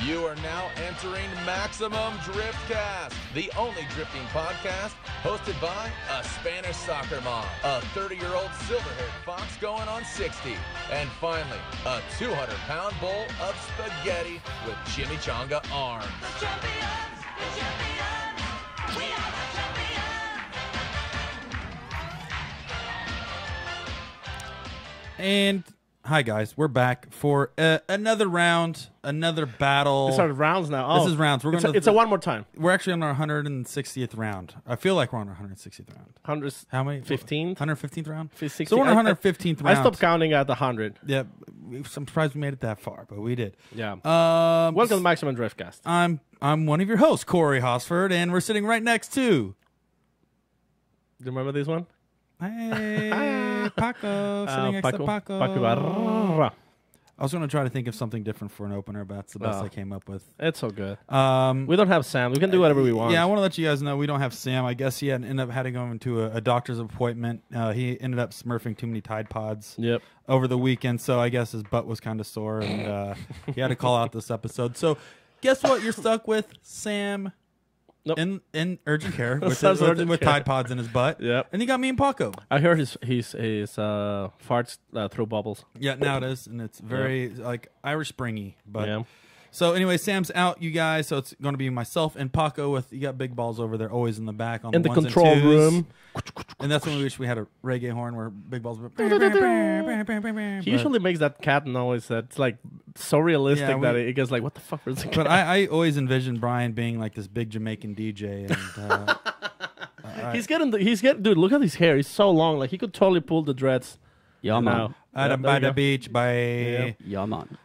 You are now entering Maximum Driftcast, the only drifting podcast hosted by a Spanish soccer mom, a 30-year-old silver-haired fox going on 60, and finally, a 200-pound bowl of spaghetti with chimichanga arms. The champions, we are the champions. And hi, guys. We're back for another round, another battle. It's our rounds now. Oh, this is rounds. It's a one more time. We're actually on our 160th round. I feel like we're on our 160th round. How many? 15th? 115th round? 60. So we're on our 115th round. I stopped counting at the 100. Yeah. I'm surprised we made it that far, but we did. Yeah. Welcome to Maximum Driftcast. I'm one of your hosts, Corey Hosford, and we're sitting right next to... Do you remember this one? Hey, Paco. Sitting next to Paco. Paco. I was going to try to think of something different for an opener, but that's the best I came up with. It's so good. We don't have Sam. We can do whatever we want. Yeah, I want to let you guys know we don't have Sam. I guess he ended up having to go into a doctor's appointment. He ended up smurfing too many Tide Pods over the weekend, so I guess his butt was kind of sore, and he had to call out this episode. So guess what? You're stuck with Sam in urgent care with Tide Pods in his butt. Yep. And he got me and Paco. I heard his farts throw bubbles. Yeah, now it is, and it's very like Irish Springy. But yeah. So anyway, Sam's out, you guys. So it's going to be myself and Paco with you got big balls over there, always in the back on in the the ones control and twos. room. And that's when we wish we had a reggae horn where big balls. He usually makes that cat noise that's like so realistic that it gets like, what the fuck was the cat? But I always envisioned Brian being like this big Jamaican DJ. And he's getting dude. Look at his hair. He's so long. Like he could totally pull the dreads. Yeah, man. By the beach, by yeah, man.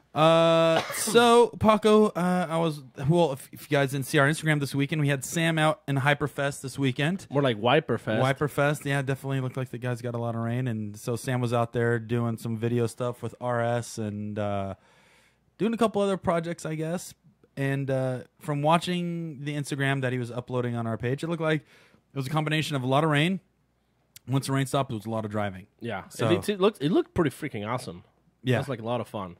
So Paco, if you guys didn't see our Instagram this weekend, we had Sam out in Hyperfest this weekend. More like Wiperfest. Wiperfest, yeah, definitely looked like the guys got a lot of rain, and so Sam was out there doing some video stuff with RS and doing a couple other projects, I guess. And from watching the Instagram that he was uploading on our page, it looked like it was a combination of a lot of rain. Once the rain stopped, it was a lot of driving. Yeah, so it looked pretty freaking awesome. Yeah, it was like a lot of fun.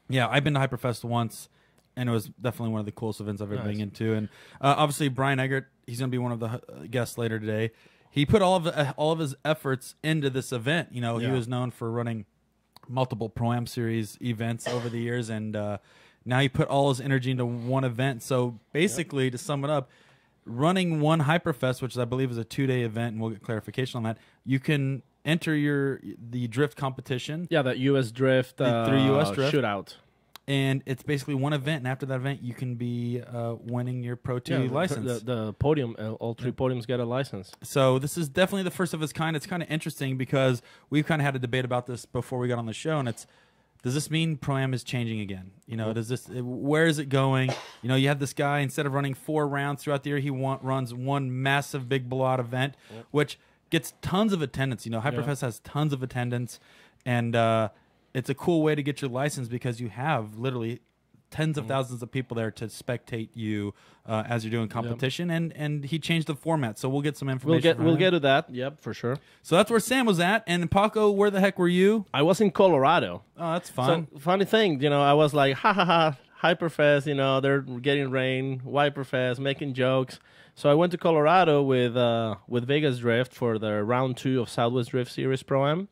Yeah, I've been to Hyperfest once, and it was definitely one of the coolest events I've ever been into. And obviously, Brian Eggert, he's going to be one of the guests later today. He put all of his efforts into this event. You know, he was known for running multiple ProAm series events over the years, and now he put all his energy into one event. So basically, to sum it up, running one Hyperfest, which I believe is a 2-day event, and we'll get clarification on that, you can enter the drift competition. Yeah, that USDrift through USDrift Shootout. And it's basically one event, and after that event, you can be winning your Pro 2 license. The podium, all 3 podiums get a license. So this is definitely the first of its kind. It's kind of interesting because we've kind of had a debate about this before we got on the show, and does this mean Pro-Am is changing again? You know, where is it going? You know, you have this guy, instead of running 4 rounds throughout the year, he runs one massive big blowout event, which gets tons of attendance. You know, Hyperfest has tons of attendance, and it's a cool way to get your license because you have literally tens of thousands of people there to spectate you as you're doing competition. And he changed the format, so we'll get some information. We'll get to that. Yep, for sure. So that's where Sam was at. And Paco, where the heck were you? I was in Colorado. Oh, that's fun. So, funny thing, you know, I was like, ha ha ha, Hyperfest. You know, they're getting rain. Hyperfest, making jokes. So I went to Colorado with Vegas Drift for the round 2 of Southwest Drift Series Pro-Am.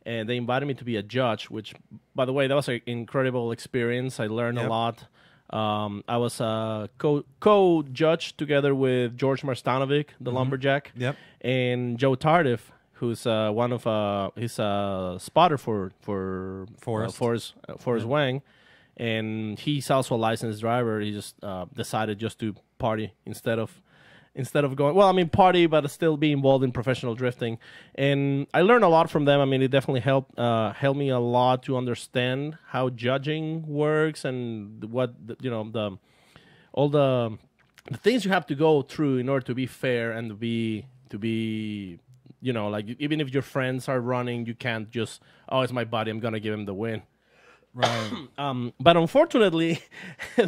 And they invited me to be a judge, which, by the way, that was an incredible experience. I learned a lot. I was co-judge together with George Marstanovic, the lumberjack, and Joe Tardif, who's one of he's a spotter for Forrest Wang, and he's also a licensed driver. He just decided just to party instead of going, well, I mean, party, but still be involved in professional drifting. And I learned a lot from them. I mean, it definitely helped me a lot to understand how judging works and what, all the things you have to go through in order to be fair and to be, you know, like, even if your friends are running, you can't just, oh, it's my buddy, I'm going to give him the win. Right. But unfortunately,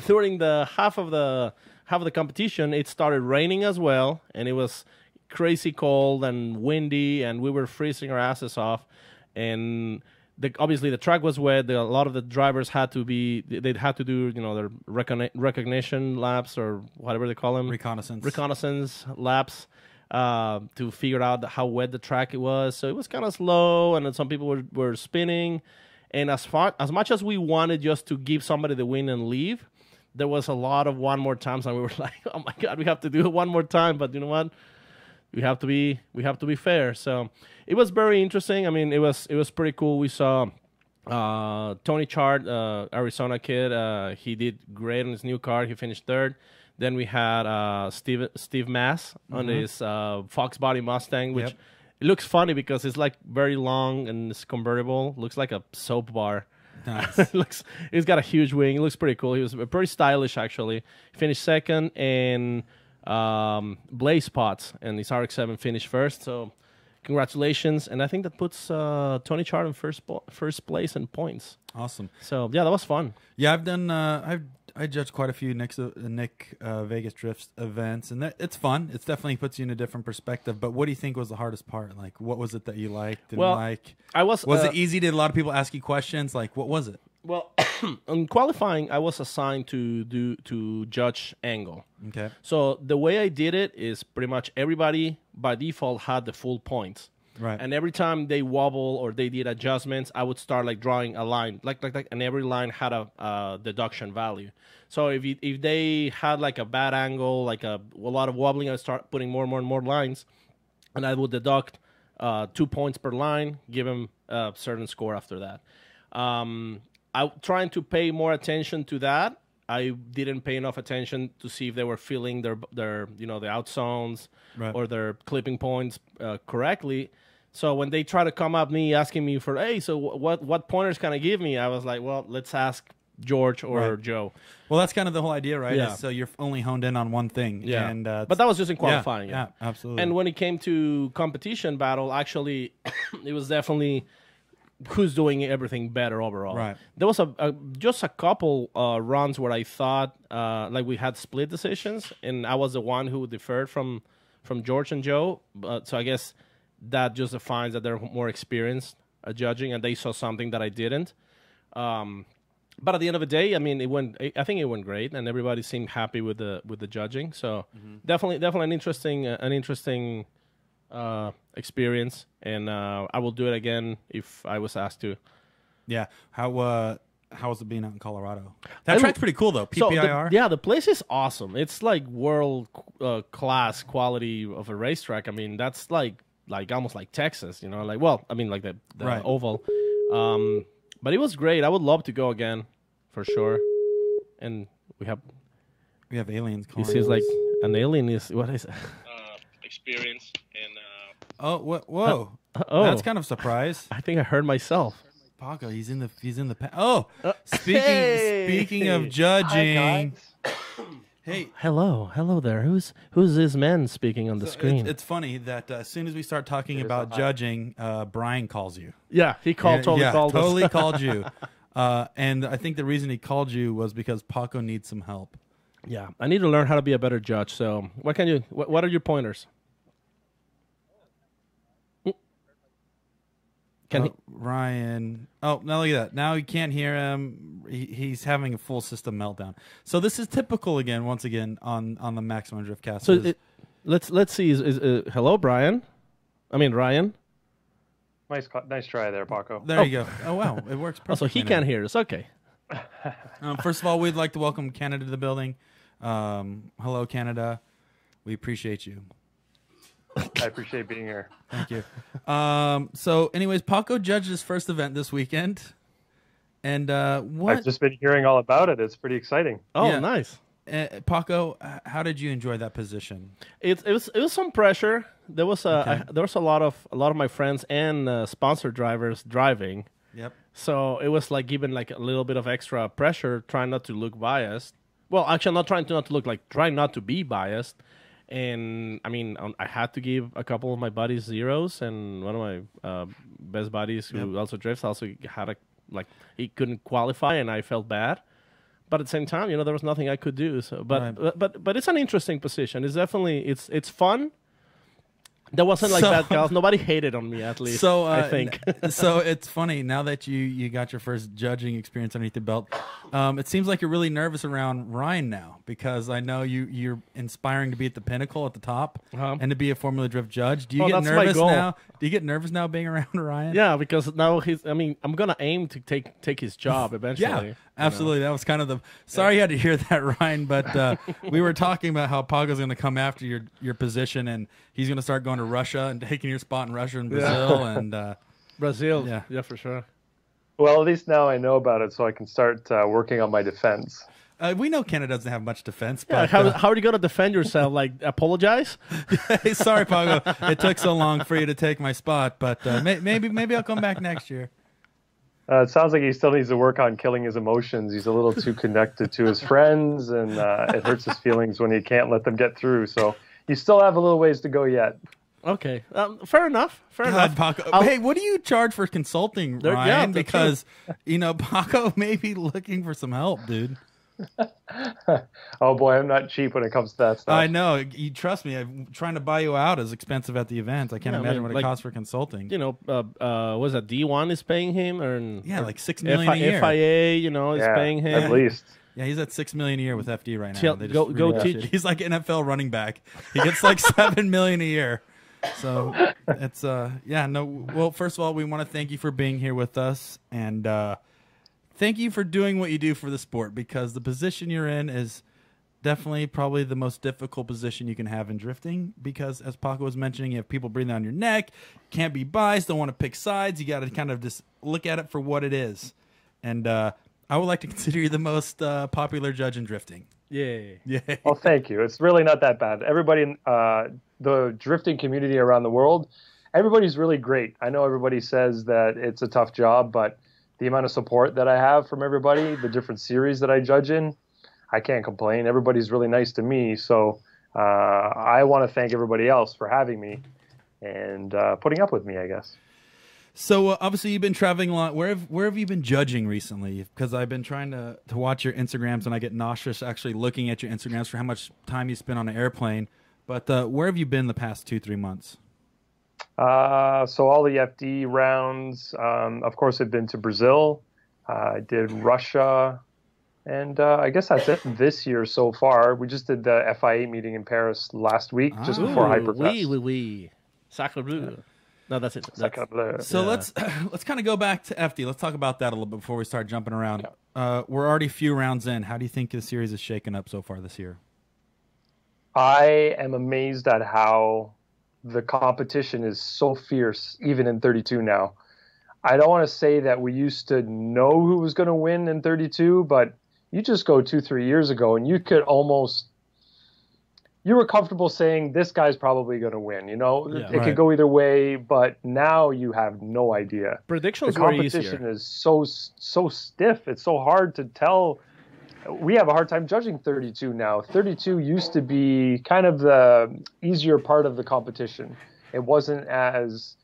during the half of the competition, it started raining as well, and it was crazy cold and windy, and we were freezing our asses off. And obviously the track was wet. A lot of the drivers had to do, you know, their recognition laps, or whatever they call them, reconnaissance laps, to figure out how wet the track it was. So it was kind of slow, and then some people were spinning. And as much as we wanted just to give somebody the win and leave, there was a lot of one more times, and we were like, "Oh my God, we have to do it one more time." But you know what? We have to be fair. So it was very interesting. I mean, it was pretty cool. We saw Tony Chart, Arizona kid. He did great on his new car. He finished 3rd. Then we had Steve Mass on his Fox Body Mustang, which it looks funny because it's like very long and it's convertible. Looks like a soap bar. Nice. He's got a huge wing. It looks pretty cool. He was pretty stylish, actually. He finished 2nd, and Blaze Potts and his RX-7 finished 1st. So congratulations. And I think that puts Tony Chart in first place in points. Awesome. So yeah, that was fun. Yeah, I've done. I judged quite a few Nick Vegas Drift events, and it's fun. It definitely puts you in a different perspective. But what do you think was the hardest part? Like, what was it that you liked? Didn't like? Was it easy? Did a lot of people ask you questions? Like, what was it? Well, in qualifying, I was assigned to judge angle. Okay. So the way I did it is pretty much everybody by default had the full points. Right. And every time they wobble or they did adjustments, I would start like drawing a line, like, and every line had a deduction value. So if they had like a bad angle, like a lot of wobbling, I'd start putting more and more lines, and I would deduct 2 points per line, give them a certain score after that. I trying to pay more attention to that. I didn't pay enough attention to see if they were filling their the out zones or their clipping points correctly. So when they try to come up me asking me for, hey, so what pointers can I give me? I was like, well, let's ask George or Joe. Well, that's kind of the whole idea, right? Yeah. So you're only honed in on one thing. Yeah. And, but that was just in qualifying. Yeah, absolutely. And when it came to competition battle, actually, it was definitely who's doing everything better overall. Right. There was just a couple runs where I thought like we had split decisions, and I was the one who deferred from George and Joe. So I guess that just defines that they're more experienced at judging, and they saw something that I didn't. But at the end of the day, I mean, I think it went great, and everybody seemed happy with the judging. So definitely an interesting experience, and I will do it again if I was asked to. Yeah. How was it being out in Colorado? That track's pretty cool though. PPIR. So the place is awesome. It's like world class quality of a racetrack. I mean, that's like almost like Texas, you know. Like, well, I mean, like the oval. But it was great. I would love to go again for sure. And we have aliens he calling. seems like an alien is what is Experience and Oh, whoa! oh, That's kind of a surprise. I think I heard myself. Paco, he's in the oh, speaking hey! of judging. Hey, Hello there. Who's this man speaking on the screen? it's funny that as soon as we start talking about judging, Brian calls you. Yeah, he totally called us. Totally called you. And I think the reason he called you was because Paco needs some help. Yeah, I need to learn how to be a better judge. So, what are your pointers? Ryan? Oh, now look at that. Now you can't hear him. He's having a full system meltdown. So this is typical once again on the Maximum Driftcast. So let's see. Hello, Brian? I mean Ryan. nice try there, Paco. There you go. Oh wow, it works perfectly. So he can't hear us. Okay. First of all, we'd like to welcome Canada to the building. Hello, Canada. We appreciate you. I appreciate being here. Thank you. So, anyways, Paco judged his first event this weekend, and what? I've just been hearing all about it. It's pretty exciting. Oh, Yeah. nice. Paco, how did you enjoy that position? It was some pressure. There was a lot of my friends and sponsor drivers driving. Yep. So it was like giving like a little bit of extra pressure, trying not to look biased. Well, actually, not trying not to look like trying not to be biased. And I mean, I had to give a couple of my buddies zeros, and one of my best buddies who also drifts also had he couldn't qualify, and I felt bad. But at the same time, there was nothing I could do. So, but it's an interesting position. It's definitely it's fun. There wasn't like bad calls. Nobody hated on me, at least. So I think. So it's funny now that you got your first judging experience underneath the belt. It seems like you're really nervous around Ryan now, because I know you're inspiring to be at the pinnacle at the top and to be a Formula Drift judge. Do you get nervous now? Do you get nervous now being around Ryan? Yeah, because now I'm gonna aim to take his job eventually. Yeah, absolutely. That was kind of the. Sorry you had to hear that, Ryan, but we were talking about how Paco's going to come after your position, and he's going to start going to Russia and taking your spot in Russia and Brazil and Brazil. Yeah, for sure. Well, at least now I know about it, so I can start working on my defense. We know Canada doesn't have much defense, Yeah, but how are you going to defend yourself? Like, apologize? hey, sorry, Paco, it took so long for you to take my spot, but maybe I'll come back next year. It sounds like he still needs to work on killing his emotions. He's a little too connected to his friends, and it hurts his feelings when he can't let them get through. So you still have a little ways to go yet. Okay, fair enough. God, Paco. Hey, what do you charge for consulting, Ryan? yeah, because Paco may be looking for some help, dude. Oh boy, I'm not cheap when it comes to that stuff. I know. You trust me. I'm trying to buy you out is expensive at the event. I can't imagine what it costs for consulting. Was that D1 is paying him, or like $6 million a year. FIA, is paying him at least. Yeah, he's at $6 million a year with FD right now. Go teach. He's like NFL running back. He gets like $7 million a year. So it's Well, first of all, we want to thank you for being here with us, and thank you for doing what you do for the sport, because the position you're in is definitely probably the most difficult position you can have in drifting, because as Paco was mentioning, you have people breathing down your neck, can't be biased, don't want to pick sides. You got to kind of just look at it for what it is. And I would like to consider you the most popular judge in drifting. Yay. Yeah. Well, thank you. It's really not that bad. Everybody in the drifting community around the world, everybody's really great. I know everybody says that it's a tough job, but the amount of support that I have from everybody, the different series that I judge in, I can't complain. Everybody's really nice to me. So I want to thank everybody else for having me and putting up with me, I guess. So obviously you've been traveling a lot. Where have you been judging recently? Because I've been trying to watch your Instagrams, and I get nauseous actually looking at your Instagrams for how much time you spend on an airplane. But where have you been the past 2-3 months? So all the FD rounds, of course, I've been to Brazil. I did Russia, and I guess that's it this year so far. We just did the FIA meeting in Paris last week, just before Hyperfest. Oui. Sacre bleu. No, that's it. Sacre bleu. So let's kind of go back to FD. Let's talk about that a little bit before we start jumping around. Yeah. We're already a few rounds in. How do you think the series is shaken up so far this year? I am amazed at how the competition is so fierce, even in 32 now. I don't want to say that we used to know who was going to win in 32, but you just go 2-3 years ago and you were comfortable saying this guy's probably going to win. You know, Yeah. it could go either way, but now you have no idea. Predictions The were competition easier. is so stiff. It's so hard to tell. We have a hard time judging 32 now. 32 used to be kind of the easier part of the competition. It wasn't as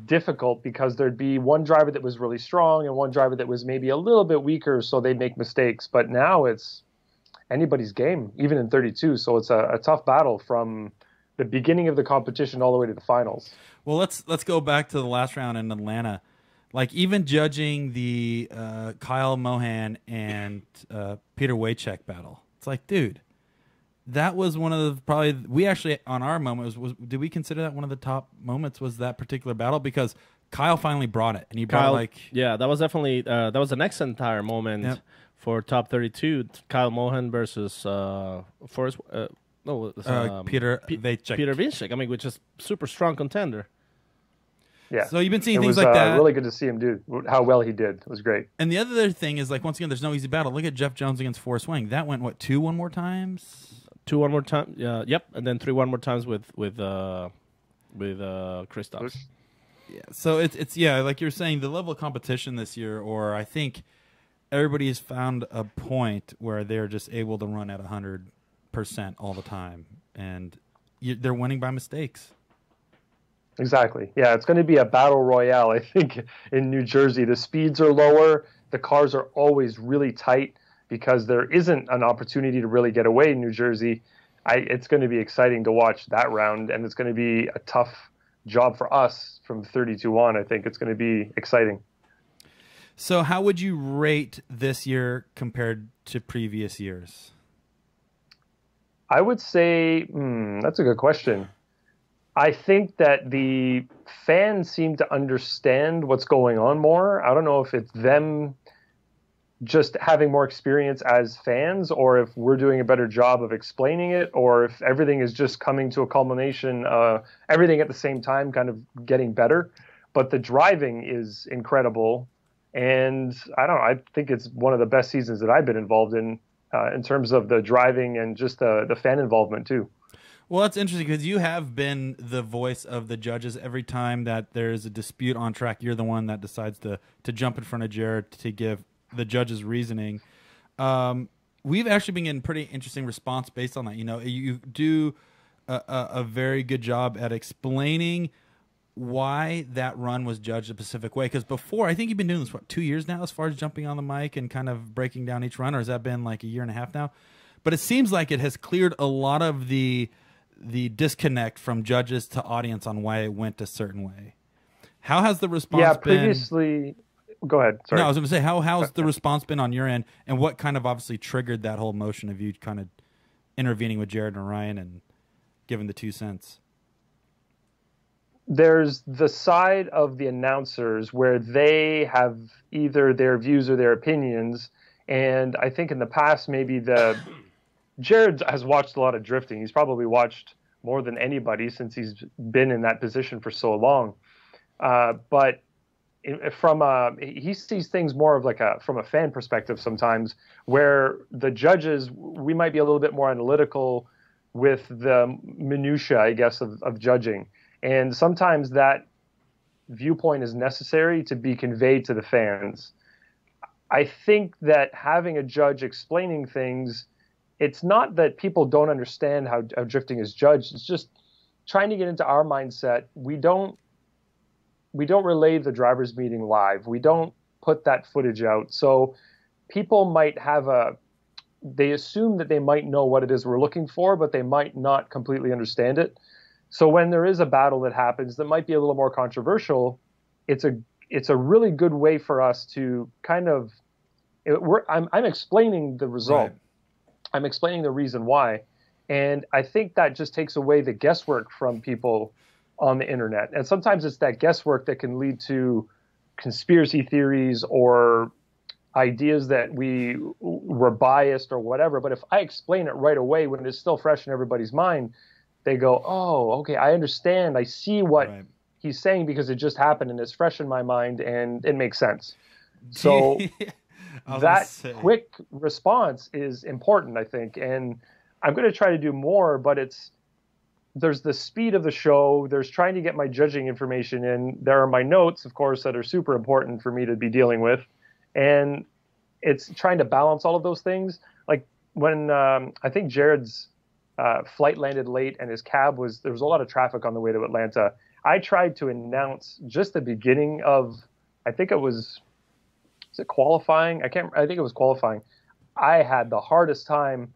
difficult because there'd be one driver that was really strong and one driver that was maybe a little bit weaker, so they'd make mistakes. But now it's anybody's game, even in 32. So it's a tough battle from the beginning of the competition all the way to the finals. Well, let's go back to the last round in Atlanta. Like, even judging the Kyle Mohan and Peter Waychek battle, it's like, dude, that was one of the probably we actually on our moment was did we consider that one of the top moments was that particular battle because Kyle finally brought it and he brought that was definitely that was the next entire moment for top 32. Kyle Mohan versus Forrest Peter Waychek. Peter Waychek. I mean, which is super strong contender. Yeah. So you've been seeing it things was, like that. Really good to see him do how well he did. It was great. And the other thing is, like, once again, there's no easy battle. Look at Jeff Jones against Forrest Wang. That went what 2 one more times. 2 one more time. Yep, and then 3 one more times with Kristaps. Yeah. So it's like you're saying, the level of competition this year, or I think everybody has found a point where they're just able to run at 100% all the time, and they're winning by mistakes. Exactly. Yeah, it's going to be a battle royale, I think, in New Jersey. The speeds are lower. The cars are always really tight because there isn't an opportunity to really get away in New Jersey. It's going to be exciting to watch that round, and it's going to be a tough job for us from 32 on. I think it's going to be exciting. So how would you rate this year compared to previous years? I would say, that's a good question. I think that the fans seem to understand what's going on more. I don't know if it's them just having more experience as fans, or if we're doing a better job of explaining it, or if everything is just coming to a culmination, everything at the same time kind of getting better. But the driving is incredible. And I don't know, I think it's one of the best seasons that I've been involved in terms of the driving and just the fan involvement too. Well, that's interesting because you have been the voice of the judges every time that there's a dispute on track. You're the one that decides to jump in front of Jarod to give the judges' reasoning. We've actually been getting pretty interesting response based on that. You know, you do a very good job at explaining why that run was judged a specific way. Because before, I think you've been doing this, 2 years now as far as jumping on the mic and kind of breaking down each run, or has that been like a year and a half now? But it seems like it has cleared a lot of the disconnect from judges to audience on why it went a certain way. How has the response been? Previously, go ahead. Sorry. No, I was going to say, how's the response been on your end, and what kind of obviously triggered that whole motion of you kind of intervening with Jarod and Ryan and giving the 2 cents? There's the side of the announcers where they have either their views or their opinions, and I think in the past maybe Jarod has watched a lot of drifting. He's probably watched more than anybody since he's been in that position for so long. But he sees things more of like from a fan perspective sometimes, where the judges, we might be a little bit more analytical with the minutia, I guess, of judging. And sometimes that viewpoint is necessary to be conveyed to the fans. I think that having a judge explaining things, it's not that people don't understand how drifting is judged. It's just trying to get into our mindset. We don't relay the drivers' meeting live. We don't put that footage out. So people might they assume that they might know what it is we're looking for, but they might not completely understand it. So when there is a battle that happens that might be a little more controversial, it's a really good way for us to kind of, I'm explaining the result. Right. I'm explaining the reason why. And I think that just takes away the guesswork from people on the internet. And sometimes it's that guesswork that can lead to conspiracy theories or ideas that we were biased or whatever. But if I explain it right away when it's still fresh in everybody's mind, they go, oh, okay, I understand. I see what he's saying because it just happened and it's fresh in my mind and it makes sense. So that quick response is important, I think. And I'm going to try to do more, but there's the speed of the show. There's trying to get my judging information in. There are my notes, of course, that are super important for me to be dealing with. And it's trying to balance all of those things. Like when I think Jarod's flight landed late and his cab there was a lot of traffic on the way to Atlanta. I tried to announce just the beginning of, I think it was it qualifying? I think it was qualifying. I had the hardest time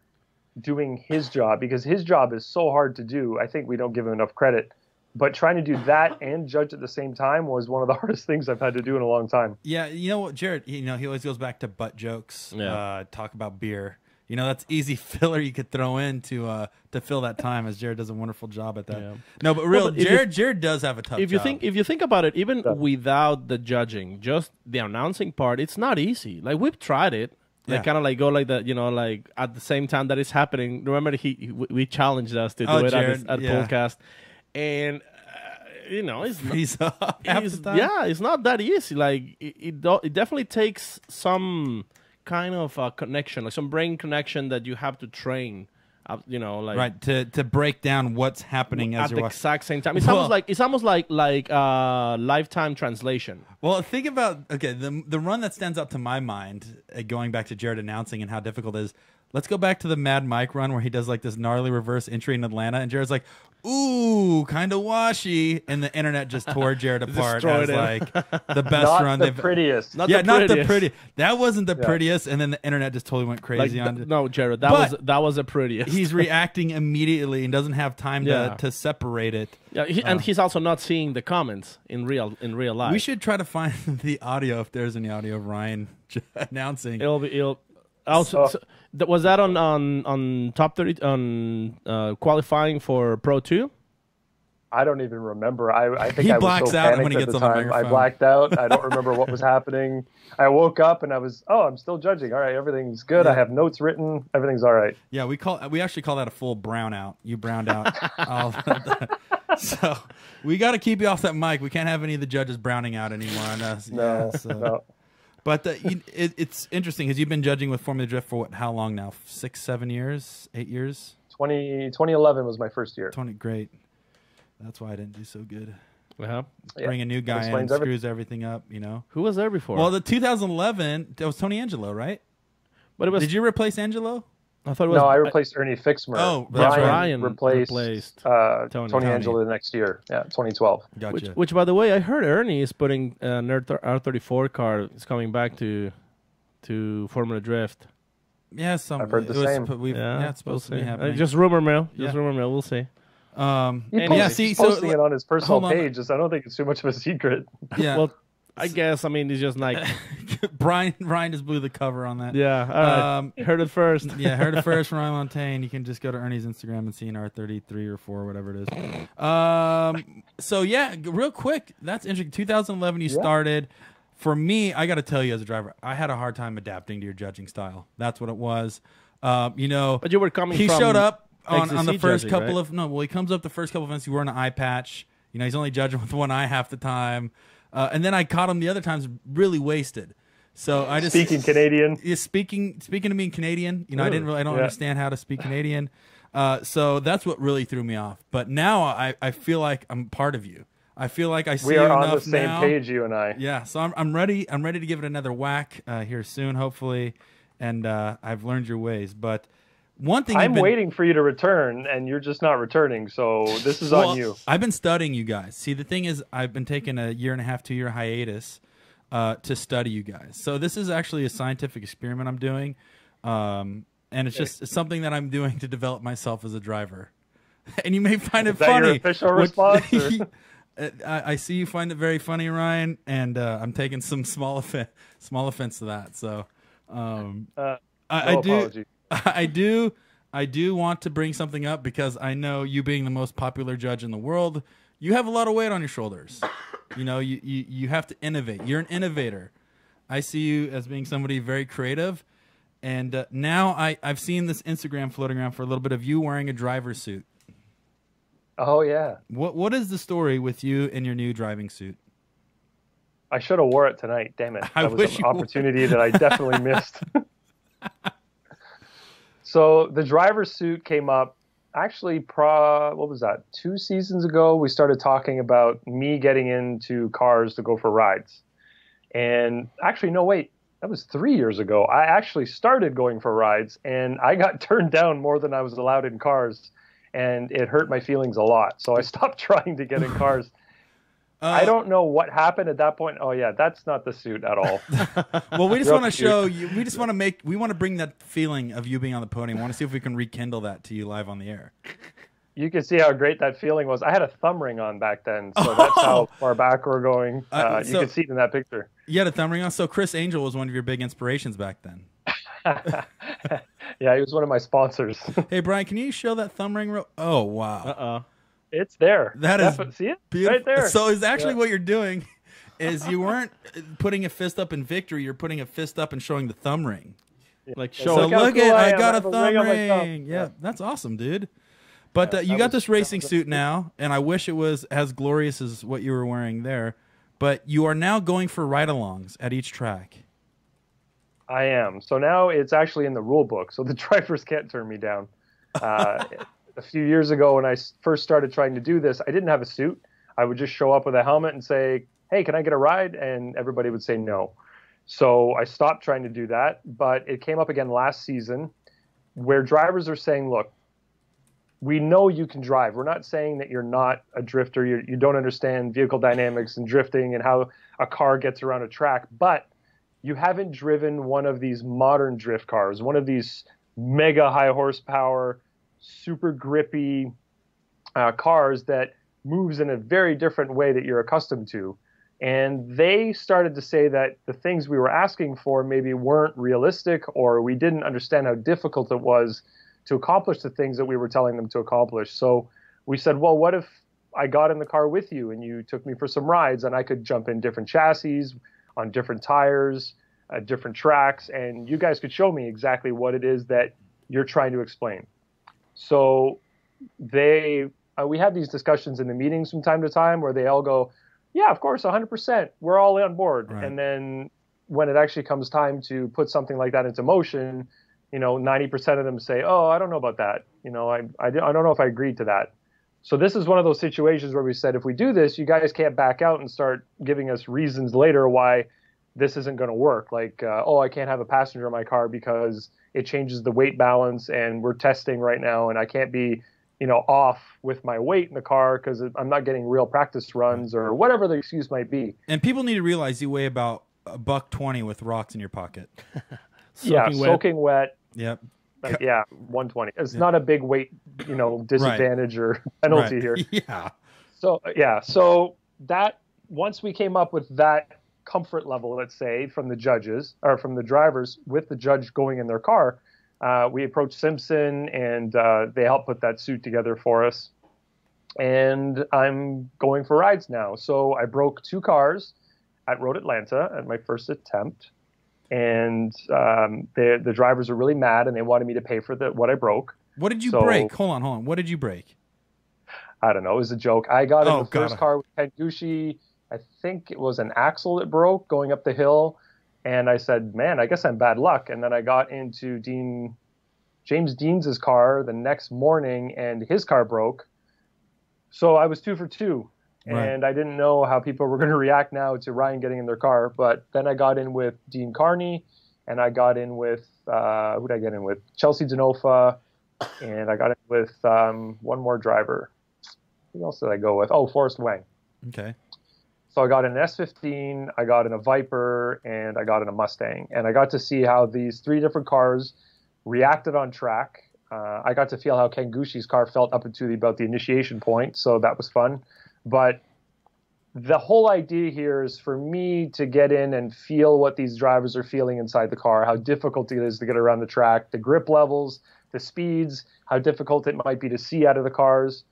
doing his job because his job is so hard to do. I think we don't give him enough credit. But trying to do that and judge at the same time was one of the hardest things I've had to do in a long time. Yeah, you know what, Jarod, he always goes back to butt jokes, talk about beer. That's easy filler you could throw in to fill that time, as Jarod does a wonderful job at that. Yeah. No, but Jarod does have a tough job. If you think about it, even without the judging, just the announcing part, it's not easy. Like, we've tried it. Like, kind of like go like that, like at the same time that it's happening. Remember, we challenged us to do it at podcast, and it's not that easy. Like it definitely takes some kind of connection, like some brain connection that you have to train. Like to break down what's happening at the exact same time. It's almost like lifetime translation. Well, think about the run that stands out to my mind, going back to Jarod announcing and how difficult it is. Let's go back to the Mad Mike run where he does like this gnarly reverse entry in Atlanta, and Jared's like, "Ooh, kind of washy," and the internet just tore Jarod apart as like the best run. Not the prettiest. Not the prettiest. That wasn't the prettiest, and then the internet just totally went crazy on it. No, Jarod, that was the prettiest. He's reacting immediately and doesn't have time to separate it. Yeah, and he's also not seeing the comments in real life. We should try to find the audio if there's any audio of Ryan announcing. Was that on top 30 on qualifying for Pro 2? I don't even remember. I think he I was blacks so out panicked when he at gets the on the time. microphone. I blacked out. I don't remember what was happening. I woke up and I'm still judging. All right, everything's good. Yeah. I have notes written. Everything's all right. Yeah, we actually call that a full brownout. You browned out. So we got to keep you off that mic. We can't have any of the judges browning out anymore. No. But it's interesting because you've been judging with Formula Drift for how long now? 6, 7 years? 8 years? 2011 was my first year. Great. That's why I didn't do so good. Bring a new guy in and screws everything up, Who was there before? Well, the 2011, that was Tony Angelo, right? But Did you replace Angelo? I thought it was. No, I replaced Ernie Fixmer. Oh, Ryan replaced Tony Angelo the next year. Yeah, 2012. Gotcha. Which, by the way, I heard Ernie is putting an R34 car is coming back to Formula Drift. Yeah, I've heard the same. It's supposed to be happening. Just rumor mill. We'll see. He's posting it on his personal page. I don't think it's too much of a secret. Yeah. Well, I guess. I mean, it's just like Ryan just blew the cover on that. Yeah. All right. Heard it first. Heard it first from Ryan Lanteigne. You can just go to Ernie's Instagram and see an R33 or 4, whatever it is. So real quick, that's interesting. 2011, you started. For me, I got to tell you, as a driver, I had a hard time adapting to your judging style. That's what it was. But you were coming. He from showed up on the first judging, couple right? of he comes up the first couple of events. He wore an eye patch. He's only judging with one eye half the time. And then I caught him the other times really wasted. So I just speaking Canadian. Speaking to me in Canadian. I don't understand how to speak Canadian. So that's what really threw me off. But now I feel like I'm part of you. I feel like I see you enough now. We are on the same page, you and I. Yeah, so I'm ready. I'm ready to give it another whack here soon, hopefully. And I've learned your ways. But one thing I'm waiting for you to return, and you're just not returning. So this is on you. I've been studying you guys. See, the thing is, I've been taking a 1.5 to 2 year hiatus to study you guys. So this is actually a scientific experiment I'm doing, and it's just something that I'm doing to develop myself as a driver. And you may find it funny. Your official response? I see you find it very funny, Ryan, and I'm taking some small offense to that. So I do want to bring something up because I know you being the most popular judge in the world, you have a lot of weight on your shoulders. You have to innovate. You're an innovator. I see you as being somebody very creative, and now I've seen this Instagram floating around for a little bit of you wearing a driver's suit. Oh yeah, What is the story with you in your new driving suit? I should have wore it tonight. Damn it, I that was wish an you opportunity that I definitely missed. So the driver's suit came up. Actually, what was that? 2 seasons ago, we started talking about me getting into cars to go for rides. And actually, no, wait, that was 3 years ago. I actually started going for rides, and I got turned down more than I was allowed in cars, and it hurt my feelings a lot. So I stopped trying to get in cars. I don't know what happened at that point. Oh yeah, that's not the suit at all. Well, we just want to show you. We just want to we want to bring that feeling of you being on the podium. We want to see if we can rekindle that to you live on the air. You can see how great that feeling was. I had a thumb ring on back then, so that's how far back we're going. You can see it in that picture. You had a thumb ring on. So Chris Angel was one of your big inspirations back then. Yeah, he was one of my sponsors. Hey, Brian, can you show that thumb ring? Oh, wow. It's there. That is see it? beautiful. Right there. So is actually what you're doing is you weren't putting a fist up in victory. You're putting a fist up and showing the thumb ring. Like So show. look cool at I I am. got I a have a thumb ring on my ring. thumb. Yeah, that's awesome, dude. But you that got was- this racing suit now, and I wish it was as glorious as what you were wearing there. But you are now going for ride-alongs at each track. I am. So now it's actually in the rule book, so the drivers can't turn me down. A few years ago when I first started trying to do this, I didn't have a suit. I would just show up with a helmet and say, hey, can I get a ride? And everybody would say no. So I stopped trying to do that, but it came up again last season where drivers are saying, look, we know you can drive. We're not saying that you're not a drifter. You don't understand vehicle dynamics and drifting and how a car gets around a track, but you haven't driven one of these modern drift cars, one of these mega high horsepower, super grippy cars that moves in a very different way that you're accustomed to. And they started to say that the things we were asking for maybe weren't realistic, or we didn't understand how difficult it was to accomplish the things that we were telling them to accomplish. So we said, well, what if I got in the car with you and you took me for some rides and I could jump in different chassis on different tires, different tracks, and you guys could show me exactly what it is that you're trying to explain. So we have these discussions in the meetings from time to time where they all go, yeah, of course, 100%. We're all on board. Right. And then when it actually comes time to put something like that into motion, 90% of them say, oh, I don't know about that. I don't know if I agreed to that. So this is one of those situations where we said, if we do this, you guys can't back out and start giving us reasons later why this isn't going to work. Like, I can't have a passenger in my car because it changes the weight balance and we're testing right now and I can't be, off with my weight in the car because I'm not getting real practice runs or whatever the excuse might be. And people need to realize you weigh about $120 with rocks in your pocket. Soaking wet. Yep. 120. It's not a big weight, disadvantage or penalty here. Yeah. So that once we came up with that comfort level, let's say, from the judges or from the drivers with the judge going in their car, we approached Simpson and they helped put that suit together for us. And I'm going for rides now. So I broke 2 cars at Road Atlanta at my first attempt. And the drivers were really mad and they wanted me to pay for what I broke. What did you break? Hold on. What did you break? I don't know. It was a joke. I got in the first car with Kangushi. I think it was an axle that broke going up the hill. And I said, man, I guess I'm bad luck. And then I got into James Dean's car the next morning and his car broke. So I was 2 for 2. Right. And I didn't know how people were going to react now to Ryan getting in their car. But then I got in with Dean Carney and I got in with, who did I get in with? Chelsea Denofa. And I got in with one more driver. Who else did I go with? Oh, Forrest Wang. Okay. So I got in an S15, I got in a Viper, and I got in a Mustang. And I got to see how these 3 different cars reacted on track. I got to feel how Kangushi's car felt up into about the initiation point, so that was fun. But the whole idea here is for me to get in and feel what these drivers are feeling inside the car, how difficult it is to get around the track, the grip levels, the speeds, how difficult it might be to see out of the cars.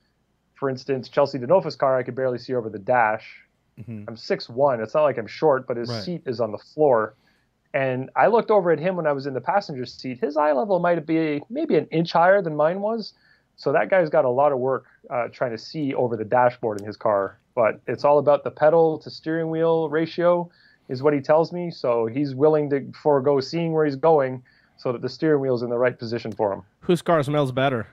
For instance, Chelsea Denofa's car, I could barely see over the dash. Mm-hmm. I'm 6'1". It's not like I'm short, but his Right. seat is on the floor. And I looked over at him when I was in the passenger seat. His eye level might be maybe an inch higher than mine was, So that guy's got a lot of work trying to see over the dashboard in his car. But it's all about the pedal to steering wheel ratio is what he tells me. So he's willing to forego seeing where he's going so that the steering wheel's in the right position for him. Whose car smells better?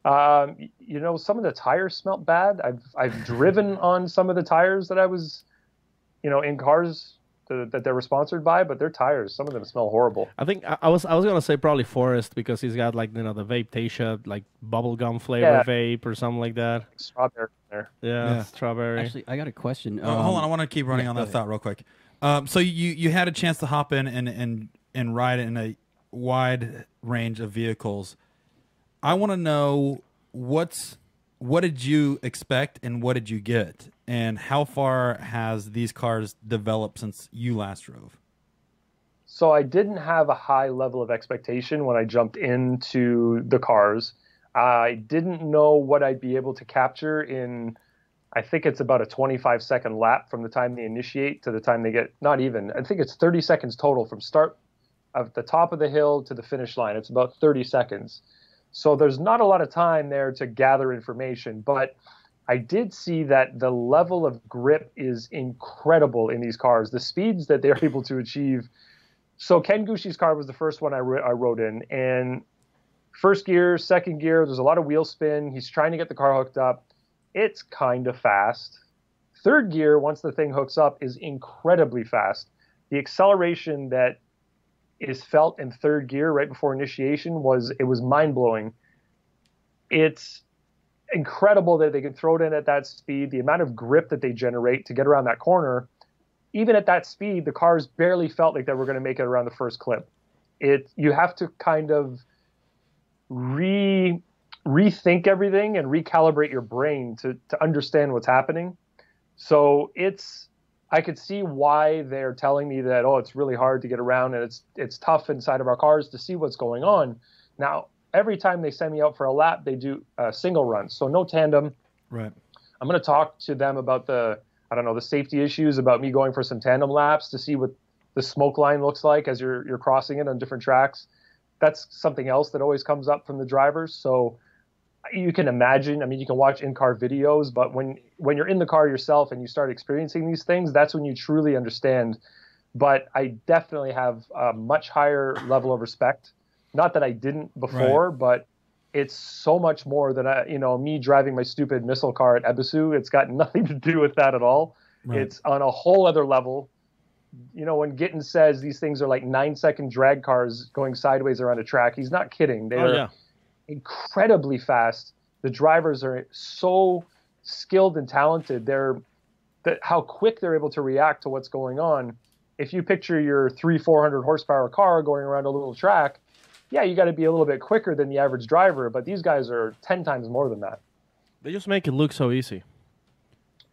Some of the tires smelled bad. I've driven on some of the tires that I was, in cars that they were sponsored by, but their tires, some of them smell horrible. I think I was gonna say probably Forest because he's got like the vape Tasha, like bubblegum flavor vape or something like that. Strawberry there. Yeah, strawberry. Actually, I got a question. Hold on, I want to keep running on that thought real quick. So you had a chance to hop in and ride in a wide range of vehicles. I want to know what did you expect and what did you get, and how far has these cars developed since you last drove? So I didn't have a high level of expectation when I jumped into the cars. I didn't know what I'd be able to capture in, I think it's about a 25-second lap from the time they initiate to the time they get, not even, I think it's 30 seconds total from start of the top of the hill to the finish line. It's about 30 seconds. So there's not a lot of time there to gather information, but I did see that the level of grip is incredible in these cars, the speeds that they're able to achieve. So Ken Gushi's car was the first one I rode in, and first gear, second gear, there's a lot of wheel spin. He's trying to get the car hooked up. It's kind of fast. Third gear, once the thing hooks up, is incredibly fast. The acceleration that is felt in third gear right before initiation was mind-blowing. It's incredible that they can throw it in at that speed. The amount of grip that they generate to get around that corner, even at that speed, the cars barely felt like they were going to make it around the first clip. You have to kind of rethink everything and recalibrate your brain to understand what's happening. So I could see why they're telling me that, it's really hard to get around and it's tough inside of our cars to see what's going on. Now, every time they send me out for a lap, they do single runs, so no tandem. Right. I'm going to talk to them about the safety issues about me going for some tandem laps to see what the smoke line looks like as you're crossing it on different tracks. That's something else that always comes up from the drivers. So you can imagine, you can watch in-car videos, but when you're in the car yourself and you start experiencing these things, that's when you truly understand. But I definitely have a much higher level of respect. Not that I didn't before, but it's so much more than me driving my stupid missile car at Ebisu. It's got nothing to do with that at all. Right. It's on a whole other level. When Gittin says these things are like 9-second drag cars going sideways around a track, he's not kidding. They're incredibly fast. The drivers are so skilled and talented. How quick they're able to react to what's going on. If you picture your 300-400 horsepower car going around a little track, you got to be a little bit quicker than the average driver, but these guys are 10 times more than that. They just make it look so easy.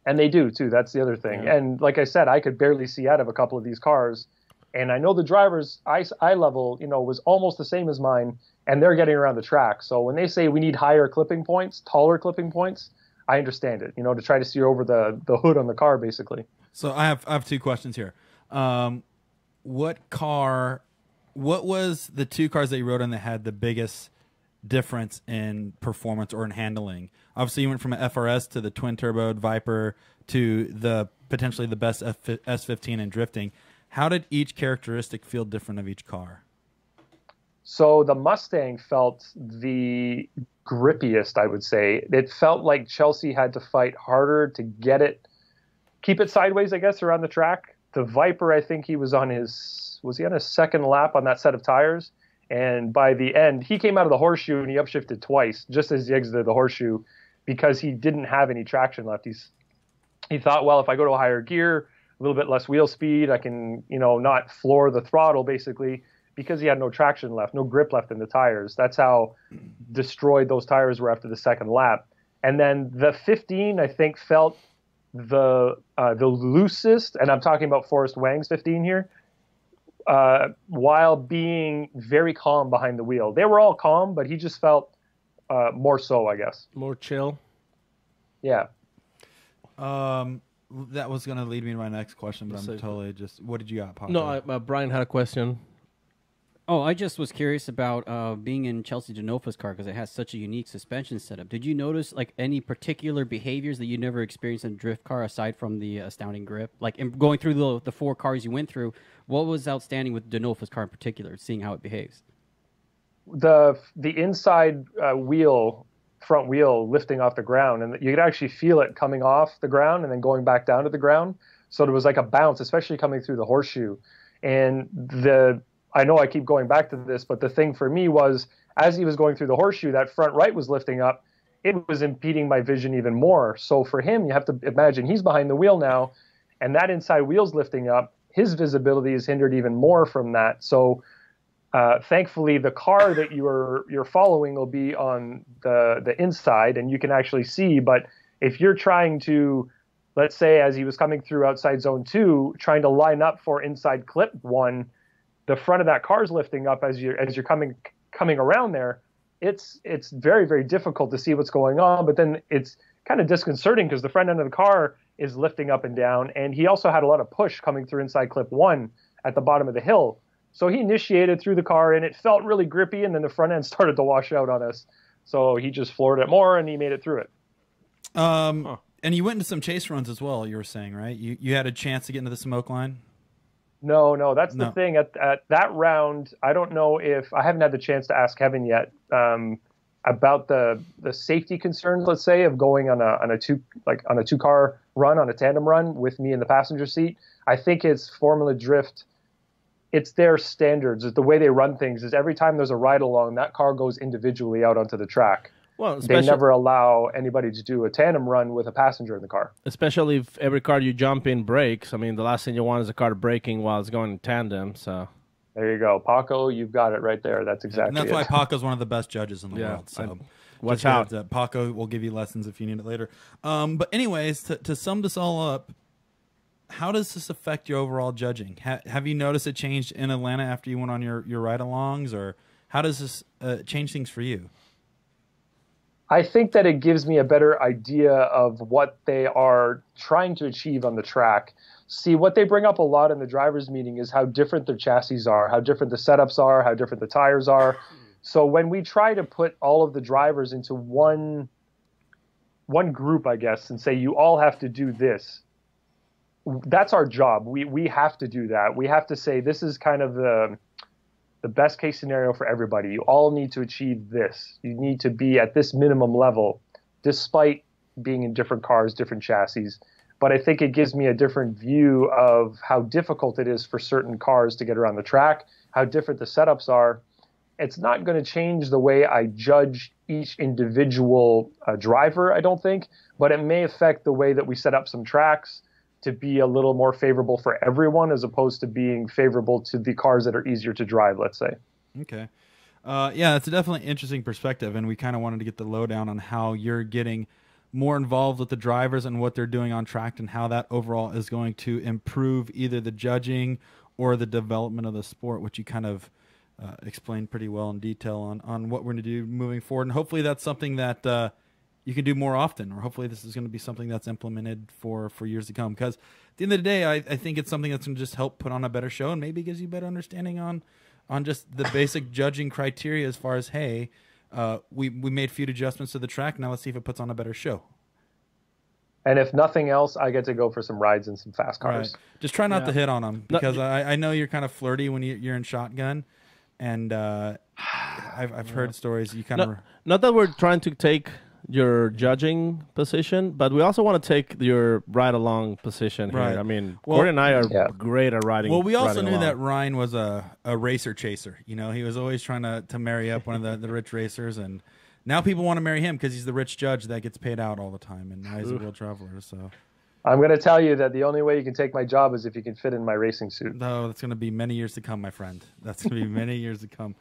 And they do, too. That's the other thing. Yeah. And like I said, I could barely see out of a couple of these cars. And I know the driver's eye level, was almost the same as mine, and they're getting around the track. So when they say we need higher clipping points, taller clipping points, I understand it, to try to see over the hood on the car, basically. So I have two questions here. What was the two cars that you rode in that had the biggest difference in performance or in handling? Obviously, you went from an FRS to the twin-turboed Viper to the potentially the best S15 in drifting. How did each characteristic feel different of each car? So the Mustang felt the grippiest, I would say. It felt like Chelsea had to fight harder to keep it sideways, I guess, around the track. The Viper, I think he was on his second lap on that set of tires? And by the end, he came out of the horseshoe and he upshifted twice, just as he exited the horseshoe, because he didn't have any traction left. He thought, well, if I go to a higher gear, a little bit less wheel speed, I can, not floor the throttle, basically, because he had no traction left, no grip left in the tires. That's how destroyed those tires were after the second lap. And then the 15, I think, felt the loosest, and I'm talking about Forrest Wang's 15 here, while being very calm behind the wheel. They were all calm, but he just felt more so, I guess. More chill. Yeah. That was going to lead me to my next question, but I'm totally just... What did you got, Papa? No, Brian had a question. Oh, I just was curious about being in Chelsea Denofa's car because it has such a unique suspension setup. Did you notice like any particular behaviors that you never experienced in a drift car aside from the astounding grip? Like going through the 4 cars you went through, what was outstanding with Denofa's car in particular, seeing how it behaves? The inside front wheel lifting off the ground, and you could actually feel it coming off the ground and then going back down to the ground. So there was like a bounce, especially coming through the horseshoe. And I know I keep going back to this, but the thing for me was, as he was going through the horseshoe, that front right was lifting up. It was impeding my vision even more. So for him, you have to imagine he's behind the wheel now, and that inside wheel's lifting up. His visibility is hindered even more from that. So thankfully, the car that you're following will be on the inside, and you can actually see. But if you're trying to, let's say, as he was coming through outside zone 2, trying to line up for inside clip 1, the front of that car is lifting up as you're coming around there. It's very, very difficult to see what's going on, but then it's kind of disconcerting because the front end of the car is lifting up and down, and he also had a lot of push coming through inside clip 1 at the bottom of the hill. So he initiated through the car, and it felt really grippy, and then the front end started to wash out on us. So he just floored it more, and he made it through it. And you went into some chase runs as well, you were saying, right? You had a chance to get into the smoke line? No, that's the thing. At that round, I don't know if I haven't had the chance to ask Kevin yet about the safety concerns. Let's say of going on a 2-car run, on a tandem run with me in the passenger seat. I think it's Formula Drift. It's their standards. It's the way they run things. Is every time there's a ride along, that car goes individually out onto the track. Well, they never allow anybody to do a tandem run with a passenger in the car. Especially if every car you jump in breaks. I mean, the last thing you want is a car braking while it's going in tandem. So there you go, Paco. You've got it right there. That's exactly. And that's why Paco's one of the best judges in the world. So watch out. Paco will give you lessons if you need it later. But anyways, to sum this all up, how does this affect your overall judging? Have you noticed it changed in Atlanta after you went on your ride-alongs, or how does this change things for you? I think that it gives me a better idea of what they are trying to achieve on the track. See, what they bring up a lot in the drivers' meeting is how different their chassis are, how different the setups are, how different the tires are. So when we try to put all of the drivers into one group, I guess, and say you all have to do this, that's our job. We have to do that. We have to say this is kind of the best case scenario for everybody. You all need to achieve this. You need to be at this minimum level, despite being in different cars, different chassis. But I think it gives me a different view of how difficult it is for certain cars to get around the track, how different the setups are. It's not going to change the way I judge each individual driver, I don't think, but it may affect the way that we set up some tracks to be a little more favorable for everyone as opposed to being favorable to the cars that are easier to drive, let's say. Okay. Yeah, it's a definitely interesting perspective, and we kind of wanted to get the lowdown on how you're getting more involved with the drivers and what they're doing on track and how that overall is going to improve either the judging or the development of the sport, which you kind of explained pretty well in detail on what we're going to do moving forward. And hopefully that's something that you can do more often, or hopefully this is going to be something that's implemented for years to come. Because at the end of the day, I think it's something that's going to just help put on a better show and maybe gives you a better understanding on just the basic judging criteria as far as, hey, we made a few adjustments to the track. Now let's see if it puts on a better show. And if nothing else, I get to go for some rides in some fast cars. Right. Just try not to hit on them, because I know you're kind of flirty when you're in shotgun, and I've heard stories you kind of... Not that we're trying to take your judging position, but we also want to take your ride-along position here. Right. I mean, Corey and I are great at riding. Well, we also riding knew along. that Ryan was a racer chaser. You know, he was always trying to marry up one of the rich racers, and now people want to marry him because he's the rich judge that gets paid out all the time, and now he's a world traveler. So I'm going to tell you that the only way you can take my job is if you can fit in my racing suit. No, that's going to be many years to come, my friend. That's going to be many years to come.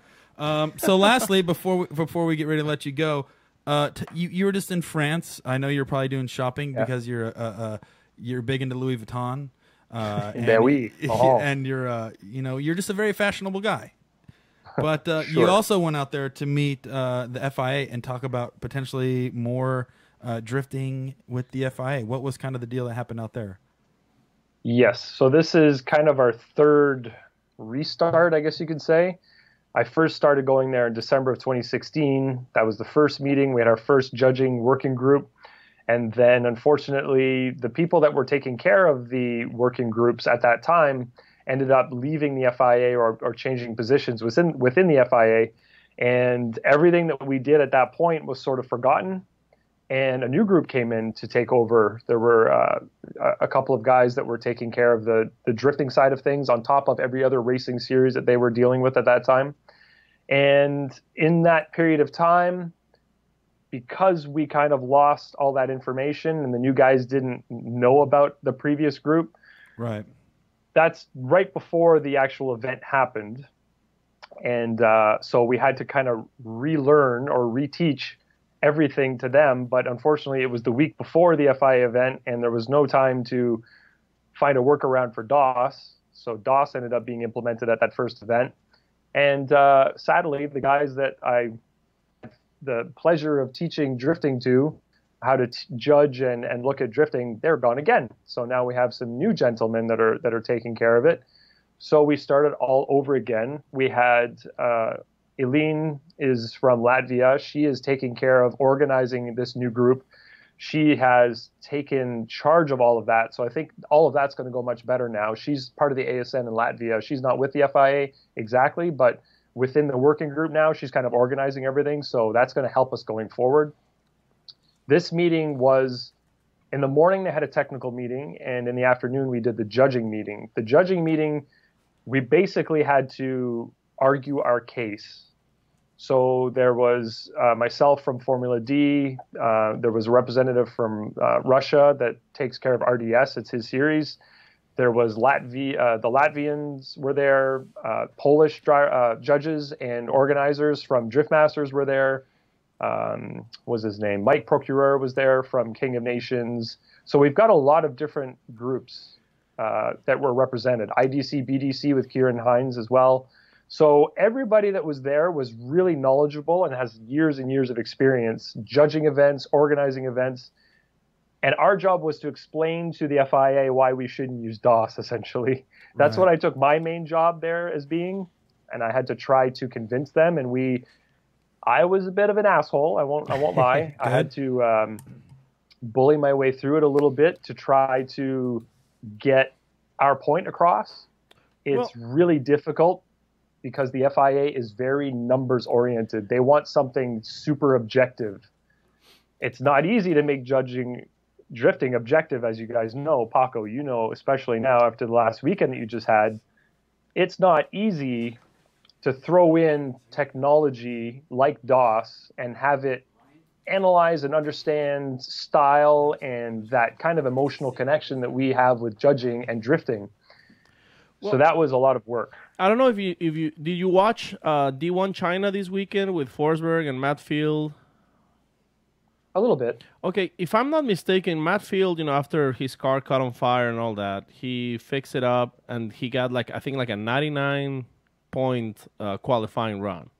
So lastly, before we get ready to let you go, you were just in France. I know you're probably doing shopping because you're big into Louis Vuitton. And you're just a very fashionable guy. But Sure. You also went out there to meet the FIA and talk about potentially more drifting with the FIA. What was kind of the deal that happened out there? Yes. So this is kind of our third restart, I guess you could say. I first started going there in December of 2016. That was the first meeting. We had our first judging working group. And then, unfortunately, the people that were taking care of the working groups at that time ended up leaving the FIA or changing positions within the FIA. And everything that we did at that point was sort of forgotten. And a new group came in to take over. There were a couple of guys that were taking care of the drifting side of things on top of every other racing series that they were dealing with at that time. And in that period of time, because we kind of lost all that information and the new guys didn't know about the previous group, Right. that's right before the actual event happened. And so we had to kind of relearn or reteach everything to them. But unfortunately, it was the week before the FIA event, and there was no time to find a workaround for DOS. So DOS ended up being implemented at that first event. And sadly, the guys that I the pleasure of teaching drifting to, how to judge and look at drifting, they're gone again. So now we have some new gentlemen that are taking care of it. So we started all over again. We had Eileen is from Latvia. She is taking care of organizing this new group. She has taken charge of all of that. So I think all of that's going to go much better now. She's part of the ASN in Latvia. She's not with the FIA exactly, but within the working group now, she's kind of organizing everything. So that's going to help us going forward. This meeting was, in the morning they had a technical meeting, and in the afternoon we did the judging meeting. The judging meeting, we basically had to argue our case. So there was myself from Formula D. There was a representative from Russia that takes care of RDS. It's his series. There was the Latvians were there. Polish judges and organizers from Drift Masters were there. What was his name? Mike Procureur was there from King of Nations. So we've got a lot of different groups that were represented. IDC, BDC with Kieran Hines as well. So everybody that was there was really knowledgeable and has years and years of experience judging events, organizing events. And our job was to explain to the FIA why we shouldn't use DOS, essentially. That's what I took my main job there as being. And I had to try to convince them. And I was a bit of an asshole. I won't lie. I had to bully my way through it a little bit to try to get our point across. It's really difficult because the FIA is very numbers oriented. They want something super objective. It's not easy to make drifting objective, as you guys know. Paco, you know, especially now after the last weekend that you just had, it's not easy to throw in technology like DOS and have it analyze and understand style and that kind of emotional connection that we have with judging and drifting. So that was a lot of work. I don't know if you did you watch D1 China this weekend with Forsberg and Matt Field? A little bit. Okay, if I'm not mistaken, Matt Field, after his car caught on fire and all that, he fixed it up and he got I think a 99-point qualifying run.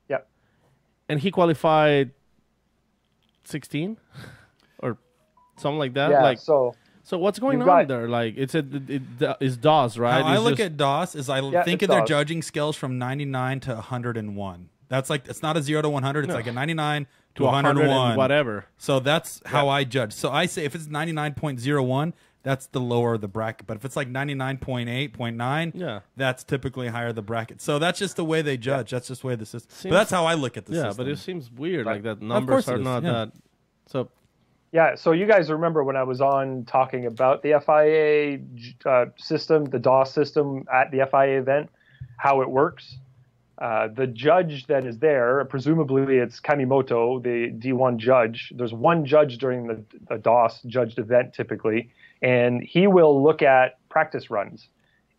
Yep. And he qualified 16 or something like that. Yeah. So what's going on there? It's DOS, right? How I look at DOS is I think of their DOS. judging scales from 99 to 101. That's it's not a 0 to 100. It's like a 99 to 101. Whatever. So that's how I judge. So I say if it's 99.01, that's the lower the bracket. But if it's like 99.8, 0.9, that's typically higher the bracket. So that's just the way they judge. That's just the way the system. But that's how I look at the system. Yeah, but it seems weird like that. Numbers are not that. So. Yeah, so you guys remember when I was on talking about the FIA system, the DOS system at the FIA event, how it works? The judge that is there, presumably it's Kamimoto, the D1 judge. There's one judge during the DOS judged event typically, and he will look at practice runs.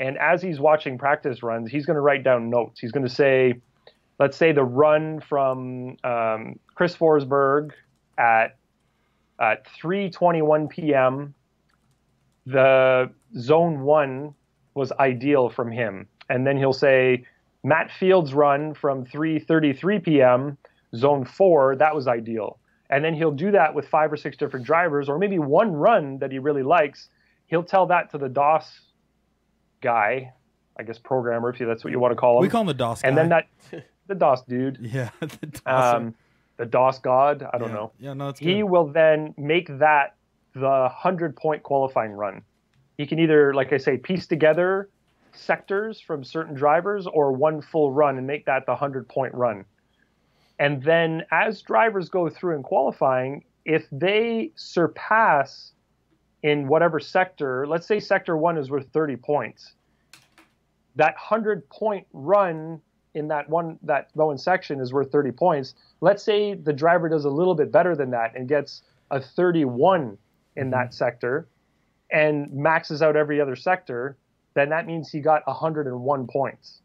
And as he's watching practice runs, he's going to write down notes. He's going to say, let's say the run from Chris Forsberg at 3:21 p.m., the zone 1 was ideal from him. And then he'll say, Matt Field's run from 3:33 p.m., zone 4, that was ideal. And then he'll do that with 5 or 6 different drivers, or maybe one run that he really likes. He'll tell that to the DOS guy, I guess, programmer, if that's what you want to call him. We call him the DOS guy. And then the DOS dude, Yeah, the DOS. the DOS god, I don't know. Yeah, no, it's He good. will then make that the 100-point qualifying run. He can either, like I say, piece together sectors from certain drivers or one full run and make that the 100-point run. And then as drivers go through in qualifying, if they surpass in whatever sector, let's say sector 1 is worth 30 points, that 100-point run in that one section is worth 30 points. Let's say the driver does a little bit better than that and gets a 31 in that sector and maxes out every other sector, then that means he got 101 points.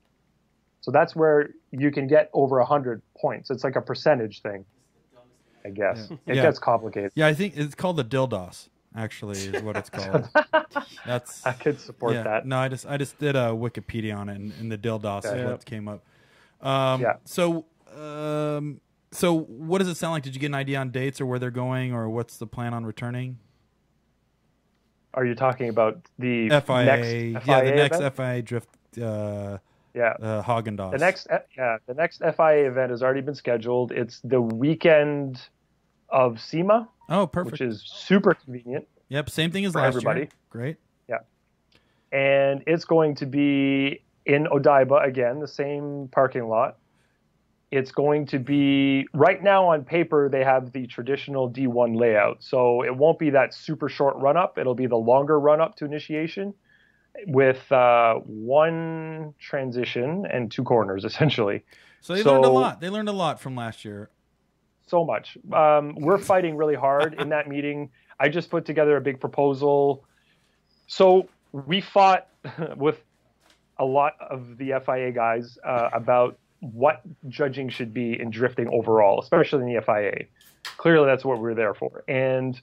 So that's where you can get over 100 points. It's like a percentage thing, I guess. Yeah. It Yeah. gets complicated. Yeah, I think it's called the DilDOS. Actually, is what it's called. That's I could support that. No, I just did a Wikipedia on it, and the DilDOS is Okay. what came up. Yeah. So what does it sound like? Did you get an idea on dates or where they're going, or what's the plan on returning? Are you talking about the FIA, next FIA the next event? FIA Drift, Yeah. Haagen-Dazs. The next FIA event has already been scheduled. It's the weekend of SEMA, Oh, perfect. which is super convenient. Yep, same thing as for last everybody. year. Great. Yeah. And it's going to be in Odaiba again, the same parking lot. It's going to be, right now on paper, they have the traditional D1 layout. So it won't be that super short run-up. It'll be the longer run-up to initiation with one transition and 2 corners, essentially. So they learned a lot. They learned a lot from last year. So much. We're fighting really hard in that meeting. I just put together a big proposal. So we fought with a lot of the FIA guys about what judging should be in drifting overall, especially in the FIA. Clearly, that's what we're there for. And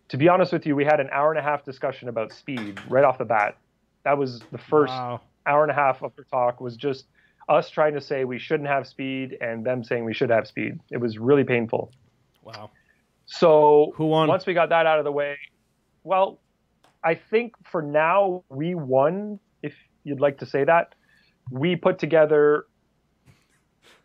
to be honest with you, we had an hour-and-a-half discussion about speed right off the bat. That was the first hour and a half of the talk, was just us trying to say we shouldn't have speed and them saying we should have speed. It was really painful. Wow. So Who won? once we got that out of the way, well, I think for now we won, if you'd like to say that. We put together,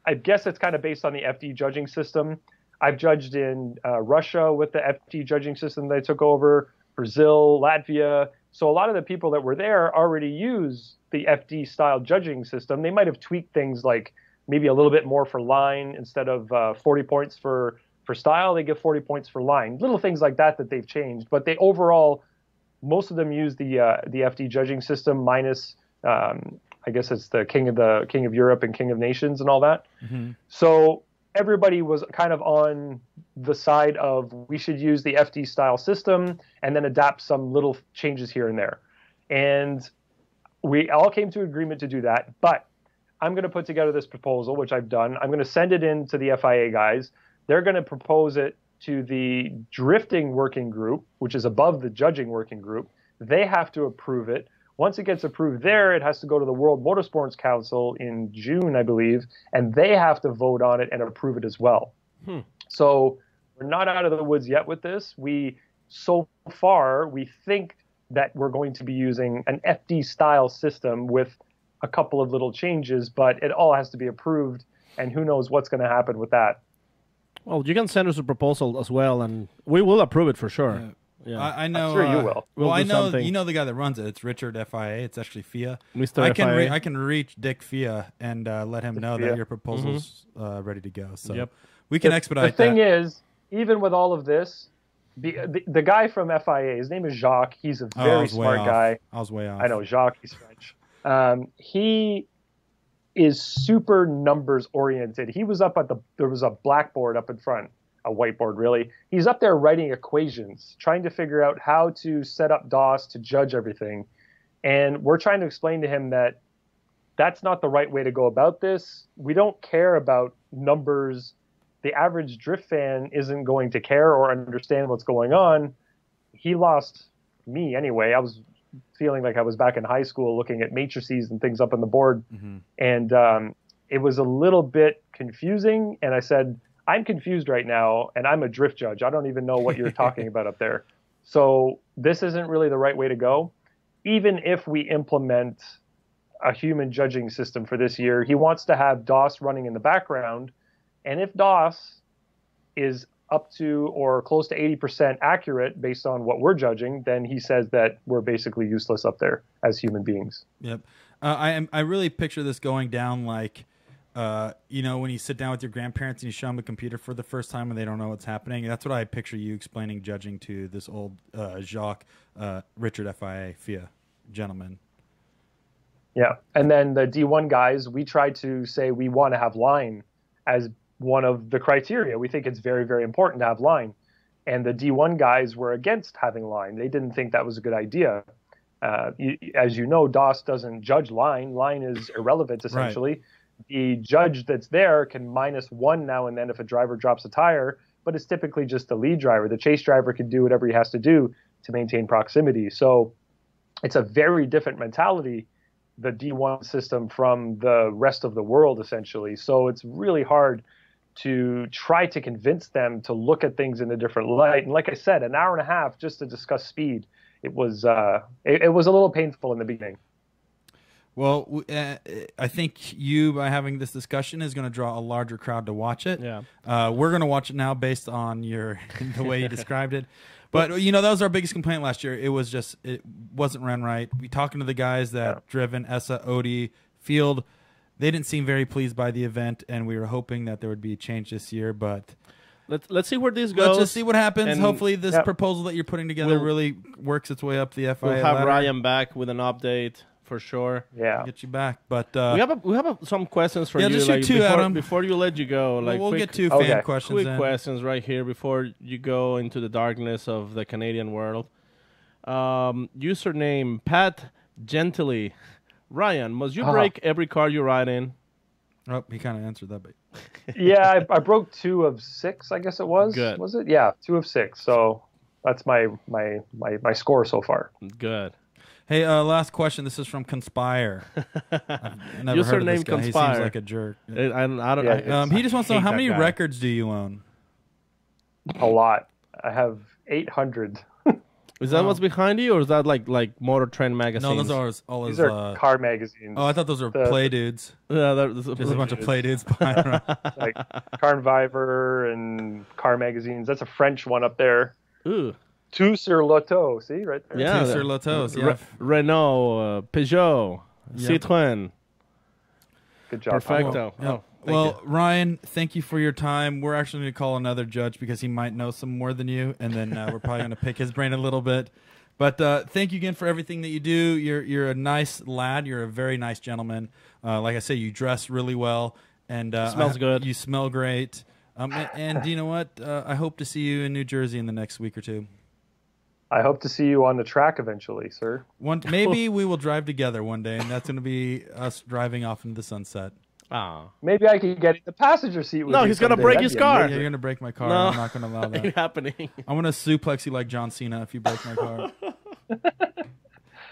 I guess it's kind of based on the FD judging system. I've judged in Russia with the FD judging system they took over, Brazil, Latvia. So a lot of the people that were there already use the FD style judging system. They might have tweaked things like maybe a little bit more for line instead of 40 points for style. They give 40 points for line. Little things like that they've changed. But they overall, most of them use the FD judging system minus I guess it's the King of Europe and King of Nations and all that. Mm-hmm. So everybody was kind of on the side of we should use the FD style system and then adapt some little changes here and there. And we all came to agreement to do that. But I'm going to put together this proposal, which I've done. I'm going to send it in to the FIA guys. They're going to propose it to the drifting working group, which is above the judging working group. They have to approve it. Once it gets approved there, it has to go to the World Motorsports Council in June, I believe, and they have to vote on it and approve it as well. So we're not out of the woods yet with this. So far, we think that we're going to be using an FD-style system with a couple of little changes, but it all has to be approved, and who knows what's going to happen with that. Well, you can send us a proposal as well, and we will approve it for sure. Yeah. I know. I'm sure you will. We'll I do know. something. You know the guy that runs it. It's Richard FIA. It's actually FIA. Mr. I FIA. can reach Dick FIA and let him know FIA. that your proposal's ready to go. So Yep. we can The expedite thing that. is, even with all of this, the guy from FIA, his name is Jacques. He's a I very was way smart off. guy. I was way off. I know, Jacques, he's French. He is super numbers oriented. He was up there was a blackboard up in front, a whiteboard really. He's up there writing equations, trying to figure out how to set up DOS to judge everything. And we're trying to explain to him that that's not the right way to go about this. We don't care about numbers. The average drift fan isn't going to care or understand what's going on. He lost me anyway. I was feeling like I was back in high school looking at matrices and things up on the board. And it was a little bit confusing. And I said, I'm confused right now, and I'm a drift judge. I don't even know what you're talking about up there. So this isn't really the right way to go. Even if we implement a human judging system for this year. He wants to have DOS running in the background, and if DOS is up to or close to 80% accurate based on what we're judging, then he says that we're basically useless up there as human beings. Yep. I really picture this going down like, you know, when you sit down with your grandparents and you show them a computer for the first time and they don't know what's happening. That's what I picture you explaining judging to this old Jacques Richard FIA gentleman. Yeah. And then the D1 guys, we try to say we want to have line as one of the criteria. We think it's very, very important to have line. And the D1 guys were against having line. They didn't think that was a good idea. As you know, DOS doesn't judge line. Line is irrelevant, essentially. Right. The judge that's there can -1 now and then if a driver drops a tire, but it's typically just the lead driver. The chase driver can do whatever he has to do to maintain proximity. So it's a very different mentality, the D1 system, from the rest of the world, essentially. So it's really hard to try to convince them to look at things in a different light. And like I said, an hour and a half just to discuss speed, it was it was a little painful in the beginning. Well, I think you, by having this discussion, is going to draw a larger crowd to watch it. Yeah. We're going to watch it now based on the way you described it. But, you know, that was our biggest complaint last year. It wasn't run right. We talking to the guys that driven, Essa, Odie, Field, they didn't seem very pleased by the event, and we were hoping that there would be a change this year. But let's see where this goes. Let's just see what happens. And hopefully this proposal that you're putting together really works its way up the FIA We'll have ladder. Ryan back with an update. For sure, get you back. But we have some questions for you. Just shoot two, Adam. Before you let you go, like we'll get two fan questions. Quick questions right here before you go into the darkness of the Canadian world. Username Pat Gentily. Ryan, must you break every car you ride in? Oh, he kind of answered that. But yeah, I broke 2 of 6. I guess it was. Good. Was it? Yeah, 2 of 6. So that's my score so far. Good. Hey, last question. This is from Conspire. I've never heard of this guy. Conspire. He seems like a jerk. He just wants to know, how many records do you own? A lot. I have 800. Is that what's behind you, or is that like Motor Trend magazines? No, those are all his. These are car magazines. Oh, I thought those were Play Dudes. Yeah, there's a bunch of Play Dudes behind around. Like Carnviver and car magazines. That's a French one up there. Ooh. Two sur l'auto. See, right there. Yeah, Two sur l'autos. Yeah. Renault, Peugeot, Citroën. Good job. Perfecto. Well, Ryan, thank you for your time. We're actually going to call another judge because he might know some more than you, and then we're probably going to pick his brain a little bit. But thank you again for everything that you do. You're a nice lad. You're a very nice gentleman. Like I say, you dress really well, and smells good. You smell great. And you know what? I hope to see you in New Jersey in the next week or two. I hope to see you on the track eventually, sir. Maybe we will drive together one day, and that's going to be us driving off into the sunset. Maybe I can get in the passenger seat with you. No, he's going to break his car. Yeah, you're going to break my car. No. I'm not going to allow that. Ain't happening. I'm going to suplex you like John Cena if you break my car.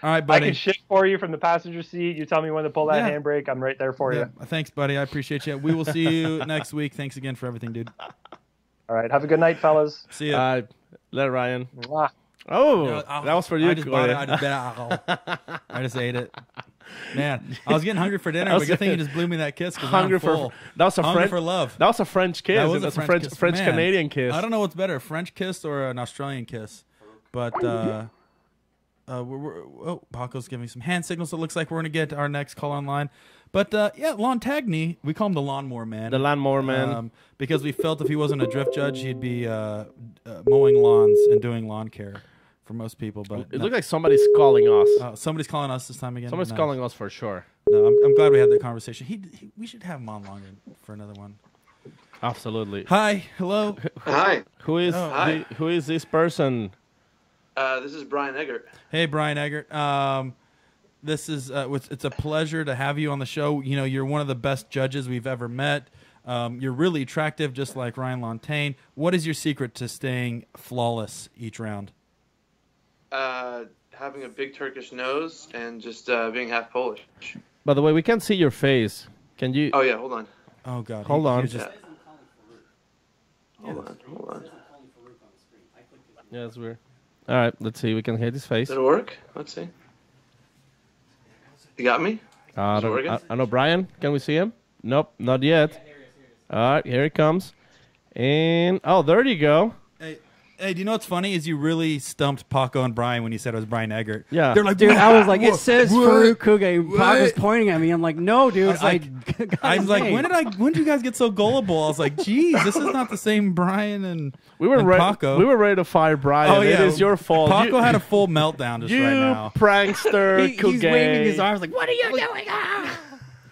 All right, buddy. I can shift for you from the passenger seat. You tell me when to pull that handbrake. I'm right there for you. Thanks, buddy. I appreciate you. We will see you next week. Thanks again for everything, dude. All right. Have a good night, fellas. See ya. Let Ryan. Mwah. Oh, that was for you. I just ate it. Man, I was getting hungry for dinner, but good thing you just blew me that kiss. Hungry for love. That was a French kiss. That's a French Canadian kiss. I don't know what's better, a French kiss or an Australian kiss. But Paco's giving some hand signals. So it looks like we're going to get our next call online. But Lanteigne, we call him the lawnmower man. The lawnmower man. Because we felt if he wasn't a drift judge, he'd be mowing lawns and doing lawn care for most people. But it looked like somebody's calling us. Somebody's calling us this time again. Somebody's calling us for sure. No, I'm glad we had that conversation. We should have him on longer for another one. Absolutely. Hi. Hello. Hi. Who is this person? This is Brian Eggert. Hey, Brian Eggert. This is it's a pleasure to have you on the show. You know, you're one of the best judges we've ever met. You're really attractive, just like Ryan Lanteigne. What is your secret to staying flawless each round? Having a big Turkish nose and just being half Polish. By the way, we can't see your face. Can you? Oh yeah, hold on. Oh God, hold on. Hold on. Yeah, that's weird. All right, let's see. We can hit his face. Did it work? Let's see. You got me? I working? know Brian. Can we see him? Nope, not yet. All right, here he comes. And there you go. Hey, do you know what's funny? Is you really stumped Paco and Brian when you said it was Brian Eggert. Yeah. They're like, Dude, I was like, it says what? Faruk Kugay. What? Paco's pointing at me. I'm like, no, dude. I'm like, when did you guys get so gullible? I was like, geez, this is not the same Brian and Paco. We were ready to fire Brian. Oh, yeah. It is your fault. Paco had a full meltdown just right now. Prankster, he's Kugay. waving his arms like, what are you doing?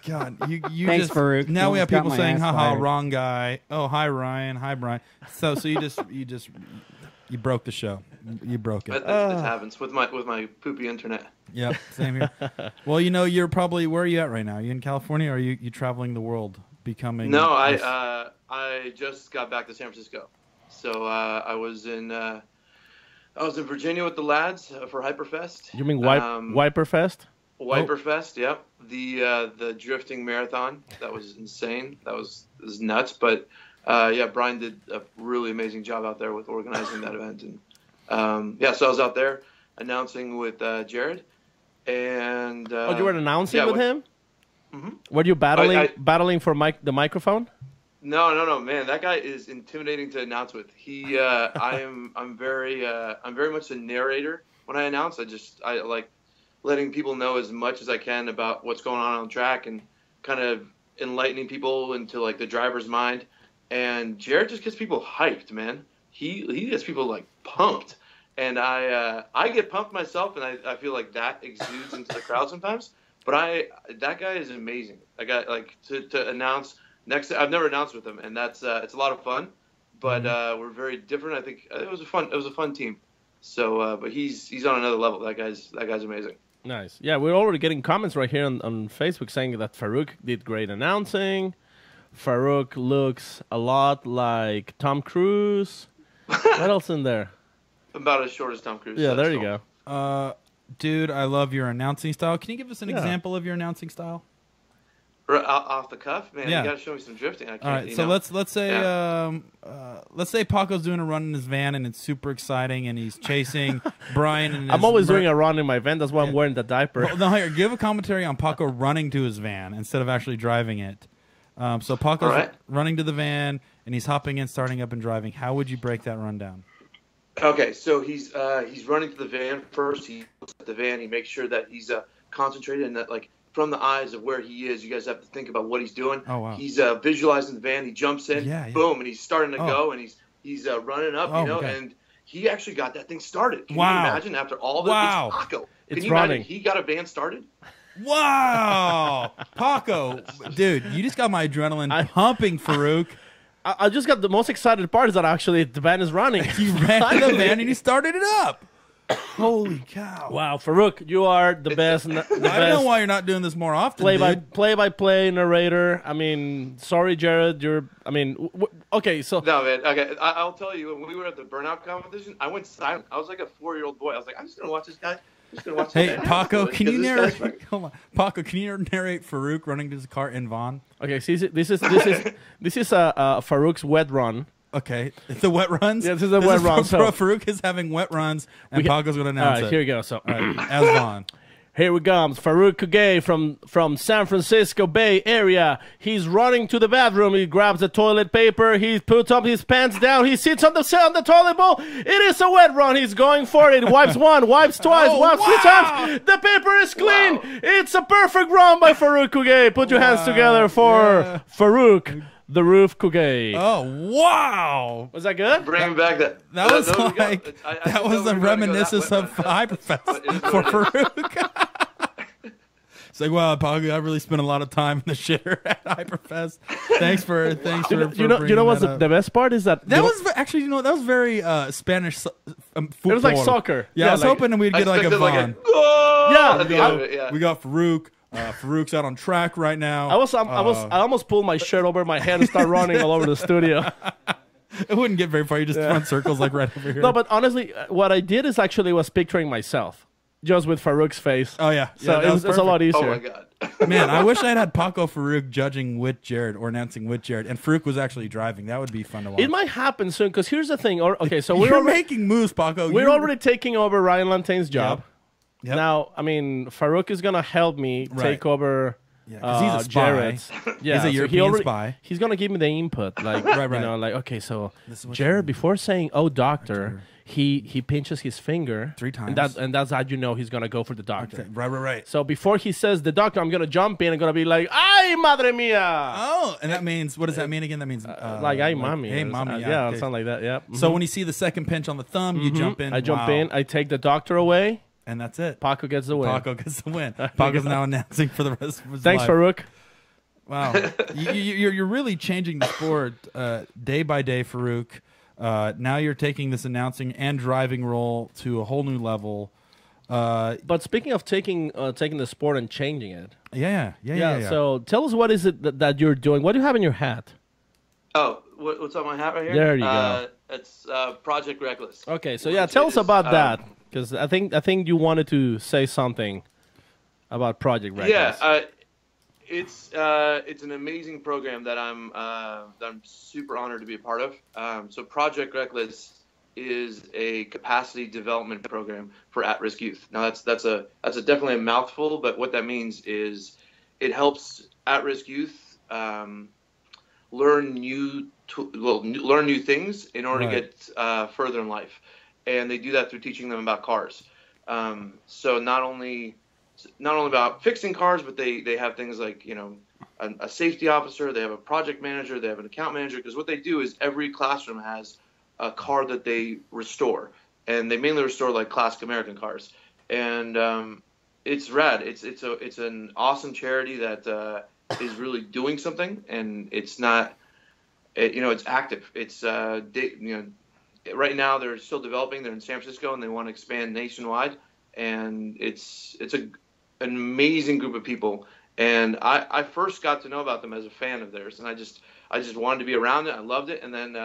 God, you Thanks, just Faruk. now we have Got people my saying, ass haha, fired. wrong guy. Oh, hi Ryan, hi Brian. So you broke the show. You broke it. It happens with my poopy internet. Yep, same here. Well, you're probably, where are you at right now? Are you in California, or are you traveling the world becoming? No, I just got back to San Francisco, so I was in Virginia with the lads for Hyperfest. You mean Wiperfest? Wiperfest, yep. The drifting marathon, that was insane. That was nuts. But Brian did a really amazing job out there with organizing that event. And so I was out there announcing with Jarod. And you were announcing with him? Mm-hmm. Were you battling for the microphone? No, man. That guy is intimidating to announce with. I'm very much a narrator when I announce. I like letting people know as much as I can about what's going on the track and kind of enlightening people into like the driver's mind. And Jarod just gets people hyped, man. He gets people like pumped, and I get pumped myself, and I feel like that exudes into the crowd sometimes. But that guy is amazing. I got like to announce next. I've never announced with him, and that's it's a lot of fun. But we're very different. I think it was a fun team. So, but he's on another level. That guy's amazing. Nice. Yeah, we're already getting comments right here on Facebook saying that Faruk did great announcing. Faruk looks a lot like Tom Cruise. What else in there? About as short as Tom Cruise. Yeah, there you go. Dude, I love your announcing style. Can you give us an example of your announcing style? Off the cuff, man. Yeah. You gotta show me some drifting. I can't. All right, so let's say Paco's doing a run in his van and it's super exciting and he's chasing Brian. And I'm always doing a run in my van. That's why I'm wearing the diaper. Well, no, here, give a commentary on Paco running to his van instead of actually driving it. So Paco's running to the van and he's hopping in, starting up, and driving. How would you break that run down? Okay, so he's running to the van first. He looks at the van. He makes sure that he's concentrated and that like. From the eyes of where he is, you guys have to think about what he's doing. Oh, wow. He's visualizing the van. He jumps in, boom, and he's starting to go, and he's running up, and he actually got that thing started. Can you imagine after all this? Wow. It's Paco. It's Can you running. imagine he got a van started? Wow. Paco, dude, you just got my adrenaline pumping, Faruk. I just got the most excited part is that actually the van is running. You ran to the van and you started it up. Holy cow! Wow, Faruk, you are the best. I don't know why you're not doing this more often. Play-by-play narrator. I mean, sorry, Jarod. Okay, so no, man. Okay, I'll tell you. When we were at the burnout competition, I went silent. I was like a 4-year-old boy. I was like, I'm just gonna watch this guy. Hey, Paco, can you narrate? Hold on, Paco, can you narrate Faruk running to his car in Vaughn? Okay, see, this is Faruk's wet run. Okay, the wet runs. Yeah, this is the wet run. So Faruk is having wet runs, and Paco's going to announce it. Here we go. So, as Vaughn. Here we comes Faruk Kugay from San Francisco Bay Area. He's running to the bathroom. He grabs the toilet paper. He puts up his pants down. He sits on the toilet bowl. It is a wet run. He's going for it. Wipes one, wipes twice, wipes 3 times. The paper is clean. Wow. It's a perfect run by Faruk Kugay. Put your hands together for Faruk. The Roof Kugay. Oh, wow. Was that good? Bring back that. That was like, that was a reminiscence of Hyperfest for Faruk. It's like, wow, Paco, I really spent a lot of time in the shitter at Hyperfest. Thanks for you know what's the best part is that was actually, that was very Spanish football. It was like soccer. Yeah, I was hoping we'd get like a Vaughn. We got Faruk. Faruk's out on track right now. I almost pulled my shirt over my head and start running all over the studio. It wouldn't get very far. You just run circles like right over here. No, but honestly, what I did is actually was picturing myself, just with Faruk's face. Oh yeah, so it's a lot easier. Oh my god, man! I wish I had Paco Faruk judging with Jarod or announcing with Jarod, and Faruk was actually driving. That would be fun to watch. It might happen soon because here's the thing. Okay, so we're making moves, Paco. We're already taking over Ryan Lanteigne's job. Yep. Yep. Now, I mean, Faruk is gonna help me take over. Yeah, 'cause he's a spy. Jared's. Yeah, He's a so European spy. He's gonna give me the input, like Right. you know, like okay, so This is what Jared, you- before saying "oh doctor," he pinches his finger 3 times. and that's how you know he's gonna go for the doctor. Okay, right. So before he says the doctor, I'm gonna jump in and gonna be like, "Ay, madre mia!" Oh, and that means, what does that mean again? That means Like "ay, mommy." Hey, mommy. Yeah, okay. something like that. Yeah. So when you see the second pinch on the thumb, you jump in. I jump Wow. in, I take the doctor away. And that's it. Paco gets the win. Paco gets the win. Paco's now announcing for the rest of his Thanks, life. Faruk. Wow. You're really changing the sport day by day, Faruk. Now you're taking this announcing and driving role to a whole new level. But speaking of taking the sport and changing it, Yeah. So tell us, what is it that you're doing? What do you have in your hat? Oh, what's on my hat right here? There you go. It's Project Wreckless. Okay, so yeah, tell us about that, because I think you wanted to say something about Project Wreckless. Yeah, it's an amazing program that I'm super honored to be a part of. So Project Wreckless is a capacity development program for at-risk youth. Now that's definitely a mouthful, but what that means is it helps at-risk youth learn new things in order to get further in life, and they do that through teaching them about cars. So not only about fixing cars, but they have things like, you know, a safety officer, they have a project manager, they have an account manager, because what they do is every classroom has a car that they restore, and they mainly restore like classic American cars, and it's rad. It's an awesome charity that is really doing something, and it's not, it's active. It's right now they're still developing. They're in San Francisco and they want to expand nationwide, and it's an amazing group of people. And I first got to know about them as a fan of theirs, and I just wanted to be around it. I loved it, and then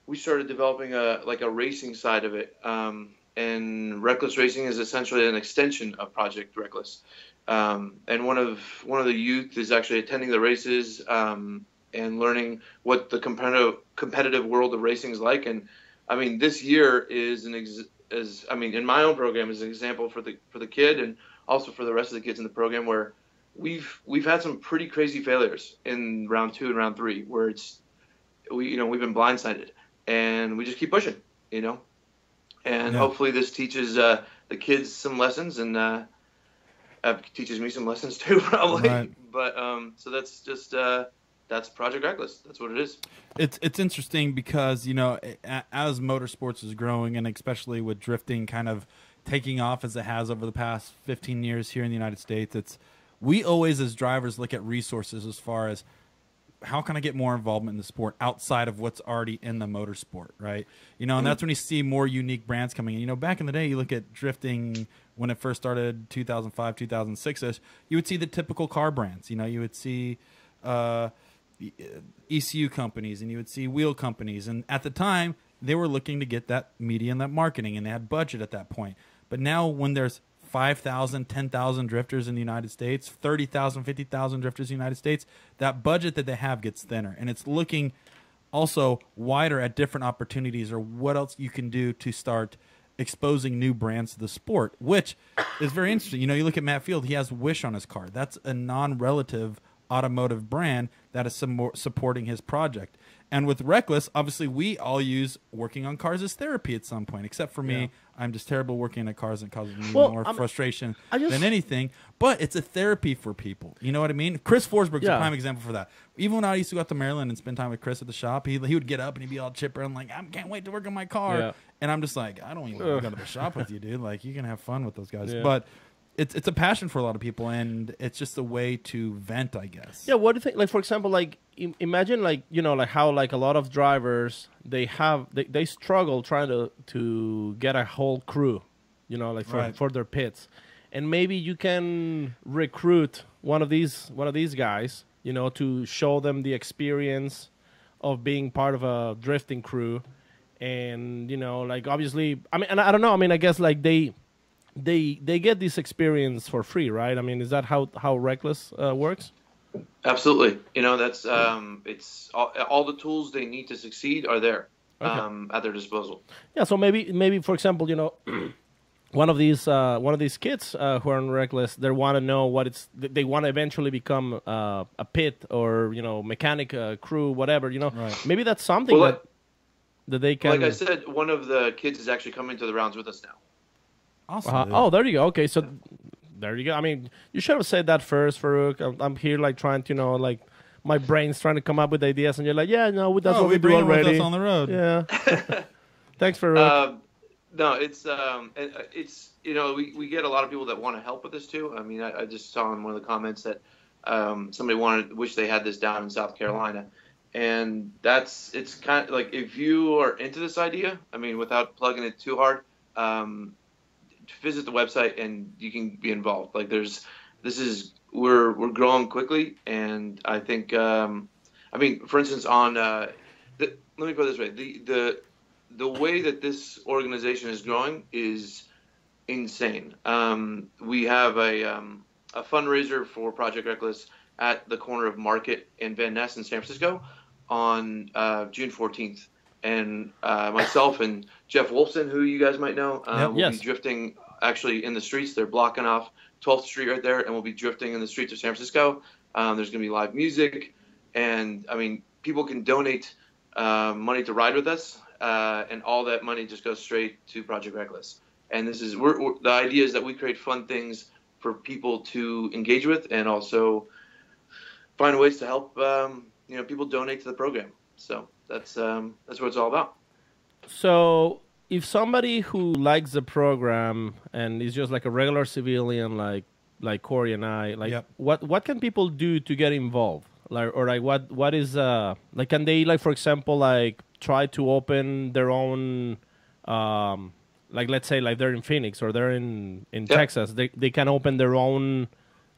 we started developing a racing side of it. And Reckless Racing is essentially an extension of Project Wreckless. And one of the youth is actually attending the races and learning what the competitive world of racing is like. And I mean, this year is in my own program is an example for the kid, and also for the rest of the kids in the program, where we've had some pretty crazy failures in round 2 and round 3, where we've been blindsided, and we just keep pushing, and hopefully this teaches the kids some lessons, and teaches me some lessons too, probably. Right. But so that's just that's Project Wreckless. That's what it is. It's interesting because as motorsports is growing, and especially with drifting kind of taking off as it has over the past 15 years here in the United States, we always as drivers look at resources as far as how can I get more involvement in the sport outside of what's already in the motorsport, right? And that's when you see more unique brands coming in. Back in the day, you look at drifting when it first started, 2005, 2006-ish, you would see the typical car brands. You would see ECU companies, and you would see wheel companies. And at the time, they were looking to get that media and that marketing, and they had budget at that point. But now when there's 5,000, 10,000 drifters in the United States, 30,000, 50,000 drifters in the United States, that budget that they have gets thinner. And it's looking also wider at different opportunities or what else you can do to start exposing new brands to the sport, which is very interesting. You look at Matt Field, he has Wish on his car. That's a non-relative automotive brand that is supporting his project. And with Wreckless, obviously we all use working on cars as therapy at some point, except for me. I'm just terrible working at cars and causing me more frustration than anything. But it's a therapy for people. You know what I mean? Chris Forsberg's a prime example for that. Even when I used to go out to Maryland and spend time with Chris at the shop, he would get up and he'd be all chipper and like, I can't wait to work on my car. Yeah. And I'm just like, I don't even want to go to the shop with you, dude. Like, you can have fun with those guys. Yeah. But it's a passion for a lot of people, and it's just a way to vent, I guess. Yeah, what do you think? Like, for example, like imagine like how like a lot of drivers they struggle trying to get a whole crew, for their pits, and maybe you can recruit one of these guys, to show them the experience of being part of a drifting crew, and like obviously, I mean, and I don't know, I mean, I guess like they get this experience for free, right? I mean, is that how Wreckless works? Absolutely. That's it's all the tools they need to succeed are there at their disposal. Yeah. So maybe for example, one of these kids who are on Reckless, they want to know what it's. They want to eventually become a pit or mechanic, crew, whatever. Right. Maybe that's something Well, that they can. Like I said, one of the kids is actually coming to the rounds with us now. Awesome. Oh, there you go. Okay, so there you go. I mean, you should have said that first, Faruk. I'm here like trying to like my brain's trying to come up with ideas, and you're like, yeah, no, that's what we do bring it with already. us on the road. Yeah. Thanks, Faruk. No, it's we get a lot of people that want to help with this too. I mean, I just saw in one of the comments that somebody wish they had this down in South Carolina, and it's kind of like if you are into this idea, I mean, without plugging it too hard, visit the website and you can be involved. Like we're growing quickly, and I think I mean, for instance, on let me put it this way: the way that this organization is growing is insane. We have a fundraiser for Project Wreckless at the corner of Market and Van Ness in San Francisco on June 14th. And myself and Jeff Wolfson, who you guys might know, will be drifting actually in the streets. They're blocking off 12th Street right there, and we'll be drifting in the streets of San Francisco. There's going to be live music. And, I mean, people can donate money to ride with us. And all that money just goes straight to Project Wreckless. And this is the idea is that we create fun things for people to engage with, and also find ways to help people donate to the program. So that's what it's all about. So if somebody who likes the program and is just like a regular civilian, like Corey and I, what can people do to get involved? What is can they for example try to open their own let's say they're in Phoenix or they're in Texas, they can open their own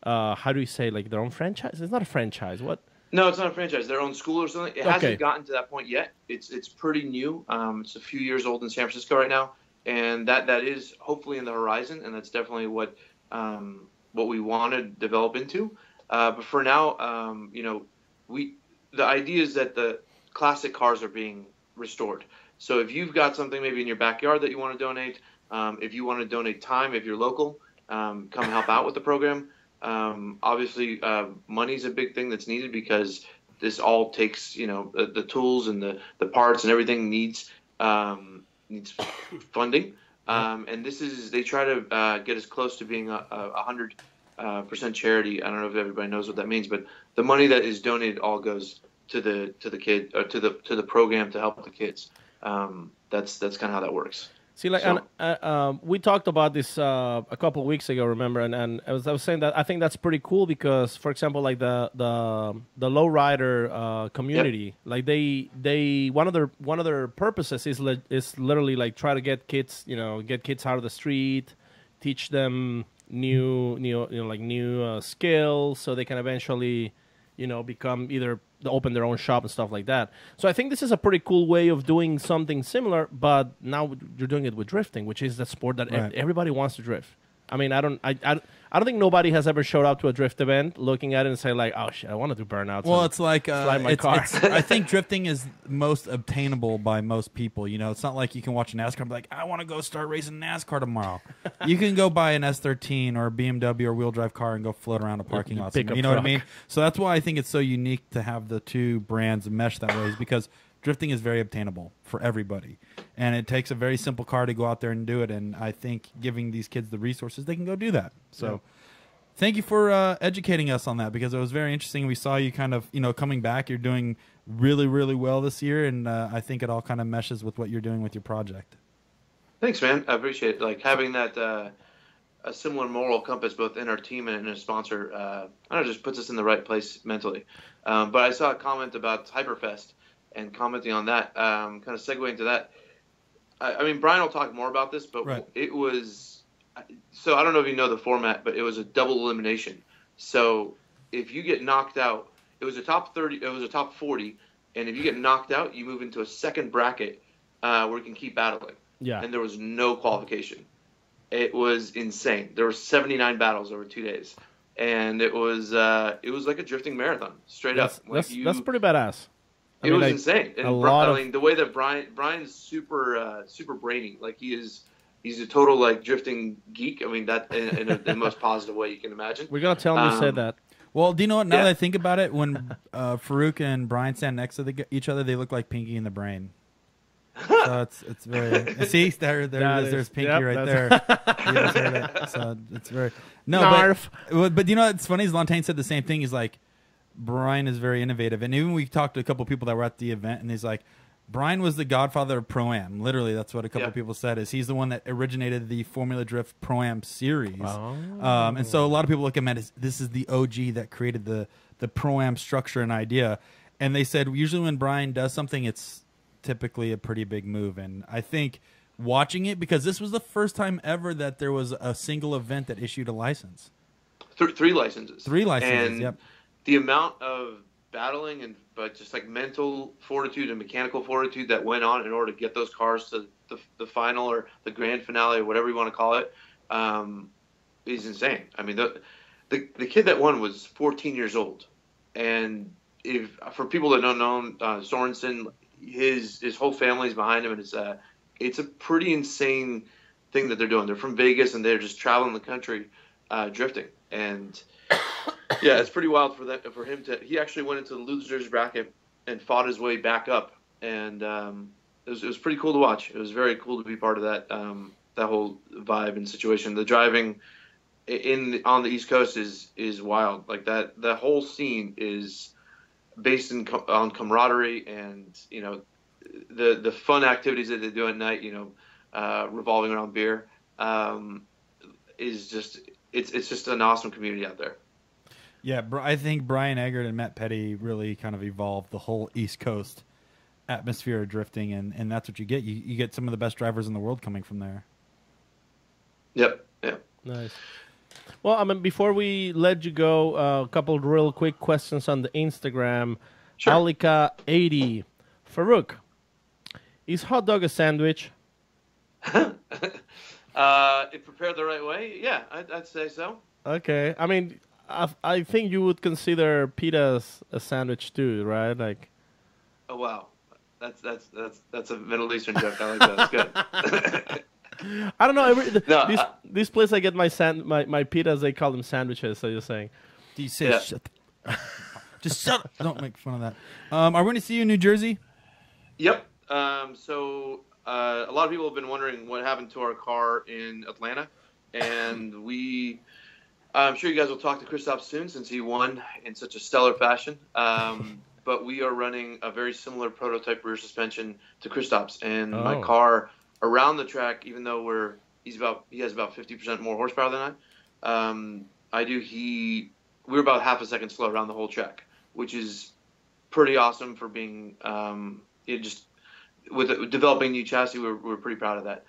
how do you say their own franchise? It's not a franchise. What? No, it's not a franchise. Their own school or something. It hasn't gotten to that point yet. It's pretty new. It's a few years old in San Francisco right now, and that is hopefully in the horizon, and that's definitely what we want to develop into. But for now, the idea is that the classic cars are being restored. So if you've got something maybe in your backyard that you want to donate, if you want to donate time, if you're local, come help out with the program. Obviously, money's a big thing that's needed because this all takes, the tools and the parts and everything needs funding. And they try to get as close to being 100% charity. I don't know if everybody knows what that means, but the money that is donated all goes to the kid or to the program to help the kids. That's kind of how that works. See, we talked about this a couple of weeks ago, remember? And I was saying that I think that's pretty cool because, for example, the lowrider community, they one of their purposes is literally try to get kids out of the street, teach them new skills so they can eventually become either open their own shop and stuff like that. So I think this is a pretty cool way of doing something similar, but now you're doing it with drifting, which is the sport that everybody wants to drift. I mean, I don't think nobody has ever showed up to a drift event looking at it and say oh shit, I want to do burnouts. Well, it's slide my car. I think drifting is most obtainable by most people. It's not like you can watch a NASCAR and be like, I want to go start racing NASCAR tomorrow. You can go buy an S13 or a BMW or wheel drive car and go float around a parking lot. You know what I mean? So that's why I think it's so unique to have the two brands mesh that way, is because drifting is very obtainable for everybody. And it takes a very simple car to go out there and do it. And I think giving these kids the resources, they can go do that. So thank you for educating us on that, because it was very interesting. We saw you kind of, coming back. You're doing really, really well this year. And I think it all kind of meshes with what you're doing with your project. Thanks, man. I appreciate it. Having that a similar moral compass both in our team and in a sponsor, I don't know, just puts us in the right place mentally. But I saw a comment about Hyperfest, and commenting on that, kind of segueing to that. I mean, Brian will talk more about this, but it was so I don't know if you know the format, but it was a double elimination. So if you get knocked out, it was a top 30, it was a top 40, and if you get knocked out, you move into a second bracket where you can keep battling. Yeah. And there was no qualification. It was insane. There were 79 battles over 2 days, and it was like a drifting marathon, straight up. That's pretty badass. It was insane. And the way that Brian's super brainy. He is He's a total like drifting geek. I mean that in the most positive way you can imagine. We're gonna tell him you said that. Well, do you know what? Now Yeah. that I think about it, when Faruk and Brian stand next to each other, they look like Pinky and the Brain. So it's very. See, there That it is. There's is- Pinky yep, right there. that's- You just heard it. So it's very Narf. But you know what's funny is Lanteigne said the same thing. He's like, Brian is very innovative, and even we talked to a couple people that were at the event, and he's like, Brian was the godfather of ProAm. Literally, that's what a couple Yeah. people said. Is he's the one that originated the Formula Drift ProAm series. Oh. And so a lot of people look at him as this is the OG that created the ProAm structure and idea. And they said usually when Brian does something, it's typically a pretty big move. And I think watching it, because this was the first time ever that there was a single event that issued a license. 3 licenses. 3 licenses, And yep. the amount of battling but just like mental fortitude and mechanical fortitude that went on in order to get those cars to the final or the grand finale or whatever you want to call it is insane. I mean, the kid that won was 14 years old, and for people that don't know Sorensen, his whole family's behind him, and it's a pretty insane thing that they're doing. They're from Vegas and they're just traveling the country drifting. And yeah, it's pretty wild for him to. He actually went into the losers bracket and fought his way back up, and it was pretty cool to watch. It was very cool to be part of that whole vibe and situation. The driving on the East Coast is wild. Like that whole scene is based on camaraderie and the fun activities that they do at night. Revolving around beer is just. It's just an awesome community out there. Yeah, I think Brian Eggert and Matt Petty really kind of evolved the whole East Coast atmosphere of drifting, and that's what you get. You get some of the best drivers in the world coming from there. Yep. Yeah. Nice. Well, I mean, before we let you go, a couple of real quick questions on the Instagram. Sure. Alika80. Faruk, is hot dog a sandwich? If prepared the right way, yeah, I'd say so. Okay. I mean, I think you would consider pita a sandwich too, right? Like, Oh wow, that's a Middle Eastern joke. I like that. That's good. I don't know. No, this place I get my pitas, they call them sandwiches. So you're saying, Do you say Yeah. shut just shut up. Don't make fun of that. Are we going to see you in New Jersey? Yep. So a lot of people have been wondering what happened to our car in Atlanta, and I'm sure you guys will talk to Christoph soon since he won in such a stellar fashion. But we are running a very similar prototype rear suspension to Christoph's, and my Oh. car around the track, even though he has about 50% more horsepower than I do. We're about half a second slow around the whole track, which is pretty awesome for being with developing new chassis. We're pretty proud of that.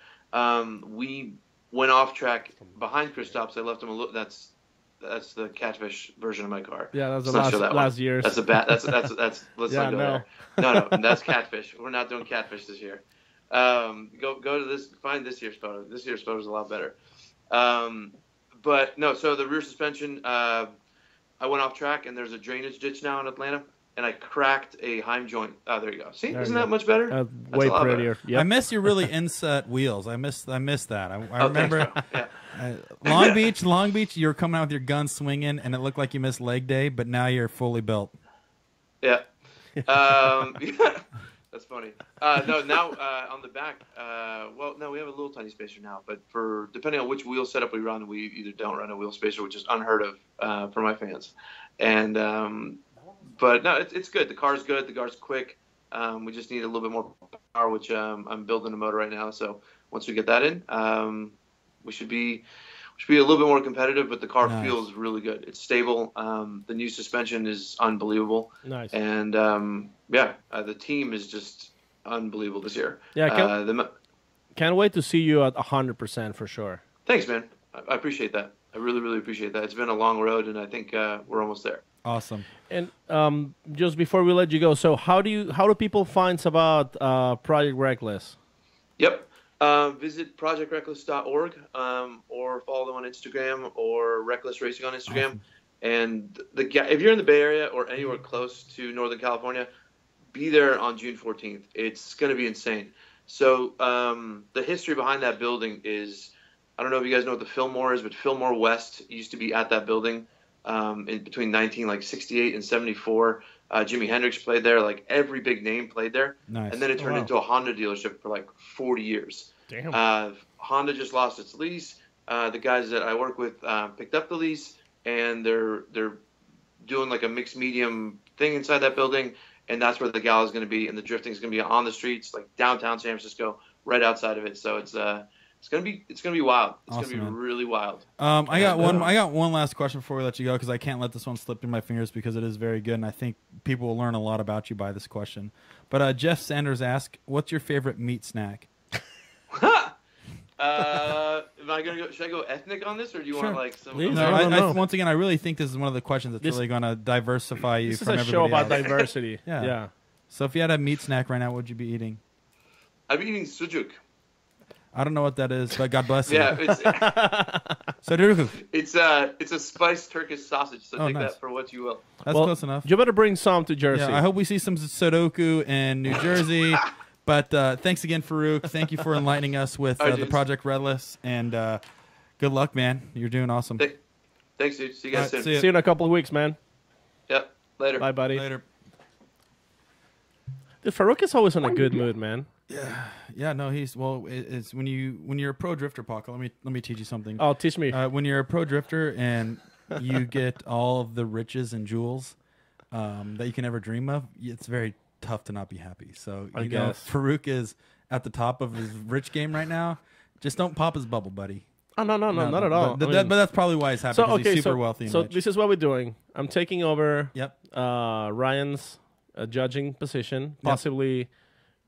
We went off track behind Christoph's. I left him a little. That's the catfish version of my car. yeah, that's the Let's not show that last one. year's. That's a bad. Let's Yeah, not go no. there. No, that's catfish. We're not doing catfish this year. Go to this. Find this year's photo. This year's photo is a lot better. But no. So the rear suspension. I went off track, and there's a drainage ditch now in Atlanta, and I cracked a Heim joint. Oh, there you go. See, There isn't you that go. much better? That's That's way a lot better. prettier. I Yep. miss your really inset wheels. I miss that. I Oh, remember thanks, bro. Yeah. Long Beach. You were coming out with your gun swinging, and it looked like you missed leg day. But now you're fully built. Yeah. That's funny. No, now on the back, no, we have a little tiny spacer now, but depending on which wheel setup we run, we either don't run a wheel spacer, which is unheard of for my fans. And but no, it's good. The car's good. The car's quick. We just need a little bit more power, which I'm building a motor right now. So once we get that in, we should be a little bit more competitive. But the car Nice. feels really good. It's stable. The new suspension is unbelievable. Nice. And the team is just unbelievable this year. Yeah, can't wait to see you at 100% for sure. Thanks, man. I appreciate that. I really, really appreciate that. It's been a long road, and I think we're almost there. Awesome. And just before we let you go, so how do people find about Project Wreckless? Yep. Visit projectreckless.org or follow them on Instagram or Reckless Racing on Instagram. Awesome. And if you're in the Bay Area or anywhere close to Northern California, be there on June 14th. It's going to be insane. So the history behind that building is, I don't know if you guys know what the Fillmore is, but Fillmore West used to be at that building in between 1968 and 74. Jimi Hendrix played there. Like every big name played there. Nice. And then it turned into a Honda dealership for like 40 years. Damn. Honda just lost its lease. The guys that I work with picked up the lease, and they're doing like a mixed medium thing inside that building, and that's where the gala is going to be, and the drifting is going to be on the streets, like downtown San Francisco, right outside of it. So it's gonna be wild. It's Awesome, gonna be man. really wild. I got one last question before we let you go, because I can't let this one slip through my fingers because it is very good, and I think people will learn a lot about you by this question. But Jeff Sanders asked, "What's your favorite meat snack?" Am I gonna go? Should I go ethnic on this, or do you want like some? Please. No, No. once again, I really think this is one of the questions that's really going to diversify you This is from a everybody show about else. diversity. Yeah. Yeah. So if you had a meat snack right now, what would you be eating? I'm eating sujuk. I don't know what that is, but God bless you. Yeah, Sudoku. it's a spiced Turkish sausage. So take nice. that for what you will. That's Well, close enough. You better bring some to Jersey. Yeah, I hope we see some Sudoku in New Jersey. But thanks again, Faruk. Thank you for enlightening us with the dudes. Project Wreckless, and good luck, man. You're doing awesome. Thanks, dude. See you guys soon. see ya. See you in a couple of weeks, man. Yep. Later. Bye, buddy. Later. Dude, Faruk is always in a good mood, man. Yeah, no, it's when you're a pro drifter, Paco. Let me teach you something. Oh, teach me. When you're a pro drifter and you get all of the riches and jewels that you can ever dream of, it's very tough to not be happy. So I you know, guess. Faruk is at the top of his rich game right now. Just don't pop his bubble, buddy. Oh, no, not at all. But that's probably why he's happy, because he's super wealthy and So rich. this is what we're doing. I'm taking over Yep. Ryan's judging position, possibly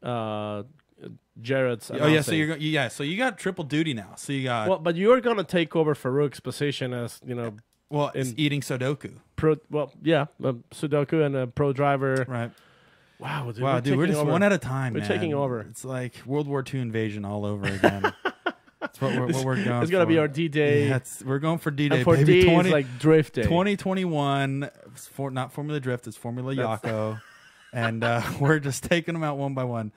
Jared's. Oh yeah, so you got triple duty now. So you got Well, but you're gonna take over Faruk's position as it's eating Sudoku. Sudoku and a pro driver. Right. Wow, dude, We're just one at a time. We're man. taking over. It's like World War II invasion all over again. That's what we're going. It's gonna be for. our D-Day. Yeah, we're going for D-Day. And for baby. D, it's like Drift Day. 2021. Not Formula Drift. It's Formula Yako, and we're just taking them out one by one.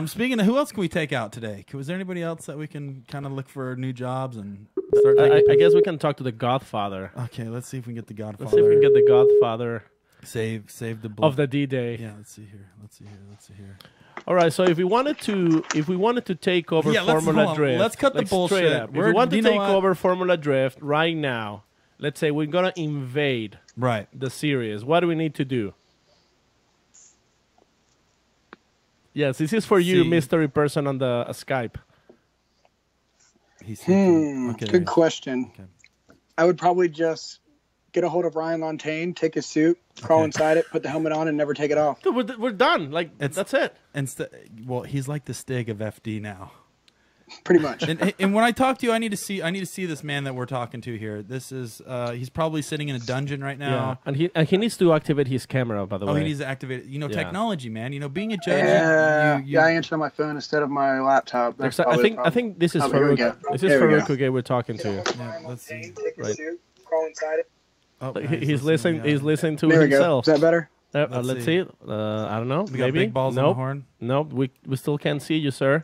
Speaking of, who else can we take out today? Was there anybody else that we can kind of look for new jobs and start? I guess we can talk to the Godfather. Okay, let's see if we can get the Godfather. Let's see if we can get the Godfather save the blood. of the D-Day. Yeah, let's see here. All right, so if we wanted to take over Formula Drift, let's cut the bullshit. Straight up. If we want to take over Formula Drift right now, let's say we're gonna invade the series. What do we need to do? Yes, this is for you, mystery person on the Skype. Good question. Okay. I would probably just get a hold of Ryan Lanteigne, take his suit, crawl inside it, put the helmet on, and never take it off. Dude, we're done. That's it. Well, he's like the Stig of FD now. Pretty much. And when I talk to you, I need to see this man that we're talking to here. This is he's probably sitting in a dungeon right now. Yeah. And he needs to activate his camera, by the way. Oh, he needs to activate it. Technology, man. Being a judge. I answered on my phone instead of my laptop. I think this is Faruk. This is Faruk Kugay we're talking to. Yeah, let's see. Take his suit, crawl inside it. Oh, he's listening. He's listening to there himself. Is that better? Let's see. I don't know. We got big balls on the horn. Nope. We still can't see you, sir.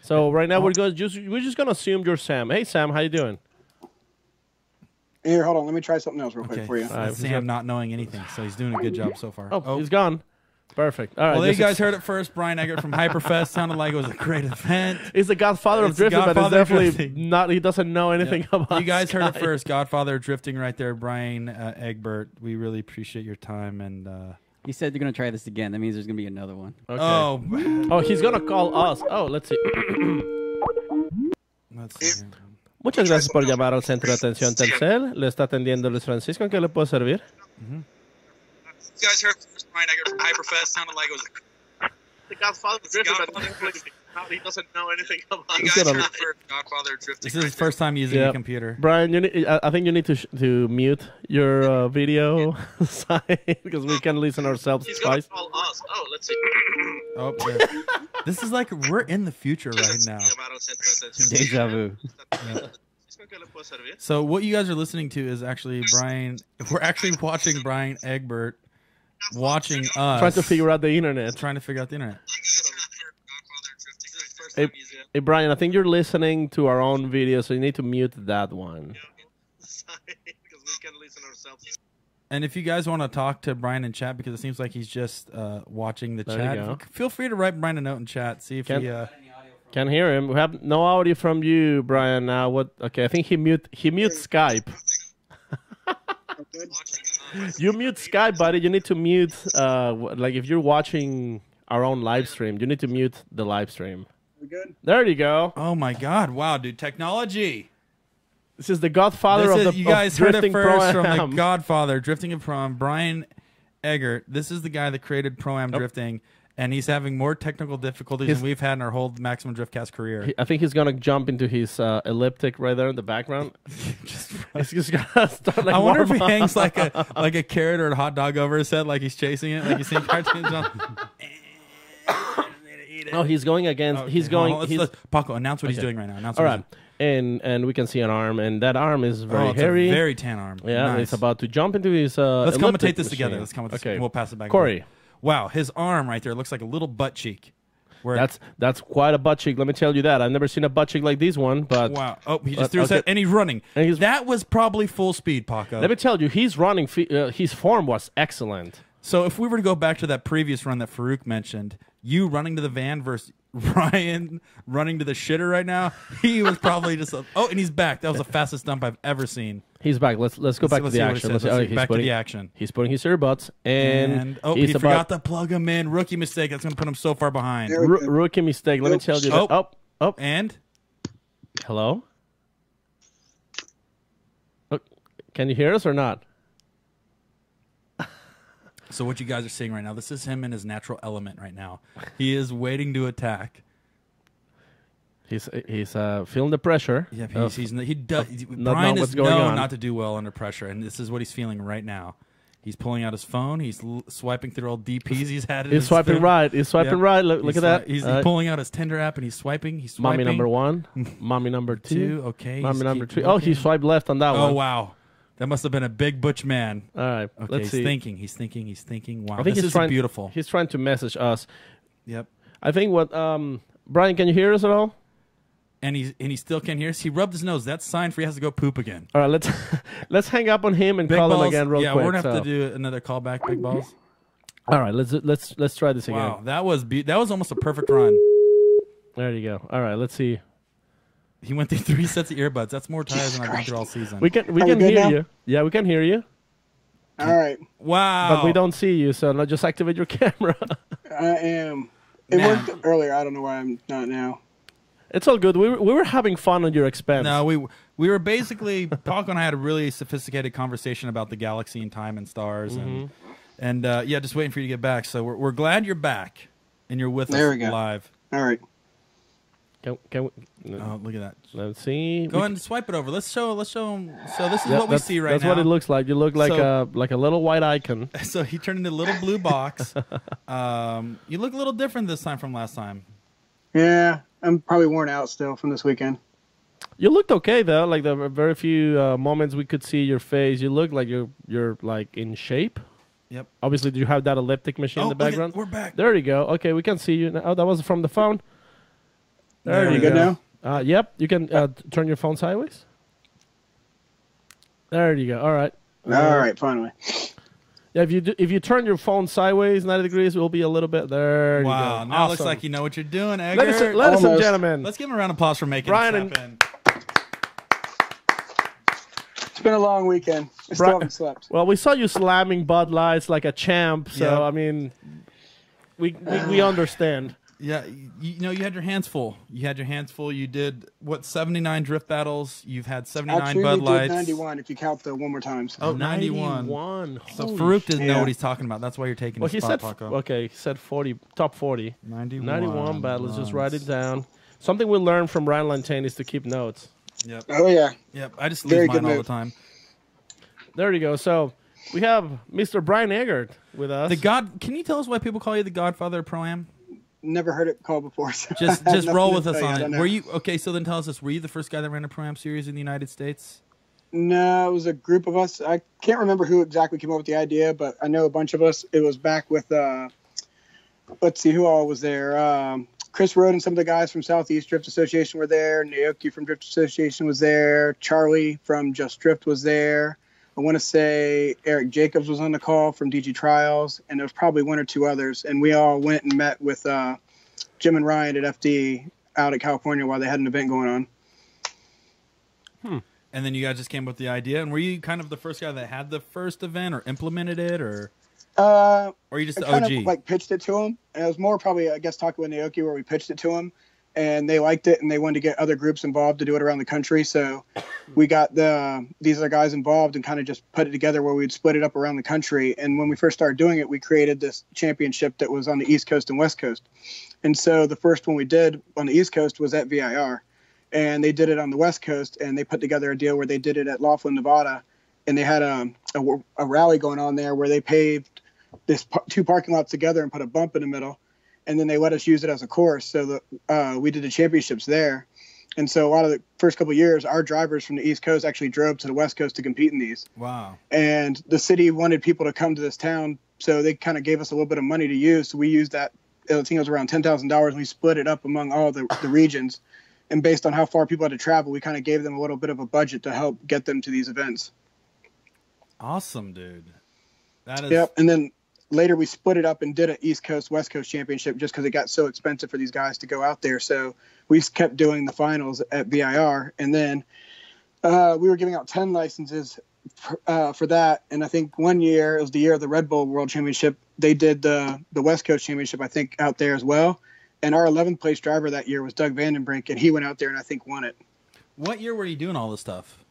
So right now we're just gonna assume you're Sam. Hey Sam, how you doing? Here, hold on. Let me try something else real quick for you. Sam not knowing anything, so he's doing a good job so far. Oh, he's gone. Perfect. All right. Well, you guys heard it first. Brian Eggert from Hyperfest sounded like it was a great event. He's the Godfather of drifting, but he's definitely not. He doesn't know anything about. You guys heard it first. Godfather of drifting, right there. Brian Eggert. We really appreciate your time and. He said they're going to try this again. That means there's going to be another one. Okay. Oh, he's going to call us. Oh, let's see. Let's see. Muchas gracias por llamar al centro de atención Telcel. Le está atendiendo Luis Francisco. ¿En qué le puedo servir? You guys heard Brian Eggert from Hyperfest sounded like it was the Godfather of drifting, but he doesn't know anything about. You guys heard for Godfather of drifting. This is his first time using a computer. Brian, I think you need to mute your video side because we can listen ourselves He's twice. gonna call us. Oh, let's see. Oh, yeah. This is like we're in the future right now. Deja vu. Yeah. So what you guys are listening to is actually Brian. We're actually watching Brian Eggert watching us. Trying to figure out the internet. Trying to figure out the internet. Hey, time he's in. hey, Brian, I think you're listening to our own video, so you need to mute that one. Sorry, because we can listen ourselves. And if you guys want to talk to Brian in chat, because it seems like he's just watching the There chat, you go. feel free to write Brian a note in chat. See if Can- he. Can't hear him. We have no audio from you, Brian. Now what? Okay, I think he mutes Skype. You mute Skype, buddy. You need to mute. Like if you're watching our own live stream, you need to mute the live stream. We good? There you go. Oh my God! Wow, dude, technology. This is the Godfather This of is- the you guys heard it drifting first from the Pro-Am. Godfather, drifting of Pro-Am, Brian Eggert. This is the guy that created Pro-Am drifting, and he's having more technical difficulties than we've had in our whole Maximum Driftcast career. I think he's gonna jump into his elliptic right there in the background. He's just gonna start like. I wonder if he warm up. hangs like a carrot or a hot dog over his head, like he's chasing it, like you see in cartoons. Oh, he's going against. Okay, He's hold on, going. let's- let's- Paco, announce what he's doing right now. Announce All what right, and we can see an arm, and that arm is very it's hairy. a very tan arm. Yeah, Nice. it's about to jump into his. Let's elliptic commentate this together. machine. Let's commentate. Okay, We'll pass it back. Corey. Wow, his arm right there looks like a little butt cheek. Where That's quite a butt cheek. Let me tell you that. I've never seen a butt cheek like this one. But wow. Oh, he but- just threw his okay. head, and he's running. And he's- that was probably full speed, Paco. Let me tell you, he's running. His form was excellent. So if we were to go back to that previous run that Faruk mentioned, you running to the van versus Ryan running to the shitter right now, he was probably just and he's back. That was the fastest dump I've ever seen. He's back. Let's go back to let's the see what he action. says. Let's see- Let's oh, see. he's Back to putting- the action. He's putting his earbuds, and he he's forgot to plug him in. Rookie mistake. That's going to put him so far behind. There we go. rookie mistake. Let me tell you that. Oh, And hello. Oh, can you hear us or not? so what you guys are seeing right now, this is him in his natural element right now. He is waiting to attack. He's feeling the pressure. Yeah, of he does. not Brian knowing is what's going known on. not to do well under pressure, and this is what he's feeling right now. He's pulling out his phone. He's swiping through all DPs he's had. In He's his swiping thing. right. He's swiping Yep. right. Look at that. He's pulling out his Tinder app and he's swiping. He's swiping. Mommy number one. Mommy number two. Okay. Mommy he's number keep three. Oh, he looking. swiped left on that Oh one. wow, that must have been a big butch man. All right. Okay, Let's he's see. thinking. He's thinking. He's thinking. Wow, I think this he's is trying. beautiful. He's trying to message us. Yep. I think what Brian, can you hear us at all? And he still can't hear us. He rubbed his nose. That's sign for he has to go poop again. All right, let's hang up on him and Big call balls. him again real yeah, quick. we're gonna have so. to do another callback. Big balls. All right, let's try this again. Wow, that was almost a perfect run. There you go. All right, let's see. He went through 3 sets of earbuds. That's more tires than I've gone through all season. We can we hear good now? you. Yeah, we can hear you, All right. Wow. but we don't see you. So now just activate your camera. I am. It Man. worked earlier. I don't know why I'm not now. It's all good. We were having fun on your expense. No, we were basically Paco and I had a really sophisticated conversation about the galaxy and time and stars and yeah, just waiting for you to get back. So we're glad you're back and you're with There us we go. live. All right. Can we? Oh, look at that. Let's see. Go ahead and swipe it over. Let's show them. So this is Yeah, what we that's- see right that's now. what it looks like. You look like So- a little white icon. So he turned into a little blue box. You look a little different this time from last time. Yeah, I'm probably worn out still from this weekend. You looked okay though. Like the very few moments we could see your face, you look like you're like in shape. Yep. Obviously, do you have that elliptic machine in the look at- background? we're back. There you go. Okay, we can see you now. Oh, that was from the phone. There There you we Good go. now? Yep. You can turn your phone sideways. There you go. All right. All right, finally. Yeah, if you turn your phone sideways 90 degrees, it will be a little bit there. Wow, you go. now it looks Awesome. like you know what you're doing, Eggert. Ladies and Almost. gentlemen, Let's give him a round of applause for making Brian this and- happen. It's been a long weekend. I still Bri- haven't slept. well, we saw you slamming Bud Lights like a champ, so Yep. I mean, we understand. Yeah, you know, you had your hands full. You did, 79 drift battles. You've had 79 Actually, Bud we Lights. did 91 if you count the one more times. Oh, 91. 91. So Holy Faruk doesn't know Yeah. what he's talking about. That's why you're taking Well, his he said spot, Paco. okay. He said 40, top 40, 91. 91 battles. Just write runs. it down. Something we learned from Ryan Lanteigne is to keep notes. Yep. Oh, yeah. Yep. I just Very lose good mine all move. the time. There you go. So we have Mr. Brian Eggert with us. Can you tell us why people call you the Godfather of Pro-Am? Never heard it called before. So Just I have roll nothing with to us tell you. I on don't it. know. Were you okay? So then tell us this: were you the first guy that ran a Pro-Am series in the United States? No, it was a group of us. I can't remember who exactly came up with the idea, but I know a bunch of us. It was back with, let's see, who all was there? Chris Rode and some of the guys from Southeast Drift Association were there. Naoki from Drift Association was there. Charlie from Just Drift was there. I want to say Eric Jacobs was on the call from DG Trials, and there was probably one or two others. And we all went and met with Jim and Ryan at FD out at California while they had an event going on. And then you guys just came up with the idea. And were you kind of the first guy that had the first event or implemented it, or you just the OG? Kind of like pitched it to him. And it was more probably, I guess, talking with Naoki where we pitched it to him, and they liked it, and they wanted to get other groups involved to do it around the country. So we got these other guys involved and kind of just put it together where we'd split it up around the country. And when we first started doing it, we created this championship that was on the East Coast and West Coast. And so the first one we did on the East Coast was at VIR. And they did it on the West Coast, and they put together a deal where they did it at Laughlin, Nevada. And they had a rally going on there where they paved two parking lots together and put a bump in the middle. And then they let us use it as a course. So we did the championships there. And so a lot of the first couple of years, our drivers from the East Coast actually drove to the West Coast to compete in these. Wow. And the city wanted people to come to this town, so they kind of gave us a little bit of money to use. So we used that. I think it was around $10,000, and we split it up among all the regions. And based on how far people had to travel, we kind of gave them a little bit of a budget to help get them to these events. Awesome, dude. That is. Yep. And then later we split it up and did an East Coast, West Coast championship just because it got so expensive for these guys to go out there. So we kept doing the finals at VIR. And then we were giving out 10 licenses for that. And I think one year, it was the year of the Red Bull World Championship, they did the West Coast Championship, I think, out there as well. And our 11th place driver that year was Doug Vandenbrink, and he went out there and I think won it. What year were you doing all this stuff?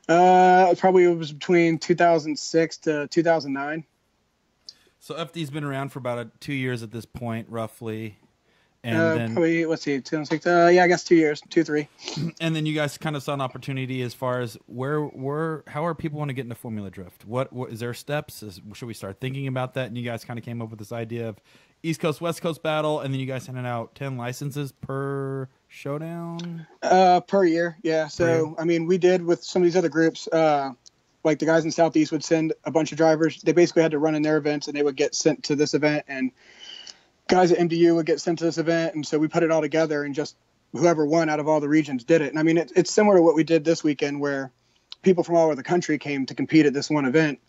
Probably it was between 2006 to 2009. So FD's been around for about 2 years at this point, roughly. And then probably, let's see, 2006. Yeah, I guess 2 years, 2-3. And then you guys kind of saw an opportunity as far as how are people want to get into Formula Drift? What is there steps? Should we start thinking about that? And you guys kind of came up with this idea of East Coast, West Coast battle, and then you guys handed out 10 licenses per showdown? Per year, yeah. So, I mean, we did with some of these other groups, like the guys in Southeast would send a bunch of drivers. They basically had to run in their events, and they would get sent to this event, and guys at MDU would get sent to this event. And so we put it all together, and just whoever won out of all the regions did it. And I mean, it's similar to what we did this weekend, where people from all over the country came to compete at this one event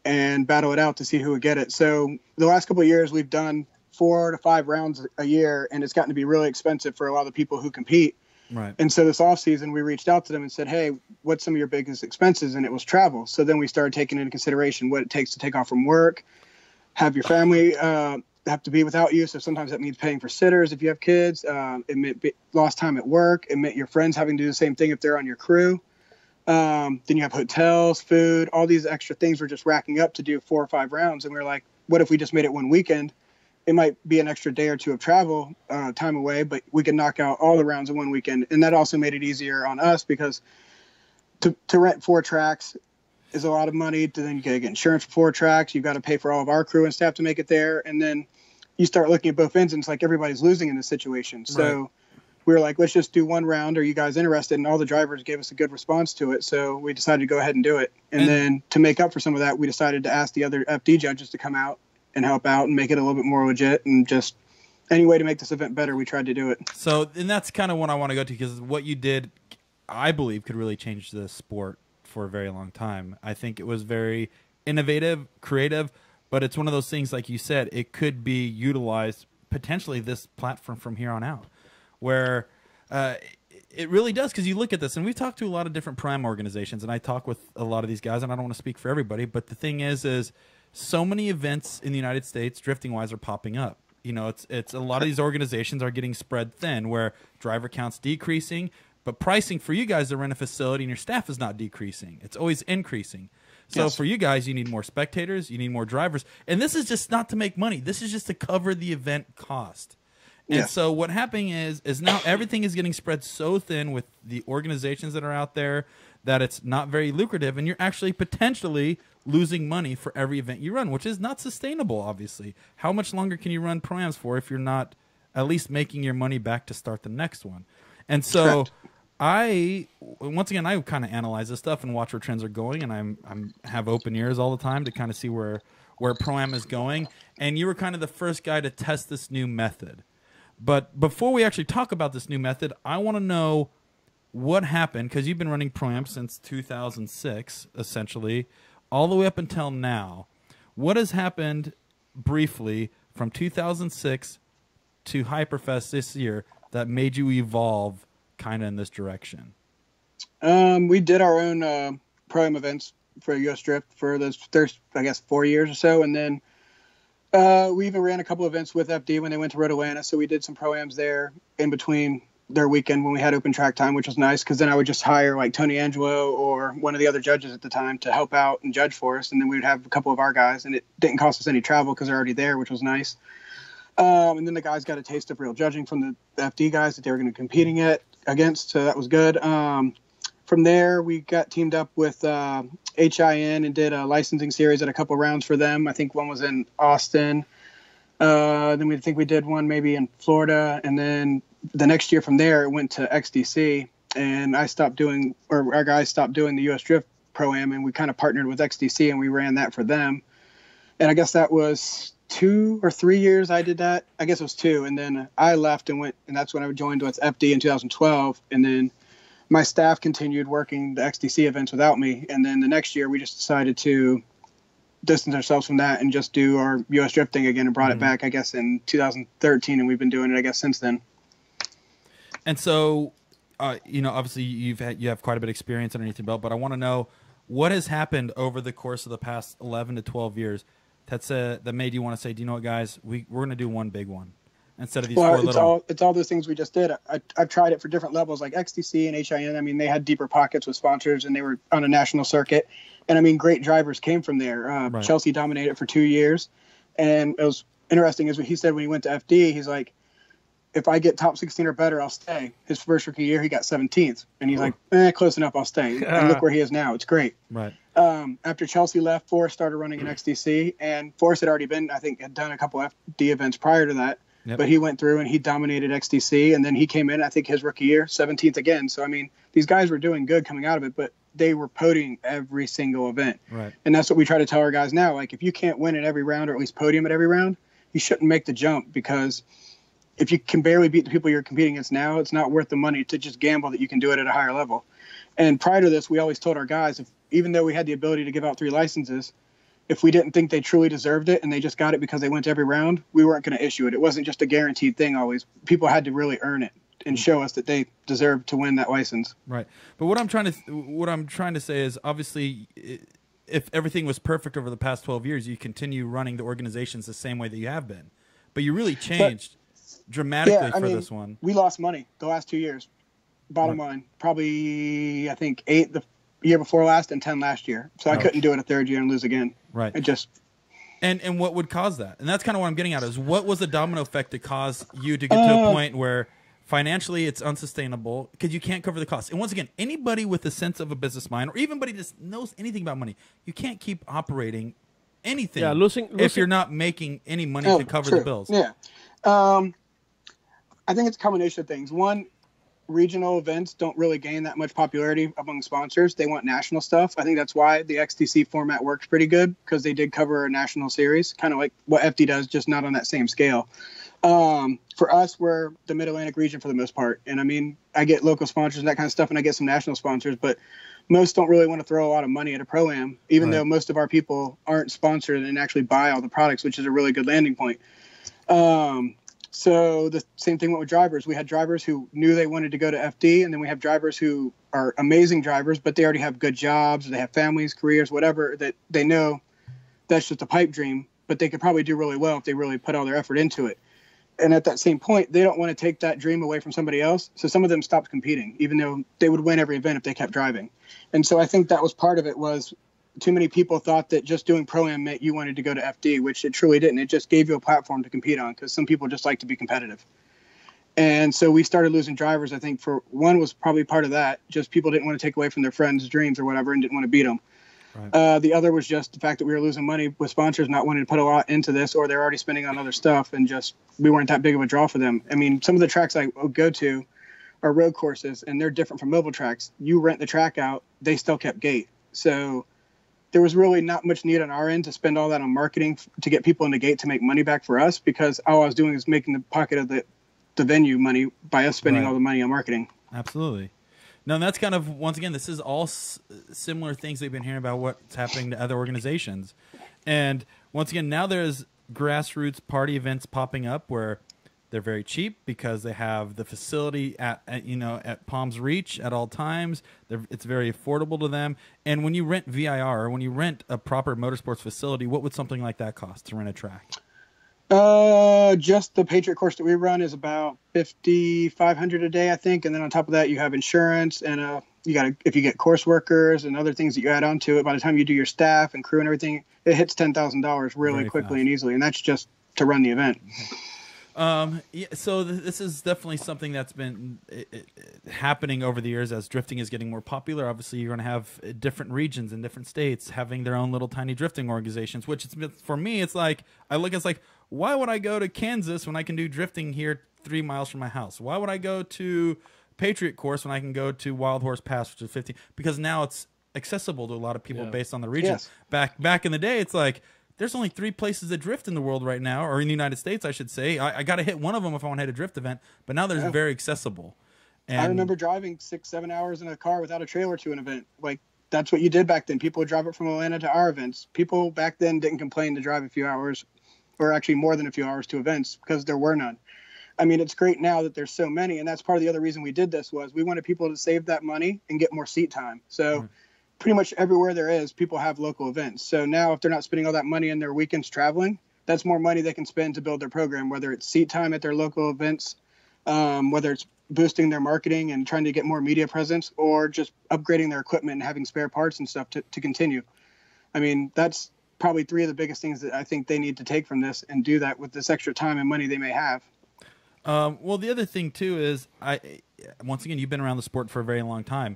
and battle it out to see who would get it. So the last couple of years, we've done 4 to 5 rounds a year, and it's gotten to be really expensive for a lot of the people who compete. Right. And so this off season, we reached out to them and said, hey, what's some of your biggest expenses? And it was travel. So then we started taking into consideration what it takes to take off from work, have your family have to be without you. So sometimes that means paying for sitters if you have kids. It meant lost time at work. It meant your friends having to do the same thing if they're on your crew. Then you have hotels, food, all these extra things were just racking up to do 4 or 5 rounds. And we were like, what if we just made it one weekend? It might be an extra day or two of travel time away, but we could knock out all the rounds in one weekend. And that also made it easier on us because to rent 4 tracks is a lot of money. Then you got to get insurance for 4 tracks. You've got to pay for all of our crew and staff to make it there. And then you start looking at both ends, and it's like everybody's losing in this situation. So we were like, let's just do 1 round. Are you guys interested? And all the drivers gave us a good response to it. So we decided to go ahead and do it. And then to make up for some of that, we decided to ask the other FD judges to come out and help out and make it a little bit more legit, and just any way to make this event better, we tried to do it. So, and that's kind of what I want to go to, because what you did, I believe, could really change the sport for a very long time. I think it was very innovative, creative, but it's one of those things, like you said, it could be utilized, potentially this platform from here on out, where it really does, because you look at this, and we've talked to a lot of different ProAm organizations, and I talk with a lot of these guys, and I don't want to speak for everybody, but the thing is so many events in the United States, drifting-wise, are popping up. You know, it's a lot of these organizations are getting spread thin, where driver count's decreasing, but pricing for you guys that run a facility and your staff is not decreasing. It's always increasing. So for you guys, you need more spectators, you need more drivers. And this is just not to make money. This is just to cover the event cost. And so what happening is now everything is getting spread so thin with the organizations that are out there that it's not very lucrative, and you're actually potentially losing money for every event you run, which is not sustainable, obviously. How much longer can you run Pro-Ams for if you're not at least making your money back to start the next one? And so once again, I kind of analyze this stuff and watch where trends are going, and I'm have open ears all the time to kind of see where Pro-Am is going. And you were kind of the first guy to test this new method. But before we actually talk about this new method, I want to know what happened, because you've been running ProAm since 2006, essentially, all the way up until now. What has happened briefly from 2006 to Hyperfest this year that made you evolve kind of in this direction? We did our own ProAm events for USDrift for those first, I guess, 4 years or so, and then we even ran a couple events with FD when they went to Ridealongs, so we did some ProAms there in between their weekend when we had open track time, which was nice, because then I would just hire like Tony Angelo or one of the other judges at the time to help out and judge for us, and then we would have a couple of our guys, and it didn't cost us any travel because they're already there, which was nice. And then the guys got a taste of real judging from the FD guys that they were going to be competing against, so that was good. From there, we got teamed up with HIN and did a licensing series at a couple rounds for them. I think one was in Austin. Then we think we did one maybe in Florida, and then the next year from there, it went to XDC, and our guys stopped doing the US Drift Pro-Am, and we kind of partnered with XDC, and we ran that for them. And I guess that was 2 or 3 years I did that. I guess it was 2, and then I left and went, and that's when I joined with FD in 2012, and then my staff continued working the XDC events without me, and then the next year we just decided to distance ourselves from that and just do our US Drift thing again and brought it back, I guess, in 2013, and we've been doing it, I guess, since then. And so, obviously you have quite a bit of experience underneath your belt, but I want to know what has happened over the course of the past 11 to 12 years that made you want to say, do you know what, guys, we're going to do one big one instead of these four little. It's all those things we just did. I've tried it for different levels, like XTC and HIN. I mean, they had deeper pockets with sponsors, and they were on a national circuit. And I mean, great drivers came from there. Right. Chelsea dominated for 2 years, and it was interesting is what he said when he went to FD. He's like, if I get top 16 or better, I'll stay. His first rookie year, he got 17th. And he's like, close enough, I'll stay. And look where he is now. It's great. Right. After Chelsea left, Forrest started running in XDC. And Forrest had already had done a couple FD events prior to that. Yep. But he went through and he dominated XDC. And then he came in, I think his rookie year, 17th again. So, I mean, these guys were doing good coming out of it, but they were podiuming every single event. Right. And that's what we try to tell our guys now. Like, if you can't win at every round or at least podium at every round, you shouldn't make the jump, because if you can barely beat the people you're competing against now, it's not worth the money to just gamble that you can do it at a higher level. And prior to this, we always told our guys, even though we had the ability to give out 3 licenses, if we didn't think they truly deserved it and they just got it because they went to every round, we weren't going to issue it. It wasn't just a guaranteed thing always. People had to really earn it and show us that they deserved to win that license. Right. But what I'm trying to say is, obviously, if everything was perfect over the past 12 years, you continue running the organizations the same way that you have been. But you really changed dramatically for this one. We lost money the last 2 years. Bottom line, probably I think 8 the year before last and 10 last year. So I couldn't do it a third year and lose again. Right. It just. And what would cause that? And that's kind of what I'm getting at, is what was the domino effect to cause you to get to a point where financially it's unsustainable because you can't cover the costs? And once again, anybody with a sense of a business mind, or even anybody that knows anything about money, you can't keep operating anything if you're not making any money to cover the bills. Yeah. I think it's a combination of things. One, regional events don't really gain that much popularity among sponsors. They want national stuff. I think that's why the XTC format works pretty good, because they did cover a national series, kind of like what FD does, just not on that same scale. For us, we're the Mid-Atlantic region for the most part. And I mean, I get local sponsors and that kind of stuff, and I get some national sponsors, but most don't really want to throw a lot of money at a Pro-Am, even though most of our people aren't sponsored and actually buy all the products, which is a really good landing point. So the same thing went with drivers. We had drivers who knew they wanted to go to FD, and then we have drivers who are amazing drivers, but they already have good jobs, or they have families, careers, whatever, that they know that's just a pipe dream, but they could probably do really well if they really put all their effort into it. And at that same point, they don't want to take that dream away from somebody else. So some of them stopped competing, even though they would win every event if they kept driving. And so I think that was part of it, was too many people thought that just doing Pro-Am meant you wanted to go to FD, which it truly didn't. It just gave you a platform to compete on, because some people just like to be competitive. And so we started losing drivers. I think for one was probably part of that. Just people didn't want to take away from their friends' dreams or whatever and didn't want to beat them. Right. The other was just the fact that we were losing money with sponsors not wanting to put a lot into this, or they're already spending on other stuff, and just we weren't that big of a draw for them. I mean, some of the tracks I go to are road courses, and they're different from mobile tracks. You rent the track out, they still kept gate. So there was really not much need on our end to spend all that on marketing to get people in the gate to make money back for us, because all I was doing is making the pocket of the the venue money by us spending Right. all the money on marketing. Absolutely. No, and that's kind of, once again, this is all similar things we've been hearing about what's happening to other organizations. And once again, now there's grassroots party events popping up where they're very cheap because they have the facility at Palm's Reach at all times. It's very affordable to them. And when you rent VIR, or when you rent a proper motorsports facility, what would something like that cost to rent a track? Just the Patriot course that we run is about $5,500 a day, I think. And then on top of that, you have insurance and if you get course workers and other things that you add on to it, by the time you do your staff and crew and everything, it hits $10,000 really Very quickly fast. and easily. And that's just to run the event. Yeah, so this is definitely something that's been happening over the years as drifting is getting more popular. Obviously, you're going to have different regions in different states having their own little tiny drifting organizations, which for me, it's like, why would I go to Kansas when I can do drifting here 3 miles from my house? Why would I go to Patriot course when I can go to Wild Horse Pass, which is 50? Because now it's accessible to a lot of people based on the region. Yes. Back in the day, it's like, there's only 3 places that drift in the world right now, or in the United States, I should say. I got to hit one of them if I want to hit a drift event, but now there's very accessible. And I remember driving 6-7 hours in a car without a trailer to an event. Like, that's what you did back then. People would drive it from Atlanta to our events. People back then didn't complain to drive a few hours, or actually more than a few hours to events, because there were none. I mean, it's great now that there's so many, and that's part of the other reason we did this was we wanted people to save that money and get more seat time. So pretty much everywhere there is, people have local events. So now if they're not spending all that money in their weekends traveling, that's more money they can spend to build their program, whether it's seat time at their local events, whether it's boosting their marketing and trying to get more media presence, or just upgrading their equipment and having spare parts and stuff to continue. I mean, that's probably 3 of the biggest things that I think they need to take from this and do that with this extra time and money they may have. Well, the other thing, too, is, once again, you've been around the sport for a very long time.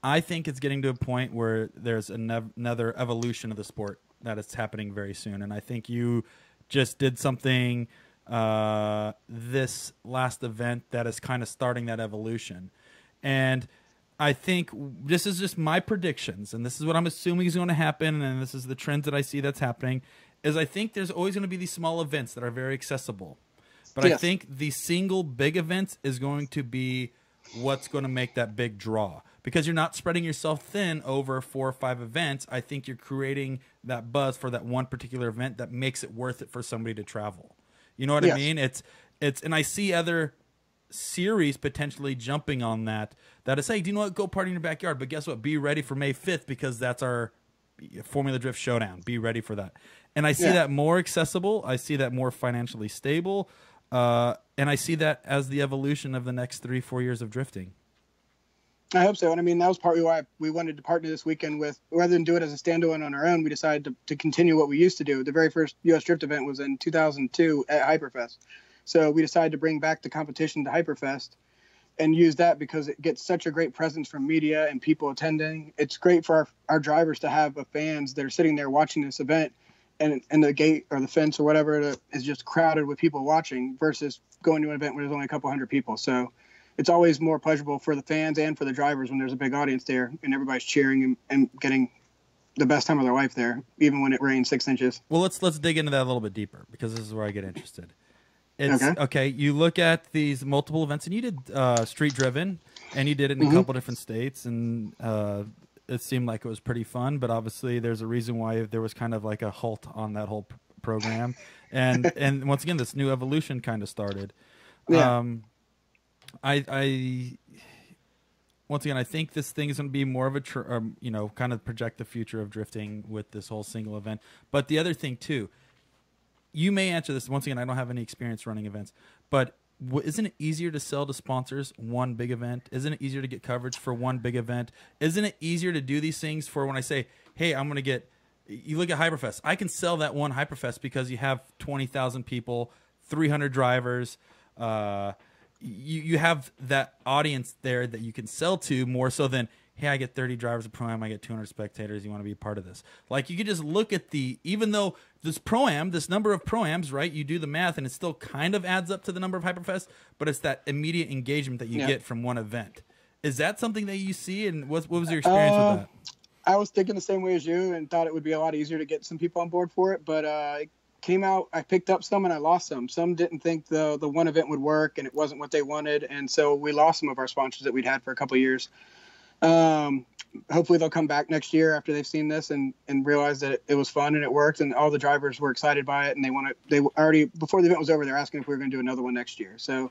I think it's getting to a point where there's another evolution of the sport that is happening very soon. And I think you just did something this last event that is kind of starting that evolution. And I think this is just my predictions, and this is what I'm assuming is going to happen, and this is the trends that I see that's happening, is I think there's always going to be these small events that are very accessible. But I think the single big events is going to be what's going to make that big draw. Because you're not spreading yourself thin over 4 or 5 events. I think you're creating that buzz for that one particular event that makes it worth it for somebody to travel. You know what I mean? And I see other series potentially jumping on that is, hey, do you know what? Go party in your backyard. But guess what? Be ready for May 5th because that's our Formula Drift Showdown. Be ready for that. And I see that more accessible. I see that more financially stable. And I see that as the evolution of the next 3-4 years of drifting. I hope so. And I mean, that was partly why we wanted to partner this weekend with, rather than do it as a standalone on our own, we decided to continue what we used to do. The very first US Drift event was in 2002 at Hyperfest. So we decided to bring back the competition to Hyperfest and use that because it gets such a great presence from media and people attending. It's great for our drivers to have fans that are sitting there watching this event, and the gate or the fence or whatever is just crowded with people watching versus going to an event where there's only a couple hundred people. So it's always more pleasurable for the fans and for the drivers when there's a big audience there and everybody's cheering and getting the best time of their life there, even when it rains 6 inches. Well, let's dig into that a little bit deeper because this is where I get interested. Okay. You look at these multiple events, and you did street driven, and you did it in a couple different states, and it seemed like it was pretty fun. But obviously, there's a reason why there was kind of like a halt on that whole program, and once again, this new evolution kind of started. Yeah. Once again, I think this thing is going to be more of a, kind of project the future of drifting with this whole single event. But the other thing too, you may answer this. Once again, I don't have any experience running events, but isn't it easier to sell to sponsors one big event? Isn't it easier to get coverage for one big event? Isn't it easier to do these things for when I say, hey, I'm going to get, you look at Hyperfest. I can sell that one Hyperfest because you have 20,000 people, 300 drivers, you have that audience there that you can sell to more so than, hey, I get 30 drivers of ProAm, I get 200 spectators, you want to be a part of this. Like, you could just look at even though this ProAm, this number of ProAms, right, you do the math and it still kind of adds up to the number of Hyperfest, but it's that immediate engagement that you get from one event. Is that something that you see, and what was your experience with that? I was thinking the same way as you and thought it would be a lot easier to get some people on board for it, but came out. I picked up some and I lost some. Some didn't think the one event would work and it wasn't what they wanted, and so we lost some of our sponsors that we'd had for a couple of years. Hopefully they'll come back next year after they've seen this and realize that it was fun and it worked, and all the drivers were excited by it, and they already, before the event was over, they're asking if we were going to do another one next year. So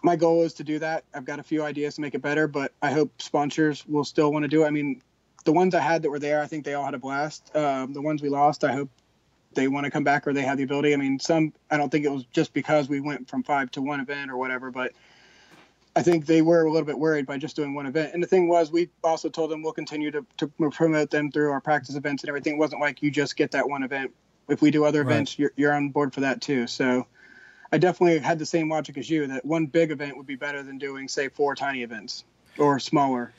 my goal is to do that. I've got a few ideas to make it better, but I hope sponsors will still want to do it. I mean, the ones I had that were there, I think they all had a blast. The ones we lost, I hope they want to come back or they have the ability. I mean, some, I don't think it was just because we went from 5 to 1 event or whatever, but I think they were a little bit worried by just doing one event. And the thing was, we also told them we'll continue to promote them through our practice events and everything. It wasn't like you just get that one event. If we do other events, you're on board for that too. So I definitely had the same logic as you, that one big event would be better than doing, say, 4 tiny events or smaller,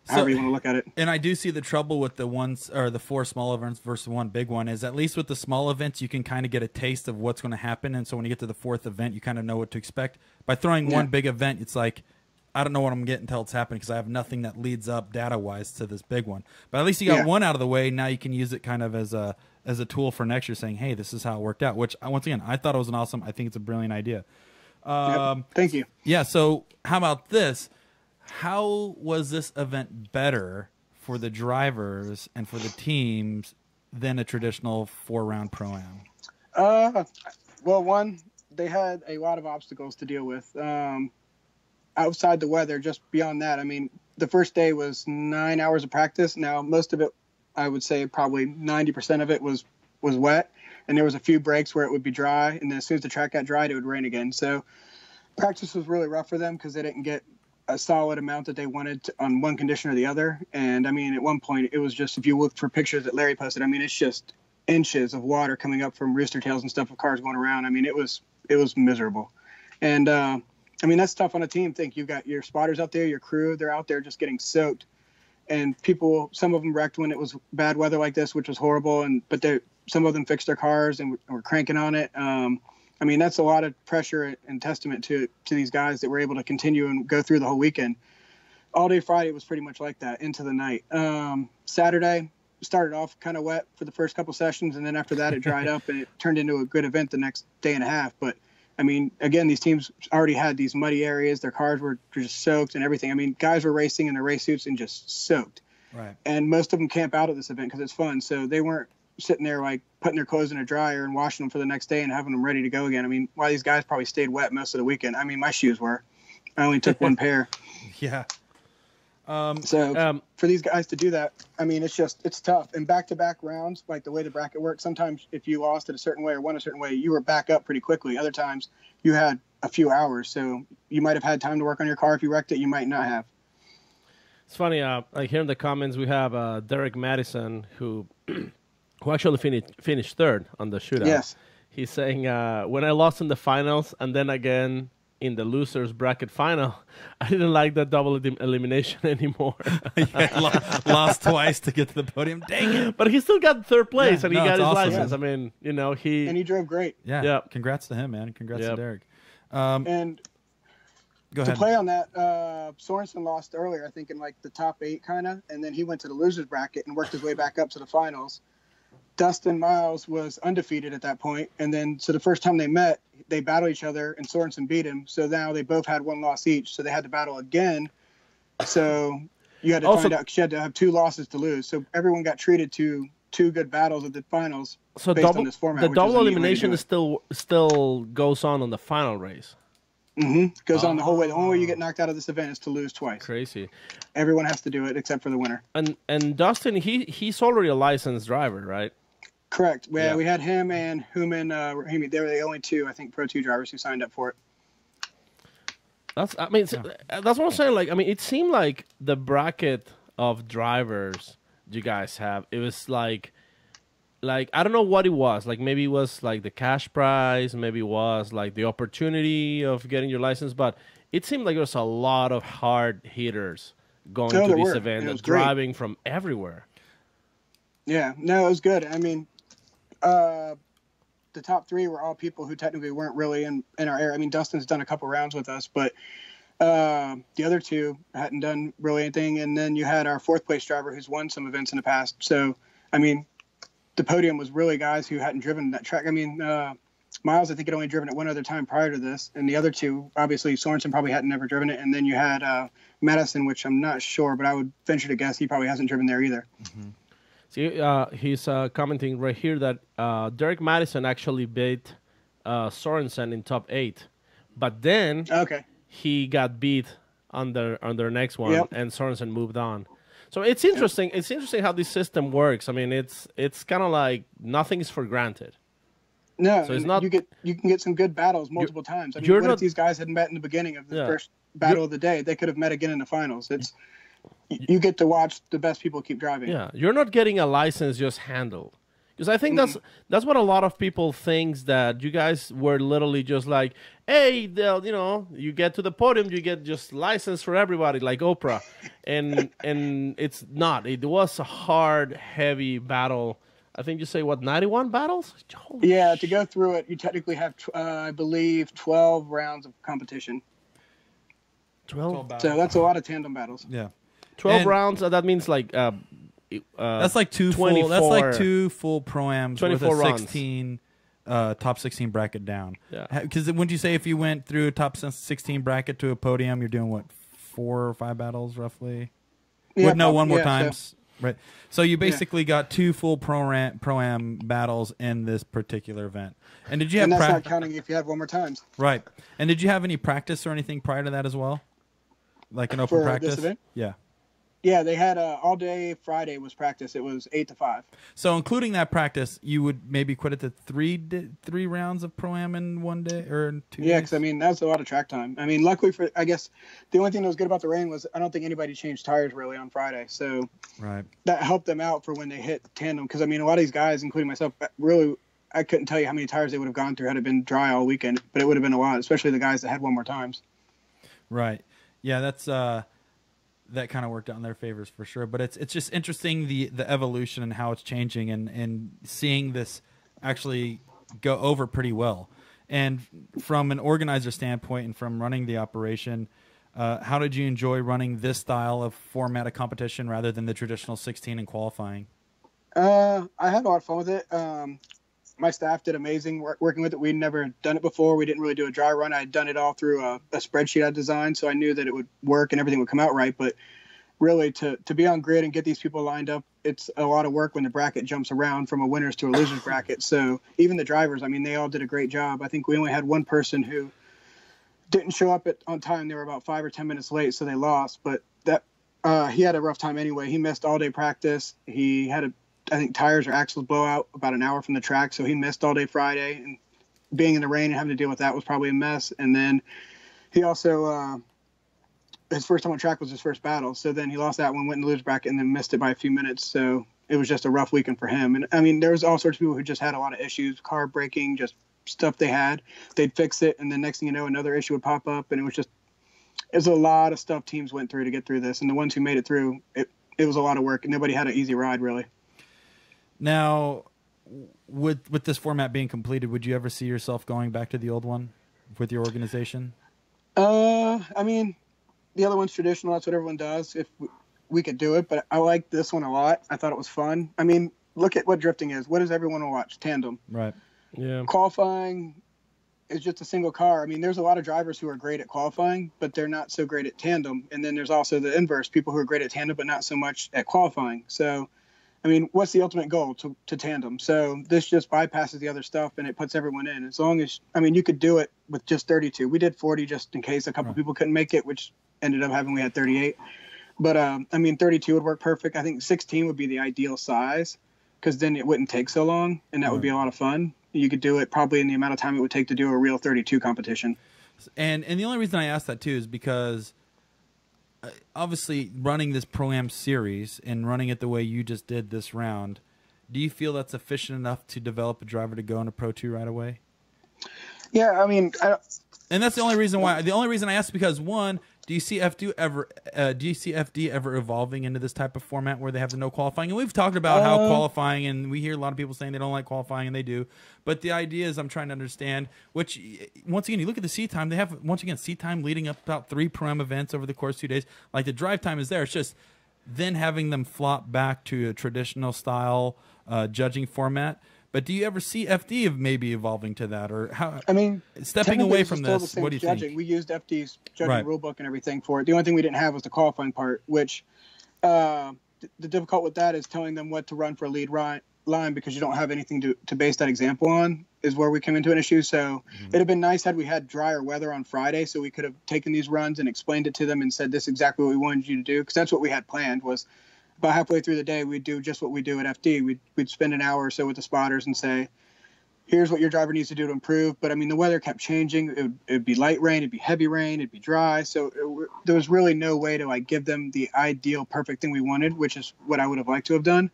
however you want to look at it. And I do see the trouble with the ones, or the 4 small events versus one big one, is at least with the small events, you can kind of get a taste of what's going to happen. And so when you get to the 4th event, you kind of know what to expect. By throwing one big event, it's like, I don't know what I'm getting until it's happening because I have nothing that leads up data-wise to this big one. But at least you got one out of the way. Now you can use it kind of as a tool for next year, saying, hey, this is how it worked out, which, once again, I thought it was an awesome, I think it's a brilliant idea. Thank you. Yeah, so how about this? How was this event better for the drivers and for the teams than a traditional 4-round Pro-Am? Well, one, they had a lot of obstacles to deal with. Outside the weather, just beyond that, I mean, the first day was 9 hours of practice. Now, most of it, I would say probably 90% of it was wet, and there was a few breaks where it would be dry, and then as soon as the track got dry, it would rain again. So practice was really rough for them because they didn't get a solid amount that they wanted on one condition or the other. And I mean, at one point, it was just, if you look for pictures that Larry posted, I mean, it's just inches of water coming up from rooster tails and stuff of cars going around. I mean, it was miserable. And I mean, that's tough on a team. Think you've got your spotters out there, your crew, they're out there just getting soaked. And people, some of them wrecked when it was bad weather like this, which was horrible. But some of them fixed their cars and were cranking on it. I mean, that's a lot of pressure and testament to these guys that were able to continue and go through the whole weekend. All day Friday was pretty much like that into the night. Saturday started off kind of wet for the first couple sessions, and then after that it dried up and it turned into a good event the next day and a half. But I mean, again, these teams already had these muddy areas. Their cars were just soaked and everything. I mean, guys were racing in their race suits and just soaked. Right. And most of them camp out at this event because it's fun. So they weren't sitting there like putting their clothes in a dryer and washing them for the next day and having them ready to go again. I mean, why these guys probably stayed wet most of the weekend. I mean, my shoes were. I only took one pair. Yeah. So for these guys to do that, I mean, it's tough. And back-to-back rounds, like the way the bracket works, sometimes if you lost it a certain way or won a certain way, you were back up pretty quickly. Other times you had a few hours. So you might have had time to work on your car. If you wrecked it, you might not have. It's funny, like here in the comments, we have Derek Madison, who actually finished 3rd on the shootout. Yes. He's saying, when I lost in the finals and then again in the losers bracket final, I didn't like that double elimination anymore. Lost twice to get to the podium. Dang it. But he still got 3rd place, and he got his awesome. license. Yeah. I mean, you know, And he drove great. Yeah. Congrats to him, man. Congrats to Derek. And Go to ahead. play on that, Sorensen lost earlier, I think, in like the top 8 kind of, and then he went to the losers bracket and worked his way back up to the finals. Dustin Miles was undefeated at that point, and then so the first time they met, they battled each other, and Sorensen beat him. So now they both had 1 loss each, so they had to battle again. So you had to find out, 'cause you had to have 2 losses to lose. So everyone got treated to 2 good battles at the finals. So based on this format, the which is a double neat way to elimination do is still goes on the final race. Goes on the whole way. The only way you get knocked out of this event is to lose twice. Crazy. Everyone has to do it except for the winner. And Dustin, he's already a licensed driver, right? Correct. Well, we had him and Human Rahimi. They were the only 2, I think, Pro 2 drivers who signed up for it. That's what I'm saying. Like, I mean, it seemed like the bracket of drivers you guys have, it was like I don't know what it was. Like, maybe it was like the cash prize, maybe it was like the opportunity of getting your license, but it seemed like there was a lot of hard hitters going to this event and driving from everywhere. Yeah, no, it was good. I mean, the top 3 were all people who technically weren't really in our area. I mean, Dustin's done a couple rounds with us, but the other 2 hadn't done really anything. And then you had our 4th place driver who's won some events in the past. So, I mean, the podium was really guys who hadn't driven that track. I mean, Miles, I think, had only driven it one other time prior to this, and the other two, obviously, Sorensen probably hadn't never driven it, and then you had Madison, which I'm not sure, but I would venture to guess he probably hasn't driven there either. Mm-hmm. See, he's commenting right here that Derek Madison actually beat Sorensen in top 8, but then he got beat on their next one, and Sorensen moved on. So it's interesting. It's interesting how this system works. I mean, it's kind of like nothing is for granted. No, so it's not. You can get some good battles multiple times. I mean, what if these guys had met in the beginning of the first battle of the day? They could have met again in the finals. You get to watch the best people keep driving. Yeah, you're not getting a license just handled. Because I think that's what a lot of people thinks, that you guys were literally just like, hey, you get to the podium, you get just license for everybody, like Oprah, and it's not. It was a hard, heavy battle. I think you say 91 battles? Holy to go through it, you technically have, I believe, 12 rounds of competition. 12 battles. So that's a lot of tandem battles. Yeah, 12 rounds. That means like. That's like two 24, full. That's like two full pro-ams with a 16 top 16 bracket down. Yeah. Because wouldn't you say if you went through a top 16 bracket to a podium, you're doing what, 4 or 5 battles roughly? Yeah, one more times. Right. So you basically got 2 full pro-am battles in this particular event. And did you have? And that's not counting if you have one more times. Right. And did you have any practice or anything prior to that as well? Like an open practice? This event? Yeah. Yeah, they had all day Friday was practice. It was 8 to 5. So including that practice, you would maybe quit it to 3 rounds of pro-am in one day or in 2 days? Yeah, because, I mean, that's a lot of track time. I mean, luckily for, I guess, the only thing that was good about the rain was I don't think anybody changed tires really on Friday. So that helped them out for when they hit tandem. Because, I mean, a lot of these guys, including myself, really, I couldn't tell you how many tires they would have gone through had it been dry all weekend. But it would have been a lot, especially the guys that had one more times. Right. Yeah, that's... that kind of worked out in their favors for sure. But it's just interesting the evolution and how it's changing and seeing this actually go over pretty well. And from an organizer standpoint and from running the operation, how did you enjoy running this style of format of competition rather than the traditional 16 and qualifying? I had a lot of fun with it. My staff did amazing working with it. We'd never done it before. We didn't really do a dry run. I had done it all through a spreadsheet I designed, so I knew that it would work and everything would come out right. But really, to be on grid and get these people lined up, it's a lot of work when the bracket jumps around from a winners to a losers bracket. So even the drivers, I mean, they all did a great job. I think we only had one person who didn't show up on time. They were about 5 or 10 minutes late, so they lost. But that he had a rough time anyway. He missed all day practice. He had I think tires or axles blow out about an hour from the track, so he missed all day Friday. And being in the rain and having to deal with that was probably a mess. And then he also, his first time on track was his first battle. So then he lost that one, went in the losers bracket, and then missed it by a few minutes. So it was just a rough weekend for him. And I mean, there was all sorts of people who just had a lot of issues, car braking, just stuff they had. They'd fix it, and then next thing you know, another issue would pop up, and it was a lot of stuff teams went through to get through this. And the ones who made it through, it was a lot of work, and nobody had an easy ride, really. Now, with this format being completed, would you ever see yourself going back to the old one with your organization? I mean, the other one's traditional. That's what everyone does. If we could do it, but I like this one a lot. I thought it was fun. I mean, look at what drifting is. What does everyone watch? Tandem. Right. Yeah. Qualifying is just a single car. I mean, there's a lot of drivers who are great at qualifying, but they're not so great at tandem. And then there's also the inverse, people who are great at tandem, but not so much at qualifying. So, I mean, what's the ultimate goal to tandem? So this just bypasses the other stuff and it puts everyone in. As long as, I mean, you could do it with just 32. We did 40 just in case a couple people couldn't make it, which ended up having, we had 38. But, I mean, 32 would work perfect. I think 16 would be the ideal size because then it wouldn't take so long and that would be a lot of fun. You could do it probably in the amount of time it would take to do a real 32 competition. And the only reason I asked that, too, is because obviously running this Pro-Am series and running it the way you just did this round, do you feel that's efficient enough to develop a driver to go into Pro 2 right away? Yeah, I mean... and that's the only reason why. The only reason I asked is because, one, do you see FD ever evolving into this type of format where they have the no qualifying? And we've talked about how qualifying, and we hear a lot of people saying they don't like qualifying, and they do. But the idea is I'm trying to understand, which, once again, you look at the seat time, they have, once again, seat time leading up about 3 Pro-Am events over the course of 2 days. Like, the drive time is there. It's just then having them flop back to a traditional style judging format. But do you ever see FD of maybe evolving to that, or how? I mean, stepping away from still the this, same what do you judging. think? We used FD's judging Right. rule book and everything for it. The only thing we didn't have was the qualifying part, which the difficult with that is telling them what to run for a lead line because you don't have anything to base that example on is where we come into an issue. So it'd have been nice had we had drier weather on Friday so we could have taken these runs and explained it to them and said this is exactly what we wanted you to do, because that's what we had planned. Was about halfway through the day we'd do just what we do at FD. We'd spend an hour or so with the spotters and say, here's what your driver needs to do to improve. But I mean, the weather kept changing. It'd be light rain, it'd be heavy rain, it'd be dry. So there was really no way to like give them the ideal perfect thing we wanted, which is what I would have liked to have done.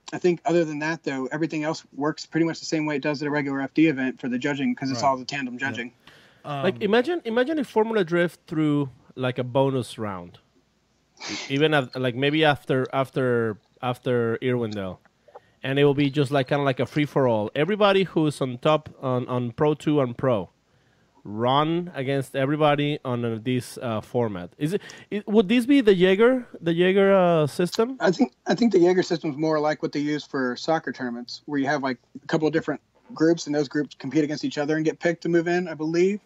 I think other than that, though, everything else works pretty much the same way it does at a regular FD event for the judging, because it's all the tandem judging. Like imagine if Formula Drift threw like a bonus round, even like maybe after Irwindale. And it will be just like kind of like a free for all. Everybody who's on top on Pro 2 and Pro run against everybody on this format. Would this be the Jaeger system? I think the Jaeger system is more like what they use for soccer tournaments, where you have like a couple of different groups, and those groups compete against each other and get picked to move in, I believe.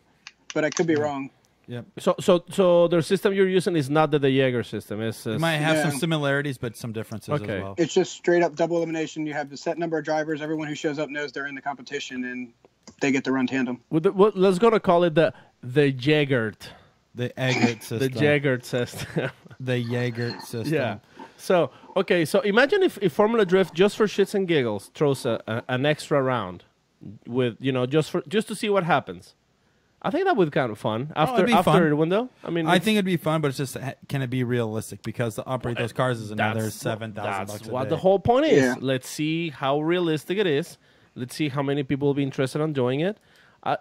But I could be wrong. Yep. So the system you're using is not the Jaeger system. It might have some similarities, but some differences as well. It's just straight up double elimination. You have the set number of drivers. Everyone who shows up knows they're in the competition, and they get to run tandem. Let's go to call it the Eggert. The Eggert system. The Eggert system. The Eggert system. Yeah. So imagine if Formula Drift, just for shits and giggles, throws an extra round with just to see what happens. I think that would be kind of fun after window. I think it'd be fun, but it's just, can it be realistic? Because to operate those cars is another $7,000 That's a day. what the whole point is. Yeah. Let's see how realistic it is. Let's see how many people will be interested in doing it.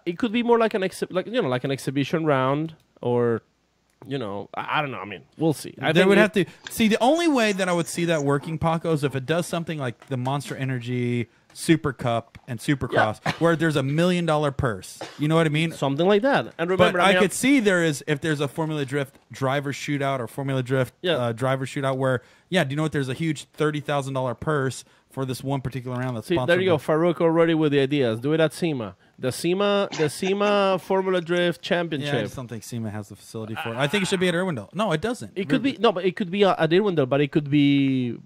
It could be more like an exhibition round, or I don't know. I mean, we'll see. They would have to see. The only way that I would see that working, Paco, is if it does something like the Monster Energy Super Cup and Supercross, where there's $1 million purse. You know what I mean? Something like that. And remember, but I could see if there's a Formula Drift driver shootout or Formula Drift driver shootout where, do you know what? There's a huge $30,000 purse for this one particular round that's sponsored. There you go, Faruk already with the ideas. Do it at SEMA. The SEMA Formula Drift Championship. Yeah, I just don't think SEMA has the facility for it. I think it should be at Irwindale. No, it doesn't. It could be but it could be at Irwindale, but it could be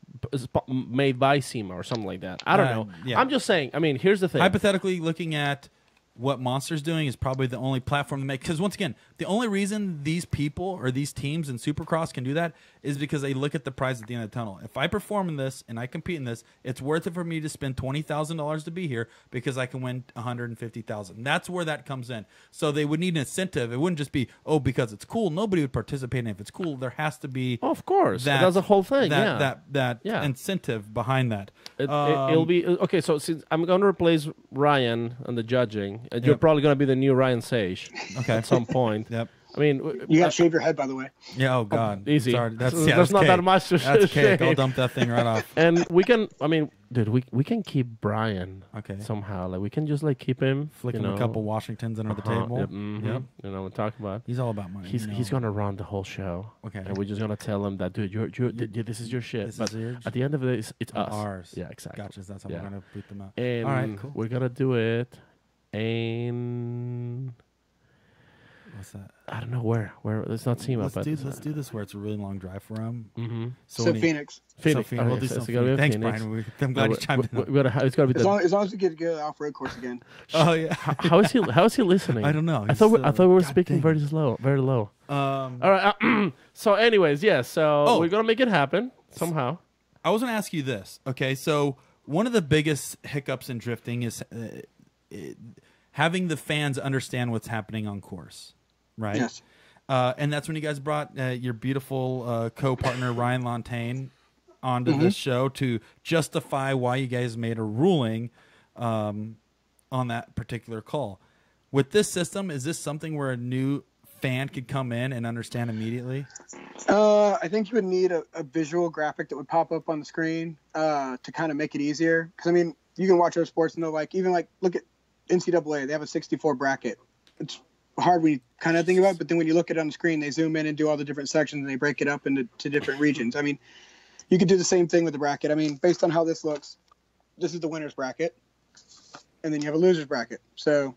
made by SEMA or something like that. I don't know. Yeah. I'm just saying. I mean, here's the thing. Hypothetically, looking at what Monster's doing is probably the only platform to make. Because once again, the only reason these people or these teams in Supercross can do that is because they look at the prize at the end of the tunnel. If I perform in this and I compete in this, it's worth it for me to spend $20,000 to be here because I can win $150,000. That's where that comes in. So they would need an incentive. It wouldn't just be, because it's cool. Nobody would participate in it. If it's cool, there has to be. Oh, of course, that's the whole thing. That incentive behind that. It'll be okay. So since I'm going to replace Ryan on the judging. You're probably going to be the new Ryan Sage at some point. Yep. I mean, you got to shave your head, by the way. Yeah. Oh God. Easy. Sorry. That's not cake. that much to That's shave. Cake. I'll dump that thing right off. And we can. I mean, dude, we can keep Brian. Okay. Somehow, like we can just like keep him, flick him a couple Washingtons under the table. Yep. Mm-hmm. Yep. We'll talk about. He's all about money. He's gonna run the whole show. Okay. And we're just gonna tell him that, dude, this is your shit. But at the end of it, it's us. Ours. Yeah. Exactly. Gotcha. That's how we're gonna beat them out. And all right. Cool. We're gonna do it. And what's that? I don't know where. It's not SEMA. Let's do this where it's a really long drive for him. Mm-hmm. So Phoenix. Phoenix. We'll do some Phoenix. Thanks, Brian. I'm glad you chimed in. It's gotta be as long as we get to go off-road course again. Oh yeah. How is he listening? I don't know. I thought we were speaking very low. All right. So anyways, So we're gonna make it happen somehow. I was gonna ask you this. Okay, so one of the biggest hiccups in drifting is having the fans understand what's happening on course, right? Yes. And that's when you guys brought your beautiful co-partner Ryan Lanteigne onto this show to justify why you guys made a ruling on that particular call. With this system, is this something where a new fan could come in and understand immediately? I think you would need a visual graphic that would pop up on the screen to kind of make it easier. Because, I mean, you can watch other sports and they'll look at NCAA. They have a 64 bracket. It's hard when you kind of think about it, but then when you look at it on the screen, they zoom in and do all the different sections and they break it up into different regions. I mean, you could do the same thing with the bracket. I mean, based on how this looks, this is the winner's bracket, and then you have a loser's bracket. So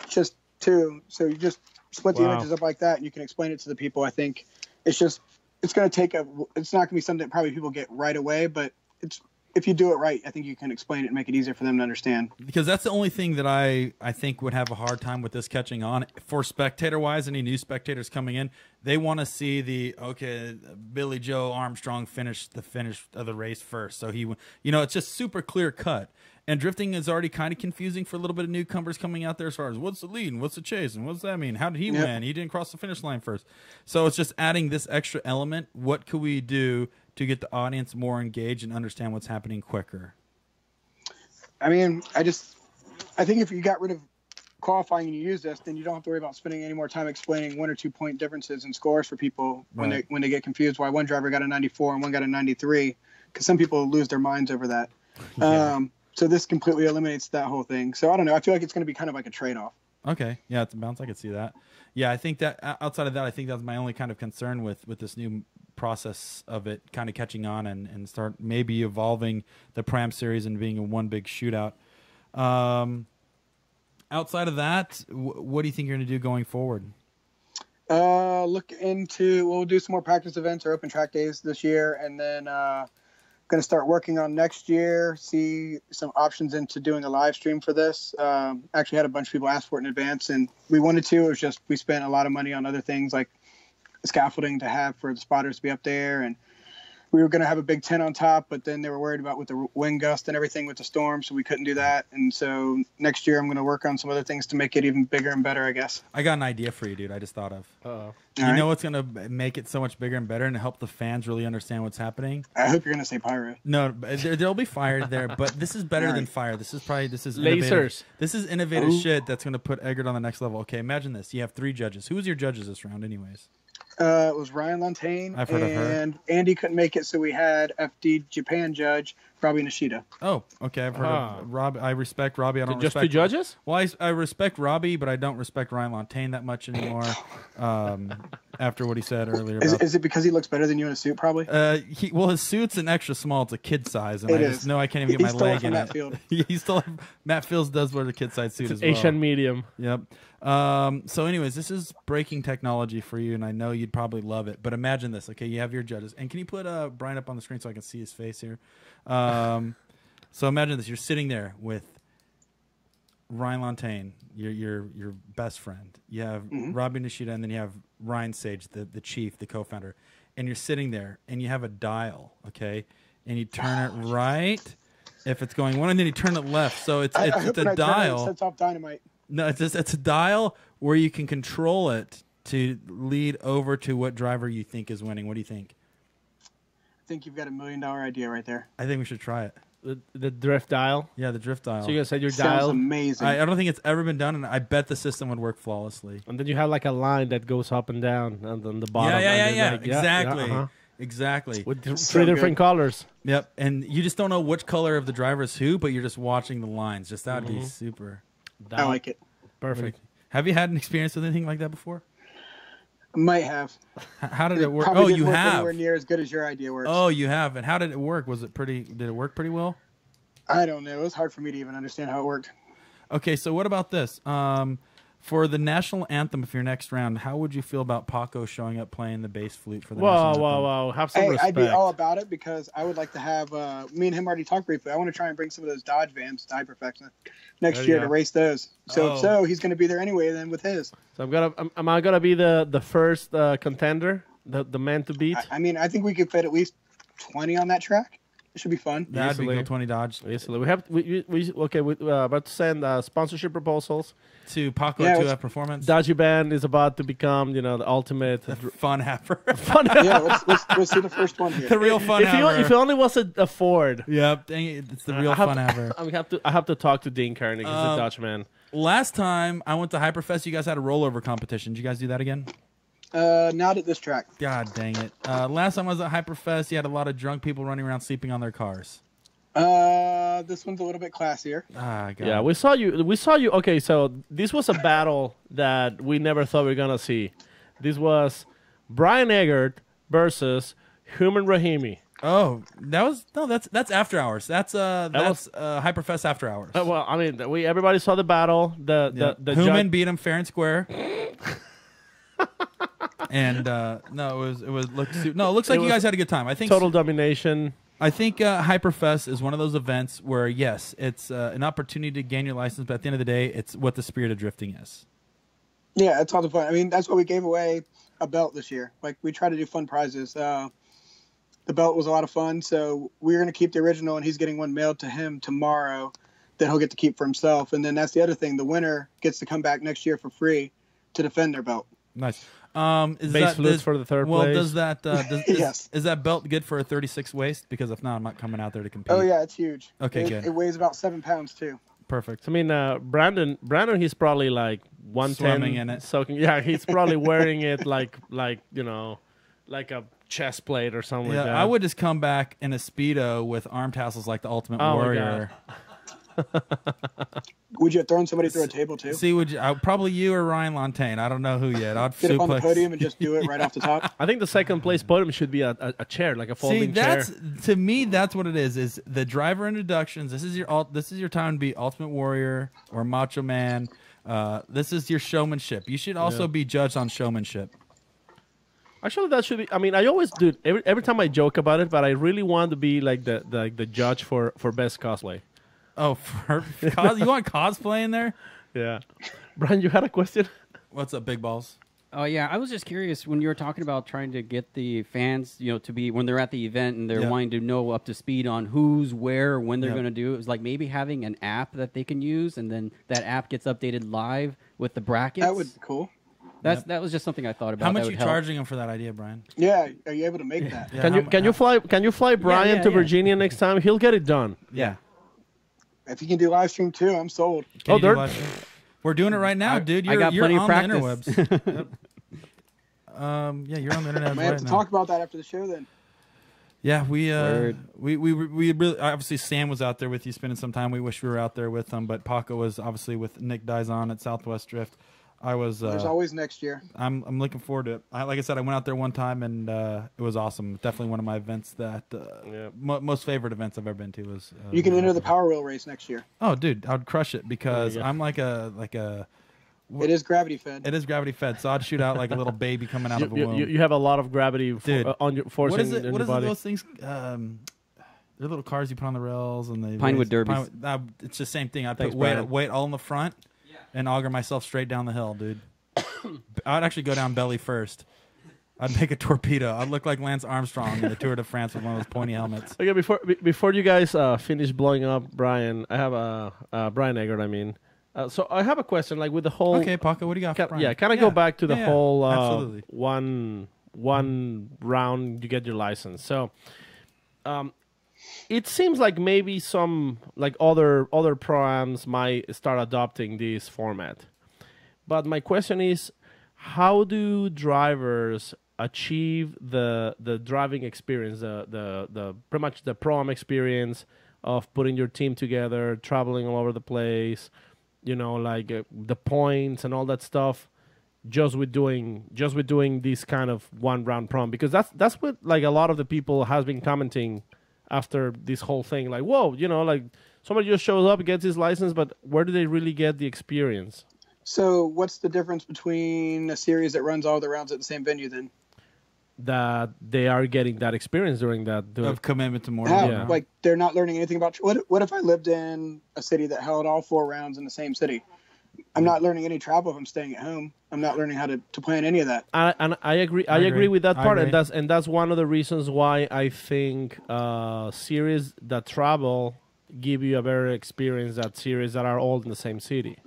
just two. So you just split the images up like that, and you can explain it to the people. I think it's going to take it's not going to be something that probably people get right away, but if you do it right, I think you can explain it and make it easier for them to understand. Because that's the only thing that I think would have a hard time with this catching on. For spectator-wise, any new spectators coming in, they want to see Billy Joe Armstrong finish of the race first. So it's just super clear cut. And drifting is already kind of confusing for a little bit of newcomers coming out there as far as what's the lead and what's the chase and what's that mean? How did he win? He didn't cross the finish line first. So it's just adding this extra element. What could we do to get the audience more engaged and understand what's happening quicker? I mean, I think if you got rid of qualifying and you use this, then you don't have to worry about spending any more time explaining 1 or 2 point differences in scores for people when they get confused why one driver got a 94 and one got a 93, because some people lose their minds over that. Yeah. So this completely eliminates that whole thing. So I don't know. I feel like it's going to be kind of like a trade-off. Okay. Yeah, it's a bounce. I could see that. Yeah, I think that outside of that, I think that's my only kind of concern with this new process of it kind of catching on and start maybe evolving the ProAm series and being a one big shootout. Outside of that, what do you think you're going to do going forward? We'll do some more practice events or open track days this year, and then going to start working on next year, see some options into doing a live stream for this. Actually had a bunch of people ask for it in advance, and we wanted to. It was just we spent a lot of money on other things like scaffolding to have for the spotters to be up there, and we were going to have a big tent on top, but then they were worried about with the wind gust and everything with the storm, so we couldn't do that. And so next year I'm going to work on some other things to make it even bigger and better, I guess. I got an idea for you, dude. I just thought of. Uh-oh. You know what's going to make it so much bigger and better and help the fans really understand what's happening? I hope you're going to say pyro. No, there'll be fire there, but this is better than fire. This is lasers. This is innovative shit that's going to put Eggert on the next level. Okay, imagine this. You have 3 judges. Who was your judges this round anyways? It was Ryan Lanteigne, I've heard of her. And Andy couldn't make it, so we had FD Japan judge Robbie Nishida. Oh, okay. I've heard of Rob. I respect Robbie. I don't just respect 2 judges. Well, I respect Robbie, but I don't respect Ryan Lanteigne that much anymore. After what he said earlier. Is it because he looks better than you in a suit? Probably. His suit's an extra small. It's a kid size, and I just know I can't even get my leg in it. He stole it. Matt Fields does wear the kid size suit as well. Asian medium. Yep. So anyways, this is breaking technology for you, and I know you'd probably love it. But imagine this, okay? You have your judges. And can you put Brian up on the screen so I can see his face here? So imagine this. You're sitting there with Ryan Lanteigne, your best friend. You have Robbie Nishida, and then you have Ryan Sage, the chief, the co-founder. And you're sitting there, and you have a dial, okay? And you turn it right if it's going one, and then you turn it left. So it's a dial. It sets off dynamite. No, it's a dial where you can control it to lead over to what driver you think is winning. What do you think? I think you've got $1 million idea right there. I think we should try it. The drift dial? Yeah, the drift dial. So you guys said your dial? Sounds amazing. I don't think it's ever been done, and I bet the system would work flawlessly. And then you have like a line that goes up and down on the bottom. Yeah. Like, exactly. Exactly. With 3 different colors. Yep. And you just don't know which color of the driver is who, but you're just watching the lines. Just that would be super. I like it. Perfect. Have you had an experience with anything like that before? Might have. How did it work? Oh, you have. Anywhere near as good as your idea works. Oh, you have. And how did it work? Did it work pretty well? I don't know. It was hard for me to even understand how it worked. Okay, so what about this? For the national anthem of your next round, how would you feel about Paco showing up playing the bass flute for the national anthem? Whoa. Have some respect. I'd be all about it because I would like to have, me and him already talked briefly. I want to try and bring some of those Dodge vans to Hyperfest next year to race those. So he's going to be there anyway then with his. So am I going to be the first contender, the man to beat? I mean, I think we could fit at least 20 on that track. It should be fun. That'd be cool. 20 Dodge. Easily. We're about to send sponsorship proposals to Paco to have performance. Dodge Band is about to become, the ultimate fun happer. Yeah, let's see the first one here. The real fun happer. If it only was a Ford. Yep, dang it, it's the real fun happer. I have to talk to Dean Koenig. He's a Dodge man. Last time I went to Hyperfest, you guys had a rollover competition. Did you guys do that again? Not at this track. God dang it. Last time I was at Hyperfest, you had a lot of drunk people running around sleeping on their cars. This one's a little bit classier. God. Yeah, we saw you. Okay, so this was a battle that we never thought we were going to see. This was Brian Eggert versus Human Rahimi. Oh, that's after hours. That's Hyperfest after hours. Well, I mean, everybody saw the battle. The Human beat him fair and square. And it looks like you guys had a good time. I think total domination. I think Hyperfest is one of those events where yes, it's an opportunity to gain your license, but at the end of the day, it's what the spirit of drifting is. Yeah, it's all the fun. I mean, that's why we gave away a belt this year. Like, we try to do fun prizes. The belt was a lot of fun, so we're going to keep the original, and he's getting one mailed to him tomorrow that he'll get to keep for himself. And then that's the other thing. The winner gets to come back next year for free to defend their belt. Nice. Base flutes for the third place. Well, does that Yes. is that belt good for a 36 waist? Because if not, I'm not coming out there to compete. Oh, yeah, it's huge. Okay, good. It weighs about 7 pounds, too. Perfect. I mean, Brandon, he's probably like 110. Swimming in it. Soaking. Yeah, he's probably wearing it like like a chest plate or something like that. I would just come back in a Speedo with arm tassels like the Ultimate Warrior. Would you have thrown somebody through a table, too? See, probably you or Ryan Lanteigne. I don't know who yet. I'd get up on the podium and just do it right off the top. I think the second place podium should be a chair, like a folding chair. To me, that's what it is. Is the driver introductions. This is your time to be Ultimate Warrior or Macho Man. This is your showmanship. You should also be judged on showmanship. Actually, that should be. I mean, I always do it every time I joke about it, but I really want to be like the judge for best cosplay. Oh, you want cosplay in there? Yeah. Brian, you had a question? What's up, big balls? Oh yeah, I was just curious when you were talking about trying to get the fans, to be when they're at the event and they're wanting to know up to speed on who's where, when they're going to do it. It was like maybe having an app that they can use, and then that app gets updated live with the brackets. That would be cool. That was just something I thought about. How much are you charging them for that idea, Brian? Yeah, are you able to make that? Can you fly Brian to Virginia next time? He'll get it done. Yeah. If you can do live stream too, I'm sold. We're doing it right now, dude. I got plenty of practice. Interwebs. You're on the internet. I might have to talk about that after the show then. Yeah, we really obviously Sam was out there with you spending some time. We wish we were out there with them, but Paco was obviously with Nick Dizon at Southwest Drift. I was. There's always next year. I'm looking forward to it. Like I said, I went out there one time and it was awesome. Definitely one of my events that most favorite events I've ever been to was. You can enter the Power Wheel race next year. Oh, dude, I would crush it because I'm like a. It is gravity fed. It is gravity fed, so I'd shoot out like a little baby coming out of a womb. You have a lot of gravity on your forcing in your body. What is those things? They're little cars you put on the rails and they Pinewood derbies. It's the same thing. I'd put weight all in the front and auger myself straight down the hill, dude. I'd actually go down belly first. I'd make a torpedo. I'd look like Lance Armstrong in the Tour de France with one of those pointy helmets. Okay, before you guys finish blowing up Brian, I have Brian Eggert. I mean, so I have a question. Like with the whole. Okay, Paco, what do you got? For Brian? Can I go back to the whole absolutely. one round you get your license? So, it seems like maybe some like other proams might start adopting this format. But my question is, how do drivers achieve the driving experience, the pretty much the ProAm experience of putting your team together, traveling all over the place, like the points and all that stuff, just with doing this kind of one round ProAm? Because that's what like a lot of the people has been commenting after this whole thing, like, whoa, like somebody just shows up, gets his license, but where do they really get the experience? So what's the difference between a series that runs all the rounds at the same venue then? That they are getting that experience during that. Of commitment to more. Like they're not learning anything about... What if I lived in a city that held all 4 rounds in the same city? I'm not learning any travel if I'm staying at home. I'm not learning how to plan any of that. And I agree. I agree with that part, and that's one of the reasons why I think series that travel give you a better experience than series that are all in the same city.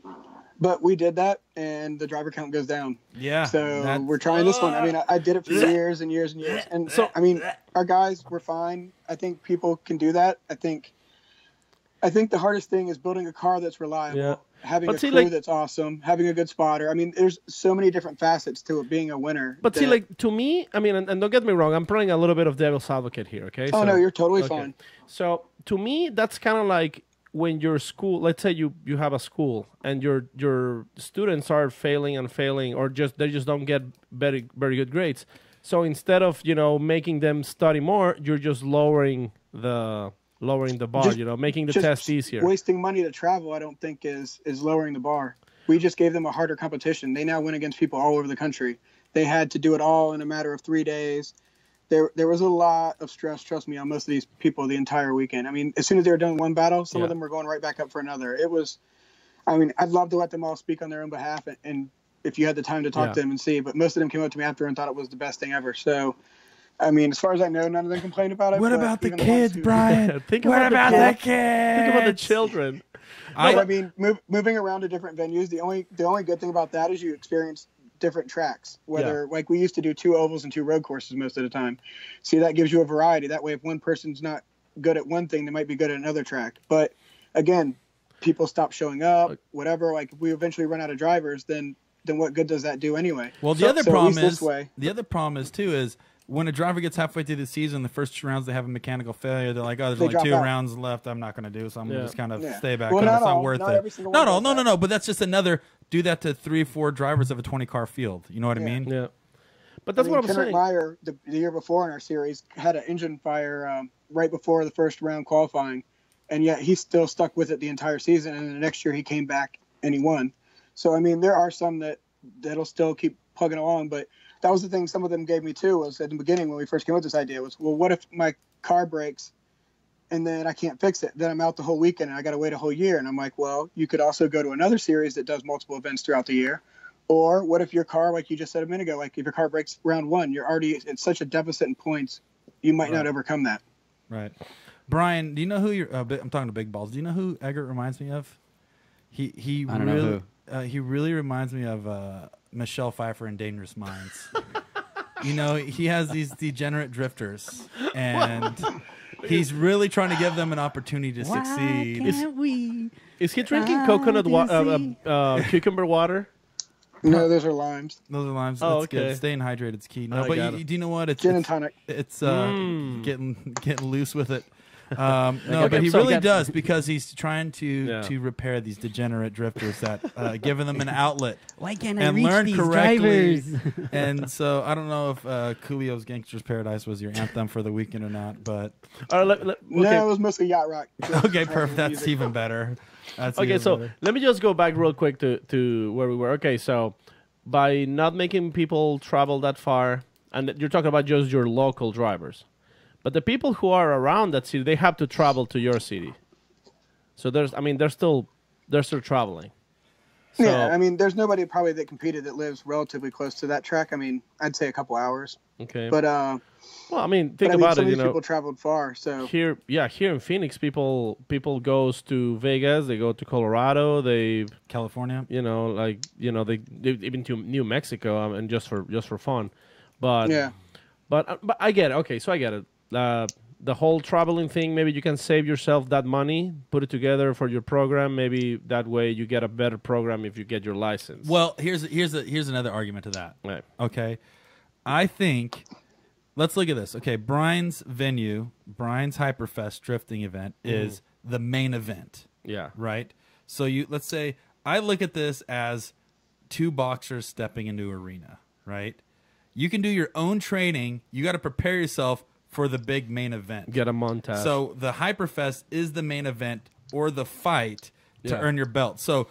But we did that, and the driver count goes down. Yeah. So we're trying this one. I mean, I did it for years and years and years. And so, I mean, our guys were fine. I think people can do that. I think the hardest thing is building a car that's reliable, having a crew that's awesome, having a good spotter. I mean, there's so many different facets to it being a winner. But see, like, to me, I mean, and don't get me wrong, I'm playing a little bit of devil's advocate here, okay? Oh, no, you're totally fine. So, to me, that's kind of like when your school, let's say you have a school and your students are failing, or they just don't get very good grades. So instead of making them study more, you're just lowering the bar. Making the test easier. Wasting money to travel, I don't think is lowering the bar. We just gave them a harder competition. They now win against people all over the country. They had to do it all in a matter of 3 days. There was a lot of stress, trust me, on most of these people the entire weekend. I mean, as soon as they were done one battle, some of them were going right back up for another. It was, I mean, I'd love to let them all speak on their own behalf, and if you had the time to talk to them and see, but most of them came up to me after and thought it was the best thing ever. So, I mean, as far as I know, none of them complained about it. What about the kids, Brian? Think what about the kids? Think about the children. I mean, moving around to different venues, the only good thing about that is you experience different tracks, whether like we used to do 2 ovals and 2 road courses most of the time. See, that gives you a variety. That way, if one person's not good at one thing, they might be good at another track. But again, people stop showing up, whatever. Like if we eventually run out of drivers, then what good does that do anyway? Well, the other problem is too is when a driver gets halfway through the season, the first 2 rounds they have a mechanical failure. They're like, oh, there's only 2 rounds left. I'm not going to do, so I'm going to just kind of stay back. Well, it's not worth it. No. But that's just another. Do that to 3-4 drivers of a 20-car field. You know what I mean? Yeah. But that's what I'm Kendrick saying. Meyer, the year before in our series, had an engine fire right before the first round qualifying, and yet he still stuck with it the entire season. And the next year he came back and he won. So I mean, there are some that'll still keep plugging along. But that was the thing some of them gave me too. Was at the beginning when we first came up with this idea was, well, what if my car breaks and then I can't fix it? Then I'm out the whole weekend and I got to wait a whole year. And I'm like, well, you could also go to another series that does multiple events throughout the year. Or what if your car, like you just said a minute ago, like if your car breaks round 1, you're already at such a deficit in points, you might not overcome that. Right. Brian, do you know who I'm talking to Big Balls. Do you know who Eggert reminds me of? He really reminds me of Michelle Pfeiffer in Dangerous Minds. He has these degenerate drifters, and he's really trying to give them an opportunity to succeed. Is he drinking coconut cucumber water? No, those are limes. Those are limes. Oh, That's okay. good. Staying hydrated is key. No, but do you know what? It's gin and tonic. It's getting loose with it. No, but he really does, because he's trying to repair these degenerate drifters that giving them an outlet. Why can't and reach learn these correctly. drivers? And so I don't know if Coolio's Gangster's Paradise was your anthem for the weekend or not, but No, it was mostly yacht rock. okay, perfect. That's even better. Okay, so let me just go back real quick to where we were. Okay, so by not making people travel that far, and you're talking about just your local drivers, but the people who are around that city, they have to travel to your city. So they're still traveling. So, yeah, I mean, there's nobody probably that competed that lives relatively close to that track. I mean, I'd say a couple hours. Okay. But well, I mean, think about some it. of these people traveled far. So here in Phoenix, people goes to Vegas, they go to Colorado, California. They even to New Mexico, and just for fun. But yeah. But I get it. Okay, so I get it. The whole traveling thing, maybe you can save yourself that money, put it together for your program. Maybe that way you get a better program if you get your license. Well, here's another argument to that. Right. Okay, I think let's look at this. Okay, Brian's venue, Brian's Hyperfest drifting event is the main event. Yeah. Right. So let's say I look at this as 2 boxers stepping into arena. Right. You can do your own training. You got to prepare yourself for the big main event. Get a montage. So the Hyperfest is the main event or the fight to earn your belt. So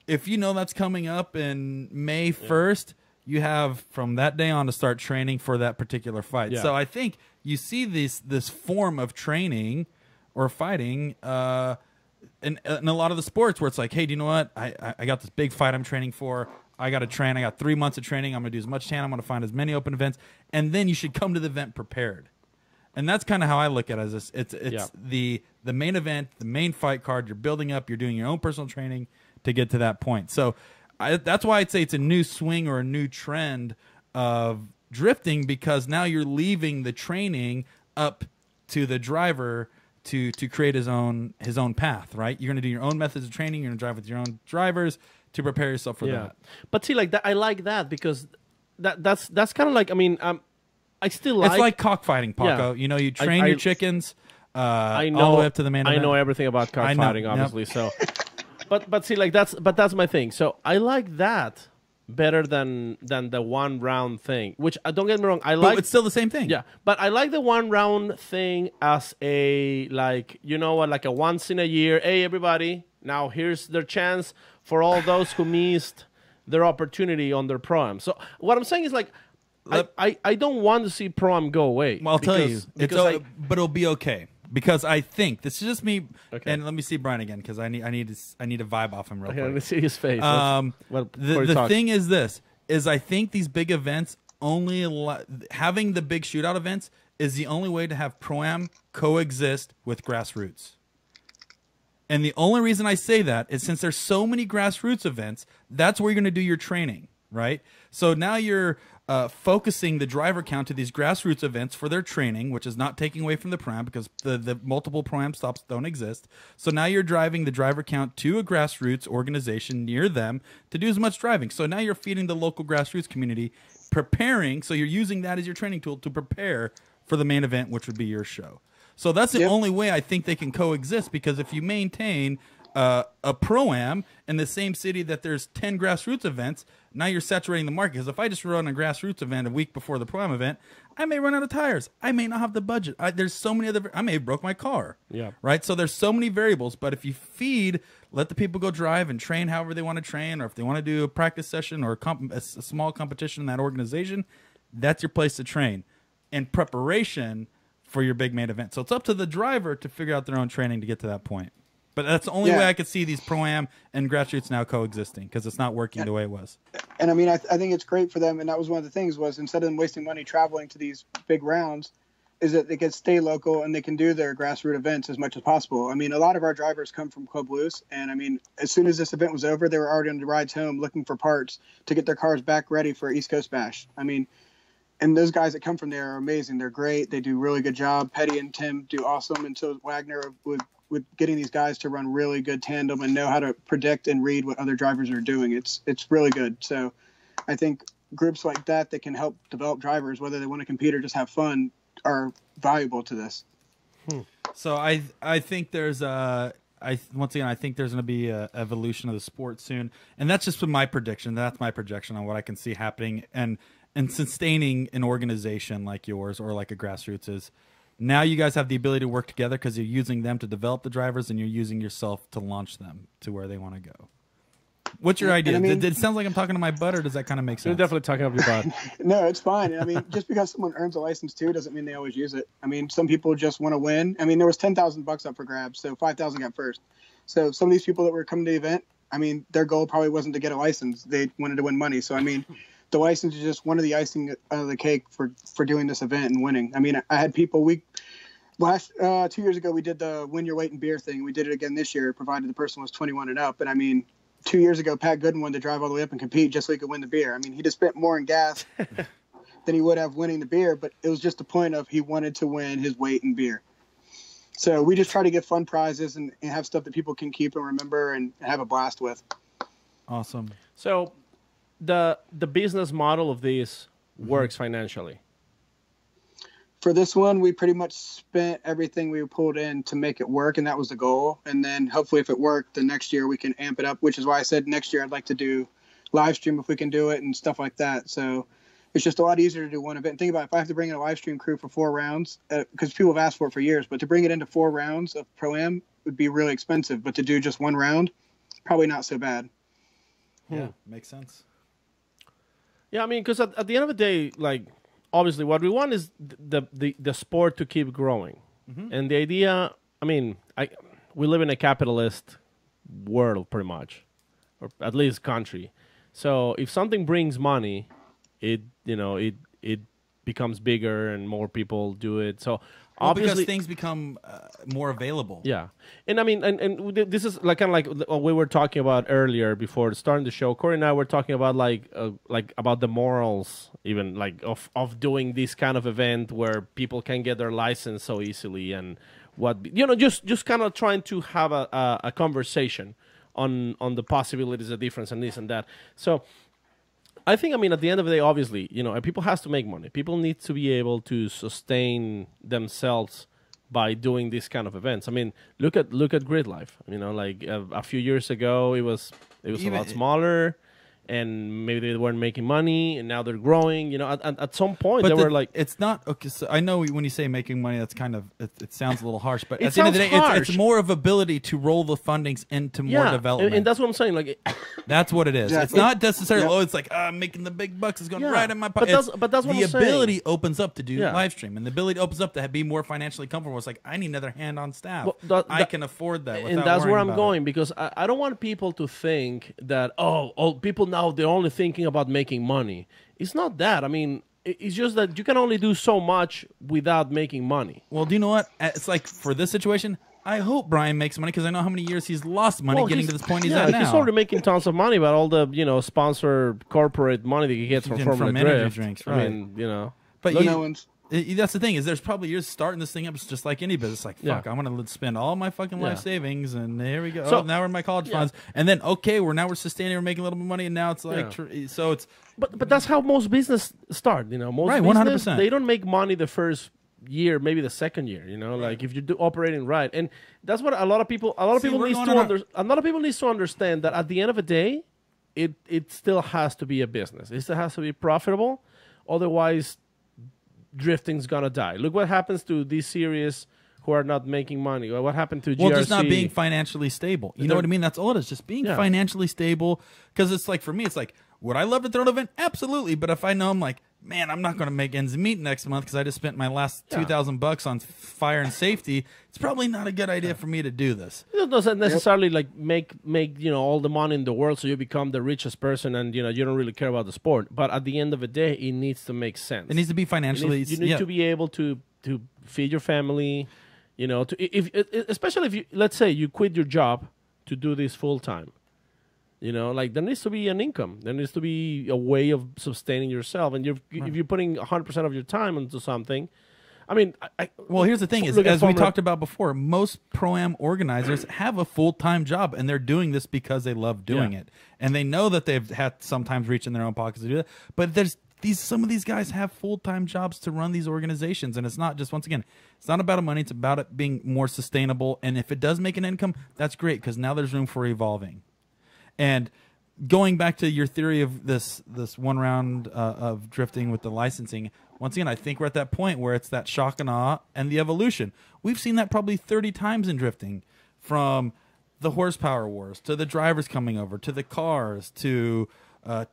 if you know that's coming up in May 1st, you have from that day on to start training for that particular fight. Yeah. So I think you see this form of training or fighting in a lot of the sports where it's like, hey, do you know what? I got this big fight I'm training for. I got to train. I got 3 months of training. I'm going to do as much training. I'm going to find as many open events. And then you should come to the event prepared. And that's kind of how I look at it. As it's the main event, the main fight card. You're building up. You're doing your own personal training to get to that point. So that's why I'd say it's a new swing or a new trend of drifting, because now you're leaving the training up to the driver to create his own path. Right? You're going to do your own methods of training. You're going to drive with your own drivers to prepare yourself for that. But see, like that, I like that because that's kind of like, I mean, I still like... It's like cockfighting, Paco. Yeah. You train your chickens I know, all the way up to the main event. I know everything about cockfighting, obviously. Yep. So, but see, like that's my thing. So I like that better than the one round thing. Which don't get me wrong, I But like. it's still the same thing. Yeah, but I like the one round thing as a like like a once in a year. Hey, everybody! Now here's their chance for all those who missed their opportunity on their ProAm. So what I'm saying is like. I don't want to see ProAm go away. Well, I'll tell you, but it'll be okay because I think this is just me. Okay. And let me see Brian again because I need to vibe off him real Okay, quick. let me see his face. The thing is this: I think these big events only having the big shootout events is the only way to have ProAm coexist with grassroots. And the only reason I say that is since there's so many grassroots events, that's where you're going to do your training, right? So now you're focusing the driver count to these grassroots events for their training, which is not taking away from the ProAm because the multiple ProAm stops don't exist. So now you're driving the driver count to a grassroots organization near them to do as much driving. So now you're feeding the local grassroots community, preparing. So you're using that as your training tool to prepare for the main event, which would be your show. So that's the only way I think they can coexist, because if you maintain a ProAm in the same city that there's 10 grassroots events, now you're saturating the market. Because if I just run a grassroots event a week before the ProAm event, I may run out of tires. I may not have the budget. There's so many other. I may have broke my car. Yeah. Right. So there's so many variables. But if you let the people go drive and train however they want to train, or if they want to do a practice session or a small competition in that organization, that's your place to train in preparation for your big main event. So it's up to the driver to figure out their own training to get to that point. But that's the only way I could see these ProAm and grassroots now coexisting, because it's not working the way it was. And I mean, I think it's great for them. And that was one of the things was, instead of them wasting money traveling to these big rounds, is that they can stay local and they can do their grassroots events as much as possible. I mean, a lot of our drivers come from Club Loose. And I mean, as soon as this event was over, they were already on the rides home looking for parts to get their cars back ready for East Coast Bash. I mean, and those guys that come from there are amazing. They're great. They do a really good job. Petty and Tim do awesome. And so Wagner with getting these guys to run really good tandem and know how to predict and read what other drivers are doing. It's really good. So I think groups like that can help develop drivers, whether they want to compete or just have fun, are valuable to this. So I think there's once again, I think there's going to be an evolution of the sport soon. And that's just my prediction. That's my projection on what I can see happening. And sustaining an organization like yours or like a grassroots is, now you guys have the ability to work together because you're using them to develop the drivers and you're using yourself to launch them to where they want to go. What's your idea? I mean, Did it sound like I'm talking to my butt, or does that kind of make sense? You're definitely talking up your butt. No, it's fine. I mean, just because someone earns a license too doesn't mean they always use it. I mean, some people just want to win. I mean, there was $10,000 up for grabs, so 5,000 got first. So some of these people that were coming to the event, I mean, their goal probably wasn't to get a license. They wanted to win money. So I mean, the license is just one of the icing of the cake for doing this event and winning. I mean, I had people last 2 years ago we did the win your weight in beer thing. We did it again this year, provided the person was 21 and up. And I mean, 2 years ago, Pat Gooden wanted to drive all the way up and compete just so he could win the beer. I mean, he just spent more in gas than he would have winning the beer, but it was just the point of he wanted to win his weight in beer. So we just try to get fun prizes and have stuff that people can keep and remember and have a blast with. Awesome. So the business model of this works financially. For this one, we pretty much spent everything we pulled in to make it work, and that was the goal. And then hopefully if it worked, the next year we can amp it up, which is why I said next year I'd like to do live stream if we can do it and stuff like that. So it's just a lot easier to do one event. Think about it, if I have to bring in a live stream crew for 4 rounds, because people have asked for it for years, but to bring it into 4 rounds of ProAm would be really expensive. But to do just 1 round, probably not so bad. Yeah, makes sense. Yeah, I mean, because at the end of the day, like, obviously what we want is the sport to keep growing. And the idea, I mean, we live in a capitalist world pretty much, or at least country. So if something brings money, it becomes bigger and more people do it. So obviously because things become more available. Yeah. And I mean, and this is like kind of like what we were talking about earlier before starting the show. Corey and I were talking about like about the morals, even like of doing this kind of event where people can get their license so easily, and just kind of trying to have a conversation on the possibilities of difference and this and that. So I think, I mean, at the end of the day, obviously, people has to make money. People need to be able to sustain themselves by doing these kind of events. I mean, look at Grid Life. Like a few years ago, it was a lot smaller. and maybe they weren't making money, and now they're growing. You know, at some point But they were like, it's not okay. So I know when you say making money, that's kind of it sounds a little harsh. But It at the end of the day, sounds it's harsh. more of ability to roll the fundings into more development. and that's what I'm saying. Like, That's what it is. Yeah. It's not necessarily. Oh, it's like I'm making the big bucks. It's going Yeah. right in my But pocket. that's- but that's what the I'm saying. ability opens up to do Yeah. live stream, and the ability opens up to be more financially comfortable. It's like I need another hand on staff. Well, I can afford that. and without that's where worrying I'm about going, because I don't want people to think that all people now they're only thinking about making money. It's not that. I mean, it's just that you can only do so much without making money. Well, do you know what? It's like for this situation, I hope Brian makes money because I know how many years he's lost money Well, getting he's- to this point he's yeah, at now. he's already making tons of money, but all the sponsor corporate money that he gets from From Formula energy Drift. drinks, I right. mean, but No you, one's. that's the thing is there's probably years starting this thing up. It's just like any business. Like Yeah. fuck, I'm gonna spend all my fucking life Yeah. savings, and here we go. So- now we're in my college Yeah. funds, and then okay, we're sustaining, we're making a little bit of money, and now it's like so it's But that's how most business start. Most Right, business, 100%. they don't make money the first year, maybe the second year. Like if you're operating right, and that's what a lot of people we're needs going to on a lot of people needs to understand that at the end of the day, it still has to be a business. It still has to be profitable. Otherwise, drifting's gonna die. Look what happens to these series who are not making money. Or what happened to GRC? well, just not being financially stable. You know what I mean? That's all it is. Just being Yeah. financially stable. Because it's like for me, it's like would I love to throw an event? Absolutely. But if I know I'm like, man, I'm not going to make ends meet next month because I just spent my last $2,000 on fire and safety, it's probably not a good idea for me to do this. It doesn't necessarily like make all the money in the world so you become the richest person and you don't really care about the sport. But at the end of the day, it needs to make sense. It needs to be financially. You need to be able to feed your family. Especially if you, let's say you quit your job to do this full time. Like there needs to be an income. There needs to be a way of sustaining yourself. And if you're putting 100% of your time into something, I mean, well, here's the thing: is look at as we Formula- talked about before, most pro-am organizers have a full-time job, and they're doing this because they love doing it, and they know that they've had sometimes reach in their own pockets to do that. But there's some of these guys have full-time jobs to run these organizations, and it's not just once again, it's not about money; it's about it being more sustainable. And if it does make an income, that's great because now there's room for evolving. And going back to your theory of this one round of drifting with the licensing, once again, I think we're at that point where it's that shock and awe and the evolution. We've seen that probably 30 times in drifting, from the horsepower wars to the drivers coming over to the cars to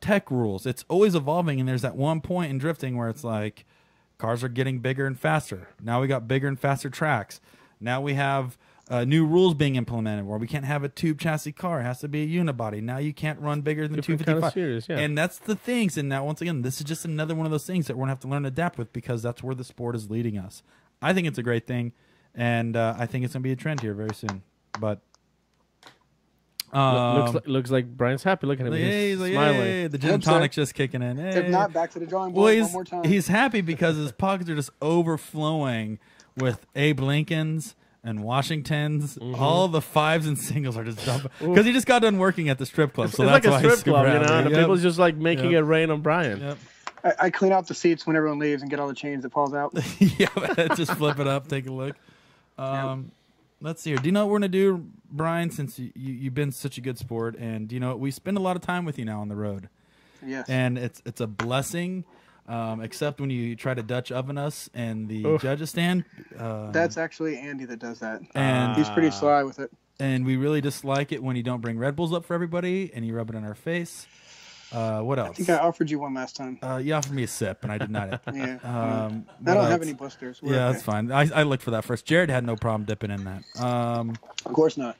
tech rules. It's always evolving, and there's that one point in drifting where it's like cars are getting bigger and faster. Now we got bigger and faster tracks. Now we have new rules being implemented where we can't have a tube chassis car. It has to be a unibody. Now you can't run bigger than Different 255. kind of series, yeah. And that's the things. And now, once again, this is just another one of those things that we're going to have to learn to adapt with because that's where the sport is leading us. I think it's a great thing, and I think it's going to be a trend here very soon. But looks like Brian's happy. Look at him. He's like, smiling. hey, the gin Hope so. tonic's just kicking in. Hey. If not, back to the drawing Well, board one more time. he's happy because his pockets are just overflowing with Abe Lincolns and Washingtons. All the fives and singles are just dumping because he just got done working at the strip club. So it's that's like why a he's strip super club, happy. and Yep. people's just like making Yep. it rain on Brian. Yep. I clean out the seats when everyone leaves and get all the change that falls out. Yeah, just flip it up, take a look. Let's see here. Do you know what we're gonna do, Brian? Since you've been such a good sport, and we spend a lot of time with you now on the road. Yes. And it's a blessing, except when you try to Dutch oven us and the judges stand. That's actually Andy that does that. And- He's pretty sly with it. And we really dislike it when you don't bring Red Bulls up for everybody and you rub it in our face. What else? I think I offered you one last time. You offered me a sip, and I denied it. Yeah. I I don't have any blisters. We're Yeah, okay. that's fine. I looked for that first. Jared had no problem dipping in that. Of course not.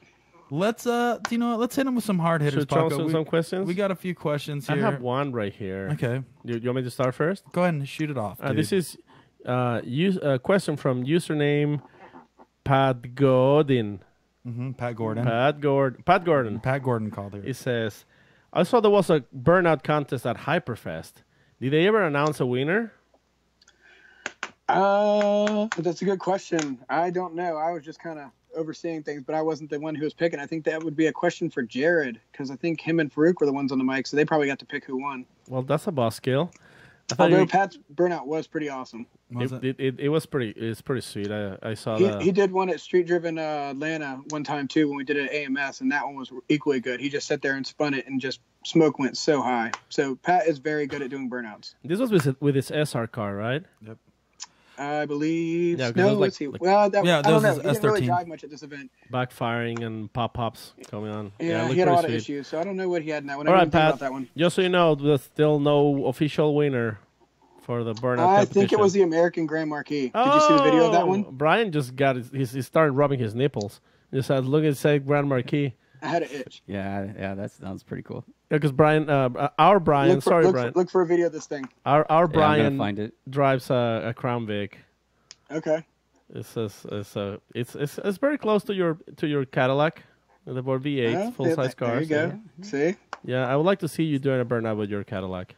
Let's you know what? Let's hit him with some hard hitters. Should we throw Paco. some questions? We got a few questions I here. have one right here. Okay, You want me to start first? go ahead and shoot it off. Dude. This is a question from username Pat Godin. Pat Gordon. Pat Gordon. Pat Gordon called here. It says, I saw there was a burnout contest at Hyperfest. Did they ever announce a winner? That's a good question. I don't know. I was just kind of overseeing things, but I wasn't the one who was picking. I think that would be a question for Jared, because I think him and Faruk were the ones on the mic, so they probably got to pick who won. Well, that's a boss skill. I thought Although Pat's burnout was pretty awesome. it was pretty sweet. I saw He, that. he did one at Street Driven Atlanta one time too when we did it at AMS, and that one was equally good. He just sat there and spun it and just smoke went so high. So Pat is very good at doing burnouts. This was with his SR car, right? Yep. I believe. Yeah, 'cause no, it was let's see. like- Well, Yeah, I that don't was know. his He didn't really S13. drive much at this event. Backfiring and pop-ups coming on. Yeah, it looked he had a pretty lot of sweet. issues, so I don't know what he had in that one. All I right, didn't think Pat. about that one. Just so you know, there's still no official winner for the burnout I competition. think it was the American Grand Marquis. Did you see the video of that one? Brian just got he started rubbing his nipples. He said, "Look, it said Grand Marquis." I had an itch. Yeah, that sounds pretty cool. Yeah, because Brian, our Brian, Brian, Look for a video of this thing. our Yeah, I'm Brian gonna find it. drives a Crown Vic. Okay. It's very close to your Cadillac, the Ford V8 full size car. There you go. See? Yeah, I would like to see you doing a burnout with your Cadillac.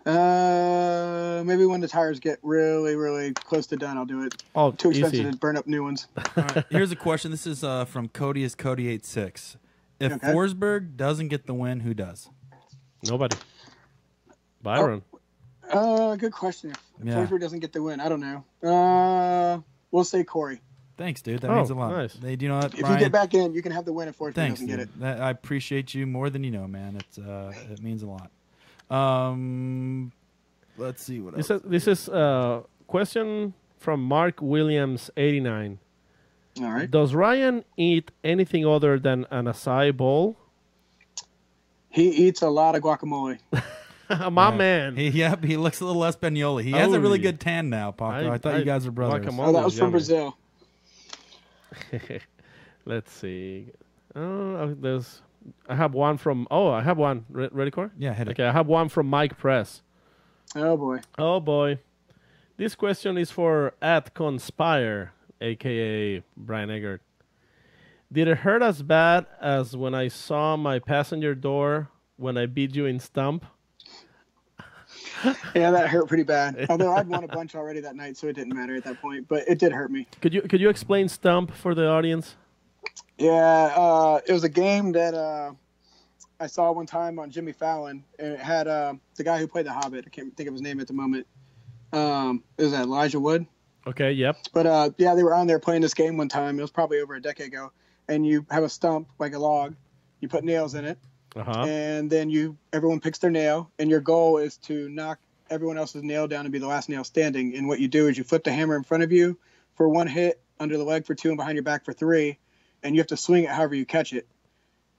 Maybe when the tires get really, really close to done, I'll do it. Oh, Too expensive easy. to burn up new ones. All right, here's a question. This is from Cody is Cody86. If Okay. Forsberg doesn't get the win, who does? Nobody. Byron. Good question. If Yeah. Forsberg doesn't get the win, I don't know. We'll say Corey. Thanks, dude. That Oh, means a lot. nice. They, you know what, If Brian? you get back in, you can have the win if Forsberg Thanks, doesn't get dude. it. That, I appreciate you more than you know, man. It means a lot. Let's see what else. This is a question from Mark Williams 89. All right. Does Ryan eat anything other than an acai bowl? He eats a lot of guacamole. My man. He looks a little less Bagnola. He has a really Oh, good tan now, Paco. I thought you guys were brothers. guacamole Oh, that was is from yummy. Brazil. Let's see. I have one from. Oh, I have one. Ready, Corey? Yeah, hit it. Okay, I have one from Mike Press. Oh, boy. Oh boy, this question is for @conspire, aka Brian Eggert. Did it hurt as bad as when I saw my passenger door when I beat you in Stump? Yeah, that hurt pretty bad. Although I'd won a bunch already that night, so it didn't matter at that point. But it did hurt me. Could you explain Stump for the audience? Yeah, it was a game that I saw one time on Jimmy Fallon, and it had the guy who played the Hobbit. I can't think of his name at the moment. It was Elijah Wood. Okay, yep. But yeah, they were on there playing this game one time. It was probably over a decade ago. And you have a stump, like a log. You put nails in it. And then everyone picks their nail. And your goal is to knock everyone else's nail down and be the last nail standing. And what you do is you flip the hammer in front of you for 1 hit, under the leg for 2, and behind your back for 3. And you have to swing it however you catch it.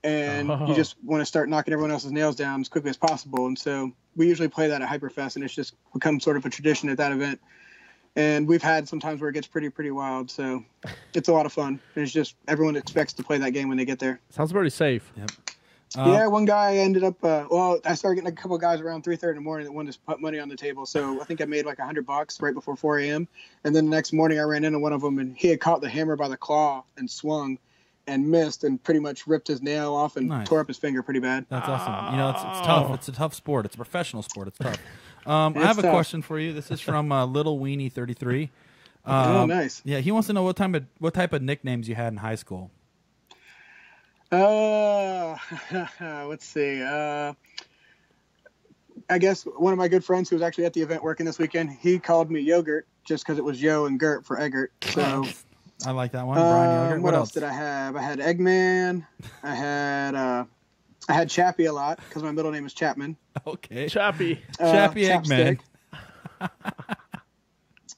And you just want to start knocking everyone else's nails down as quickly as possible. And so we usually play that at Hyperfest, and it's just become sort of a tradition at that event. And we've had some times where it gets pretty wild. So it's a lot of fun. And it's just everyone expects to play that game when they get there. Sounds very safe. Yep. Yeah, one guy ended up. I started getting a couple of guys around 3:30 in the morning that wanted to put money on the table. So I think I made like $100 right before 4 a.m. And then the next morning I ran into one of them, and he had caught the hammer by the claw and swung, and missed, and pretty much ripped his nail off and tore up his finger pretty bad. That's awesome. You know, it's tough. It's a tough sport. It's a professional sport. It's tough. I have a question for you. This is from Little Weenie 33. Oh, nice. Yeah, he wants to know what type of nicknames you had in high school. Let's see. I guess one of my good friends who was actually at the event working this weekend, he called me Yogurt just because it was Yo and Gert for Eggert. So I like that one. Brian Yogurt. what else did I have? I had Eggman. I had Chappie a lot because my middle name is Chapman. Okay. Chappie. Chappie Eggman.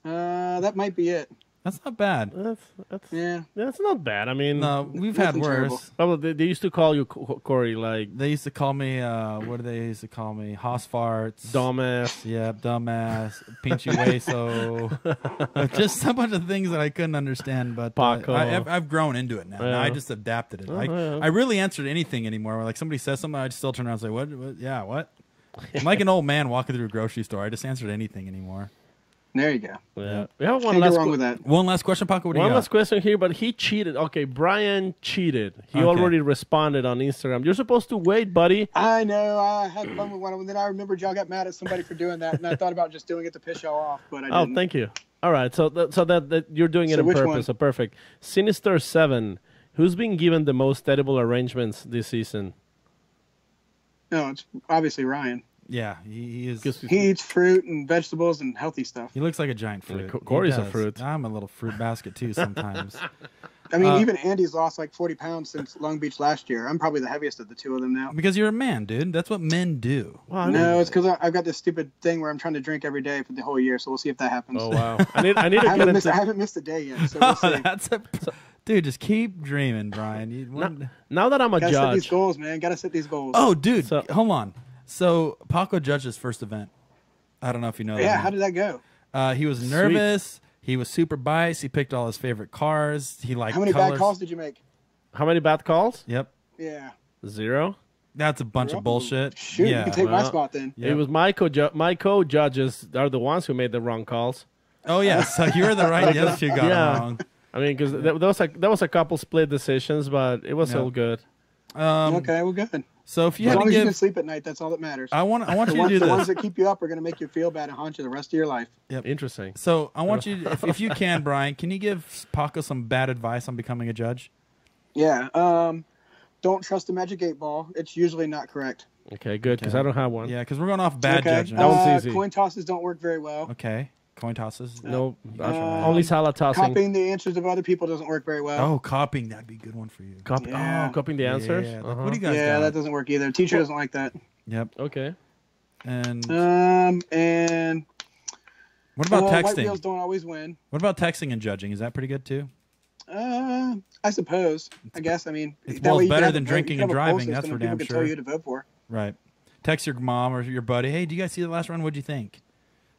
That might be it. That's not bad. That's not bad. I mean, No, we've had nothing terrible. worse. well, they used to call you Corey, like They used to call me, what do they used to call me? Hoss farts. dumbass. Yep, dumbass, pinchy hueso. Just a bunch of things that I couldn't understand, but Paco. I've grown into it now. Now I Yeah. just adapted it. yeah. I really answered anything anymore. Where, like somebody says something, I just still turn around and say, what? Yeah, what? I'm like an old man walking through a grocery store. I just answered anything anymore. There you go. Yeah. We have one Can't last go wrong with that. One last question, Paco. What do you One got? last question here, but he cheated. Okay, Brian cheated. He Okay. already responded on Instagram. You're supposed to wait, buddy. I know. I had fun with one of them. Then I remembered y'all got mad at somebody for doing that, and I thought about just doing it to piss y'all off, but I Oh, didn't. thank you. All right, so that you're doing it So on which purpose. one? So perfect. Sinister 7. Who's been given the most edible arrangements this season? No, it's obviously Ryan. Yeah, he is. He eats fruit and vegetables and healthy stuff. He looks like a giant fruit. Corey's He a does. fruit. I'm a little fruit basket too sometimes. I mean, even Andy's lost like 40 pounds since Long Beach last year. I'm probably the heaviest of the two of them now. Because you're a man, dude. That's what men do. Well, No, it's because I've got this stupid thing where I'm trying to drink every day for the whole year. So we'll see if that happens. Oh wow! I need to get I haven't missed a day yet. So we'll see. Dude, just keep dreaming, Brian. Now that I'm a Gotta set judge, these goals, man. Gotta set these goals. Oh, dude, So- hold on. So Paco judged his first event. I don't know if you know that. yeah. or How not. did that go? He was nervous. He was super biased. He picked all his favorite cars. He liked How many colors. bad calls did you make? how many bad calls? Yep. Yeah. 0. That's a bunch of bullshit. Shoot, yeah. you can take my well, spot then. Yep. It was my co-judges are the ones who made the wrong calls. Oh, yeah. So you were the right. The other two got it Yeah. wrong. I mean, because there was a couple split decisions, but it was Yeah. all good. Okay, well, good. So if you As had long to as you can give, sleep at night, that's all that matters. I want you to do The ones this. that keep you up are going to make you feel bad and haunt you the rest of your life. Interesting. So I want you, if you can, Brian, can you give Paco some bad advice on becoming a judge? Yeah. Don't trust the Magic 8 Ball. It's usually not correct. Okay, good, because I don't have one. Yeah, because we're going off bad Okay. judgment. That one's easy. Coin tosses don't work very well. Okay. Coin tosses. No, try. only salad tossing. Copying the answers of other people doesn't work very well. Oh, copying. That'd be a good one for you. Yeah. Copying the answers. Yeah. Uh-huh. What do you guys Yeah, got? that doesn't work either. Teacher doesn't like that. Yep. Okay. And And what about white texting? wheels don't always win. What about texting and judging? Is that pretty good too? I suppose. I guess. I mean, It's that way you can better have than a vote. drinking You can and have a poll driving, that's system for and people damn can sure. tell you to vote for. Right. Text your mom or your buddy. Hey, do you guys see the last run? What'd you think?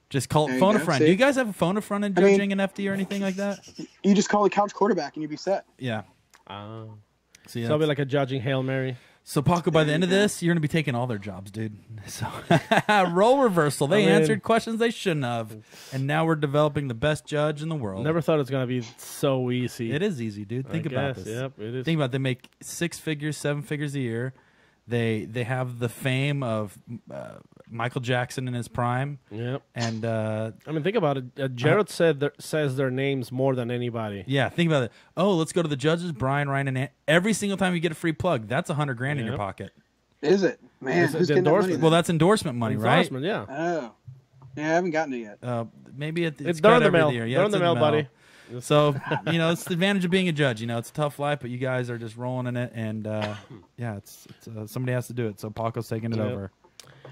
Just call There you phone a go. friend. See? Do you guys have a phone a friend in I mean- judging an FD or anything like that? You just call a couch quarterback and you'll be set. Yeah. So See, it'll be like a judging Hail Mary. So Paco, by the end of this, you're gonna be taking all their jobs, dude. So role reversal. They answered questions they shouldn't have, and now we're developing the best judge in the world. Never thought it was gonna be so easy. It is easy, dude. Think about guess, this. Yep, it is. Think about it. They make 6 figures, 7 figures a year. They have the fame of Michael Jackson in his prime. Yep. And I mean, think about it. Jarod says their names more than anybody. yeah, think about it. Oh, let's go to the judges, Brian, Ryan, and every single time you get a free plug, that's $100,000 in your Yep. pocket. Is it? Man, Is it who's the getting that money endorsement? then? Well, that's endorsement money, Endorsement, right? yeah. Oh. Yeah, I haven't gotten it yet. Maybe it's It's got during the every mail. year. Yeah, During it's the in mail, buddy. So, it's the advantage of being a judge. It's a tough life, but you guys are just rolling in it, and yeah, it's somebody has to do it. So Paco's taking it Yep. over.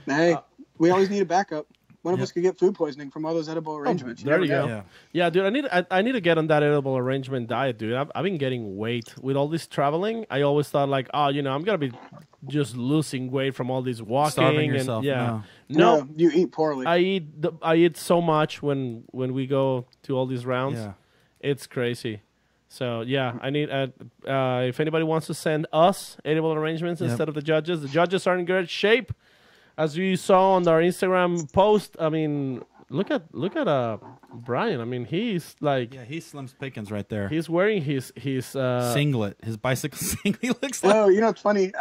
Hey, we always need a backup. One of us could get food poisoning from all those edible arrangements. there never you know. go. Yeah. Yeah, dude, I need to get on that edible arrangement diet, dude. I've been getting weight with all this traveling. I always thought like, I'm gonna be just losing weight from all this walking Starving and yourself. yeah. No, you eat poorly. I eat so much when we go to all these rounds. Yeah. It's crazy. So yeah, I need. If anybody wants to send us edible arrangements Yep. instead of the judges are in good shape, as you saw on our Instagram post. I mean, look at Brian. I mean, he's like Yeah, he's Slim Pickens right there. he's wearing his Singlet, his bicycle singlet. He looks like. Oh, it's funny.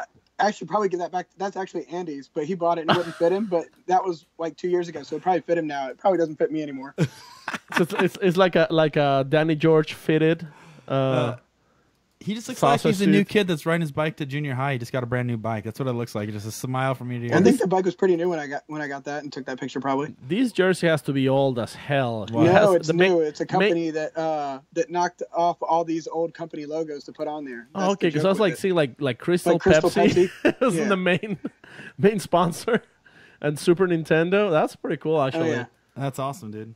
I should probably get that back. That's actually Andy's, but he bought it and it wouldn't fit him. But that was like 2 years ago, so it probably fit him now. It probably doesn't fit me anymore. so it's like a Danny George fitted. He just looks Salsa like he's a new suit. kid that's riding his bike to junior high. He just got a brand new bike. That's what it looks like. Just a smile from ear to ear. I think the bike was pretty new when I got that and took that picture. Probably. This jersey has to be old as hell. It No, has- it's the ma- new. It's a company that knocked off all these old company logos to put on there. Oh, okay, because I was like seeing like Crystal, Like Crystal Pepsi, Pepsi? as Yeah. the main sponsor, and Super Nintendo. That's pretty cool, actually. yeah. That's awesome, dude.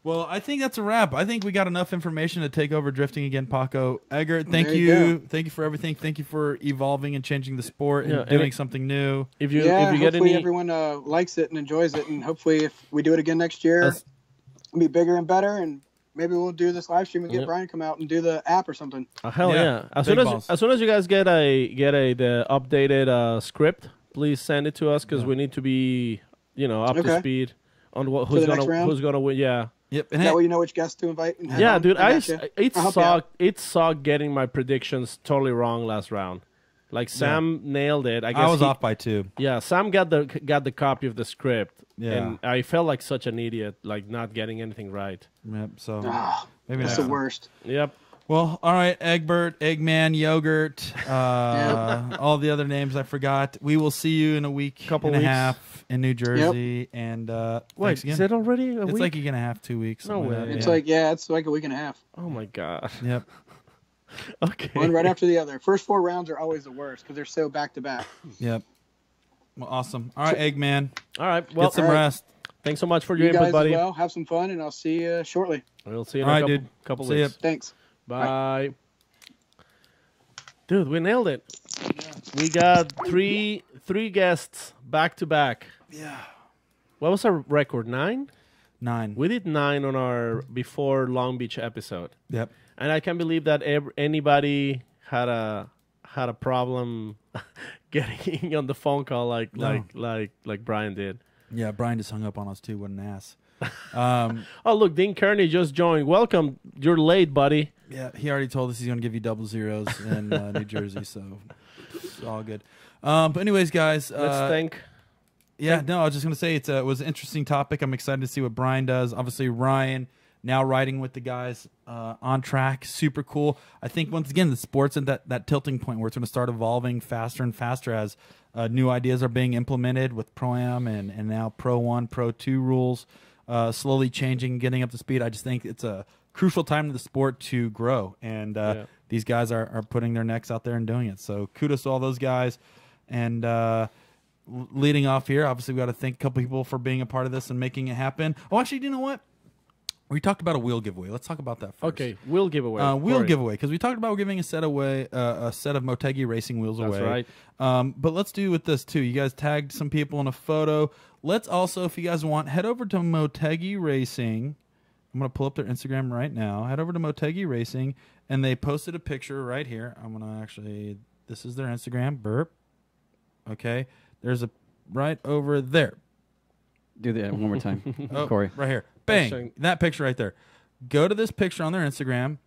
Well, I think that's a wrap. I think we got enough information to take over drifting again, Paco. Eggert, thank There you you. Thank you for everything. Thank you for evolving and changing the sport and Yeah, and doing something new. If you Yeah, if you get hopefully any, everyone likes it and enjoys it, and hopefully if we do it again next year, That's- it'll be bigger and better, and maybe we'll do this live stream and get Yep. Brian to come out and do the app or something. hell Yeah, yeah! As big soon balls. as you guys get the updated script, please send it to us because we need to be up to Okay. speed on For the next round? who's gonna win. Yeah. Yep. And That hey, way you know which guests to invite. And have Yeah, on. dude, I gotcha. it I'll help you out. sucked getting my predictions totally wrong last round. Like Sam nailed it. I guess I was off by 2. Yeah, Sam got the copy of the script. Yeah. And I felt like such an idiot, like not getting anything right. Yep. So Ah, maybe that's next the time. worst. Yep. Well, all right, Egbert, Eggman, Yogurt, all the other names I forgot. We will see you in a week Couple and a weeks. half in New Jersey. And Wait, thanks again. is it already a It's week? like a week and a half, 2 weeks. No something like way. that. It's Yeah. it's like a week and a half. Oh my god. Yep. Okay. One right after the other. First 4 rounds are always the worst because they're so back to back. Yep. Well, awesome. All right, Eggman. All right. Well, Get some rest. thanks so much for You your input, guys buddy. as well. Have some fun, and I'll see you shortly. We'll see you in All a right, couple, dude. couple See ya. weeks. Thanks. Bye. Dude, we nailed it. We got three guests back to back. Yeah. What was our record? 9? 9. We did 9 on our before Long Beach episode, Yep. and I can't believe that anybody had a problem getting on the phone call like Brian did. Yeah, Brian just hung up on us too. What an ass. Oh, look, Dean Kearney just joined. Welcome. You're late, buddy. Yeah, he already told us he's going to give you double zeros in New Jersey, so it's all good. But anyways, guys. Let's thank. Yeah, no, I was just going to say it was an interesting topic. I'm excited to see what Brian does. Obviously, Ryan now riding with the guys on track. Super cool. I think, once again, the sport's at that tilting point where it's going to start evolving faster and faster as new ideas are being implemented with ProAm and now Pro 1, Pro 2 rules slowly changing, getting up to speed. I just think it's a crucial time in the sport to grow, and these guys are putting their necks out there and doing it. So kudos to all those guys. And leading off here, obviously, we got to thank a couple people for being a part of this and making it happen. Oh, actually, you know what? We talked about a wheel giveaway. Let's talk about that first. Okay, wheel giveaway. Wheel giveaway, because we talked about giving a set of Motegi racing wheels away. That's right. But let's do with this too. You guys tagged some people in a photo. Let's also, if you guys want, head over to Motegi Racing. I'm going to pull up their Instagram right now. Head over to Motegi Racing, and they posted a picture right here. I'm going to actually, this is their Instagram. Burp. Okay. There's a right over there. Do that one more time, Oh, Corey. right here. Bang. Showing- That picture right there. Go to this picture on their Instagram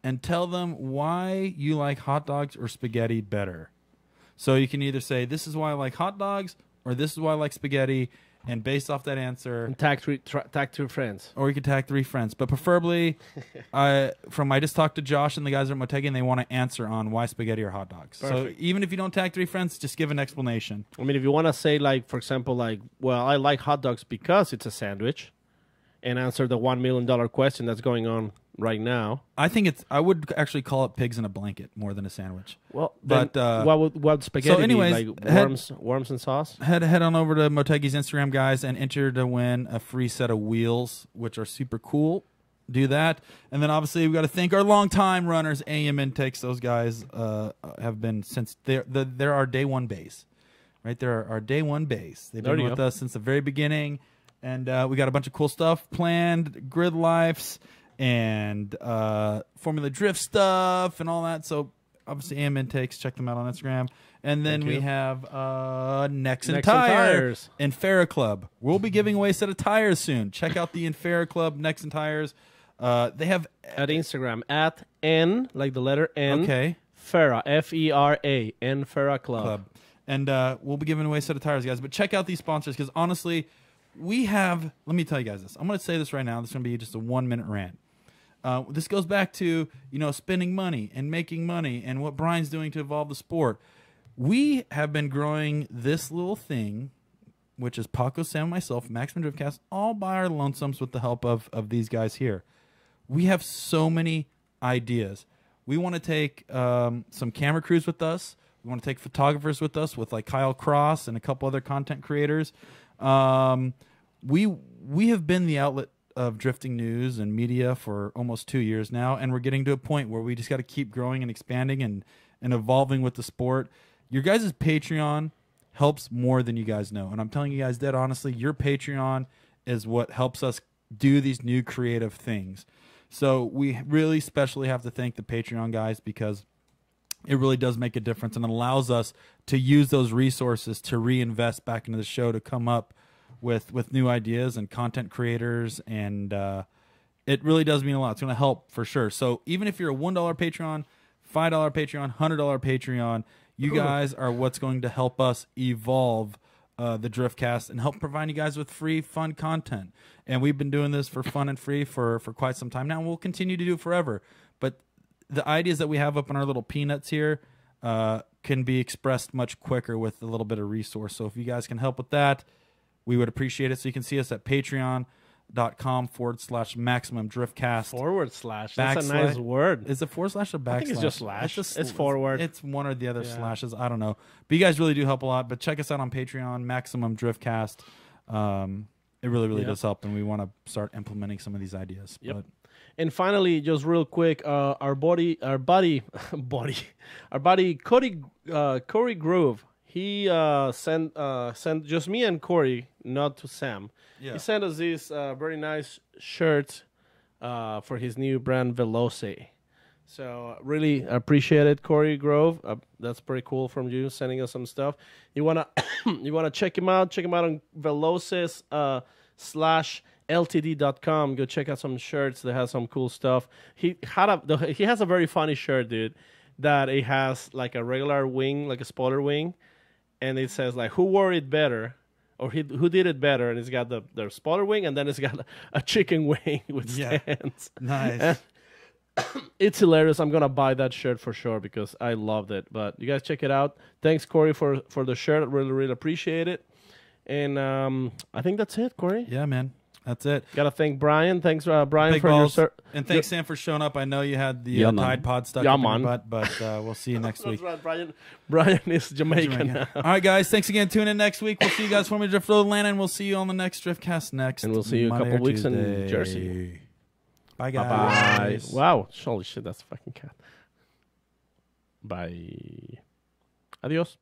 and tell them why you like hot dogs or spaghetti better. So you can either say, this is why I like hot dogs, or this is why I like spaghetti. And based off that answer, And tag 2 friends. or you could tag 3 friends. But preferably, I just talked to Josh and the guys at Motegi, and they want to answer on why spaghetti or hot dogs. Perfect. So even if you don't tag 3 friends, just give an explanation. I mean, if you want to say, like, for example, like, well, I like hot dogs because it's a sandwich, and answer the $1 million question that's going on right now. I would actually call it pigs in a blanket more than a sandwich. Well, But, then what would spaghetti so anyways, be? Like worms and sauce? Head on over to Motegi's Instagram, guys, and enter to win a free set of wheels, which are super cool. Do that. And then obviously we've got to thank our longtime runners, AM Intakes. Those guys have been since they're our day one base. Right? They're our day one base. They've been with us since the very beginning. And we got a bunch of cool stuff planned, grid lives and Formula Drift stuff and all that. So obviously AM Intakes, check them out on Instagram. And then we have Nexen Tires and Infera Club. We'll be giving away a set of tires soon. Check out the Infera Club, Nexen Tires. They have at Instagram at N, like the letter N. Okay. Fera, F-E-R-A, Infera Club. And we'll be giving away a set of tires, guys. But check out these sponsors because honestly, we have. Let me tell you guys this. I'm going to say this right now. This is going to be just a 1-minute rant. This goes back to spending money and making money and what Brian's doing to evolve the sport. We have been growing this little thing, which is Paco, Sam, and myself, Maximum Driftcast, all by our lonesomes with the help of these guys here. We have so many ideas. We want to take some camera crews with us. We want to take photographers with us, with like Kyle Cross and a couple other content creators. We have been the outlet of drifting news and media for almost 2 years now, and we're getting to a point where we just got to keep growing and expanding and evolving with the sport. Your guys' Patreon helps more than you guys know, and I'm telling you guys dead honestly, your Patreon is what helps us do these new creative things. So we really specially have to thank the Patreon guys because it really does make a difference and allows us to use those resources to reinvest back into the show to come up with new ideas and content creators, and it really does mean a lot. It's going to help for sure. So even if you're a $1 Patreon, $5 Patreon, $100 Patreon, you guys are what's going to help us evolve the Driftcast and help provide you guys with free, fun content. And we've been doing this for fun and free for quite some time now, and we'll continue to do it forever. But the ideas that we have up in our little peanuts here can be expressed much quicker with a little bit of resource. So if you guys can help with that, we would appreciate it. So you can see us at patreon.com/, patreon.com/maximum driftcast. / That's a nice word. Is it / or backslash? I think it's just slash. It's forward. It's one or the other slashes. I don't know. But you guys really do help a lot. But check us out on Patreon, Maximum Driftcast. It really, really does help, and we want to start implementing some of these ideas. Yep. But And finally, just real quick, our buddy Corey Groove. He sent just me and Corey, not to Sam. Yeah. He sent us this very nice shirt for his new brand Veloce. So really appreciate it, Corey Grove. That's pretty cool from you sending us some stuff. You wanna check him out? Check him out on Veloces /LTD.com. Go check out some shirts that has some cool stuff. He has a very funny shirt, dude. That it has like a regular wing, like a spoiler wing, and it says like who wore it better, or who did it better, and it's got the spoiler wing, and then it's got a chicken wing with stands. Nice. And it's hilarious. I'm gonna buy that shirt for sure because I loved it. But you guys check it out. Thanks, Corey, for the shirt. I really appreciate it. And I think that's it, Corey. Yeah, man. That's it. Gotta thank Brian. Thanks, Brian, Big for balls. your And thanks, Sam, for showing up. I know you had the Tide Pod stuck Yeah, in your man. butt, but we'll see you next week. That's right, Brian is Jamaican now. All right, guys. Thanks again. Tune in next week. We'll see you guys for me, Drift Atlanta, and we'll see you on the next Driftcast next. And we'll see you Monday a couple or weeks in Tuesday. Jersey. Bye, Bye-bye. guys. Wow. Holy shit, that's a fucking cat. Bye. Adios.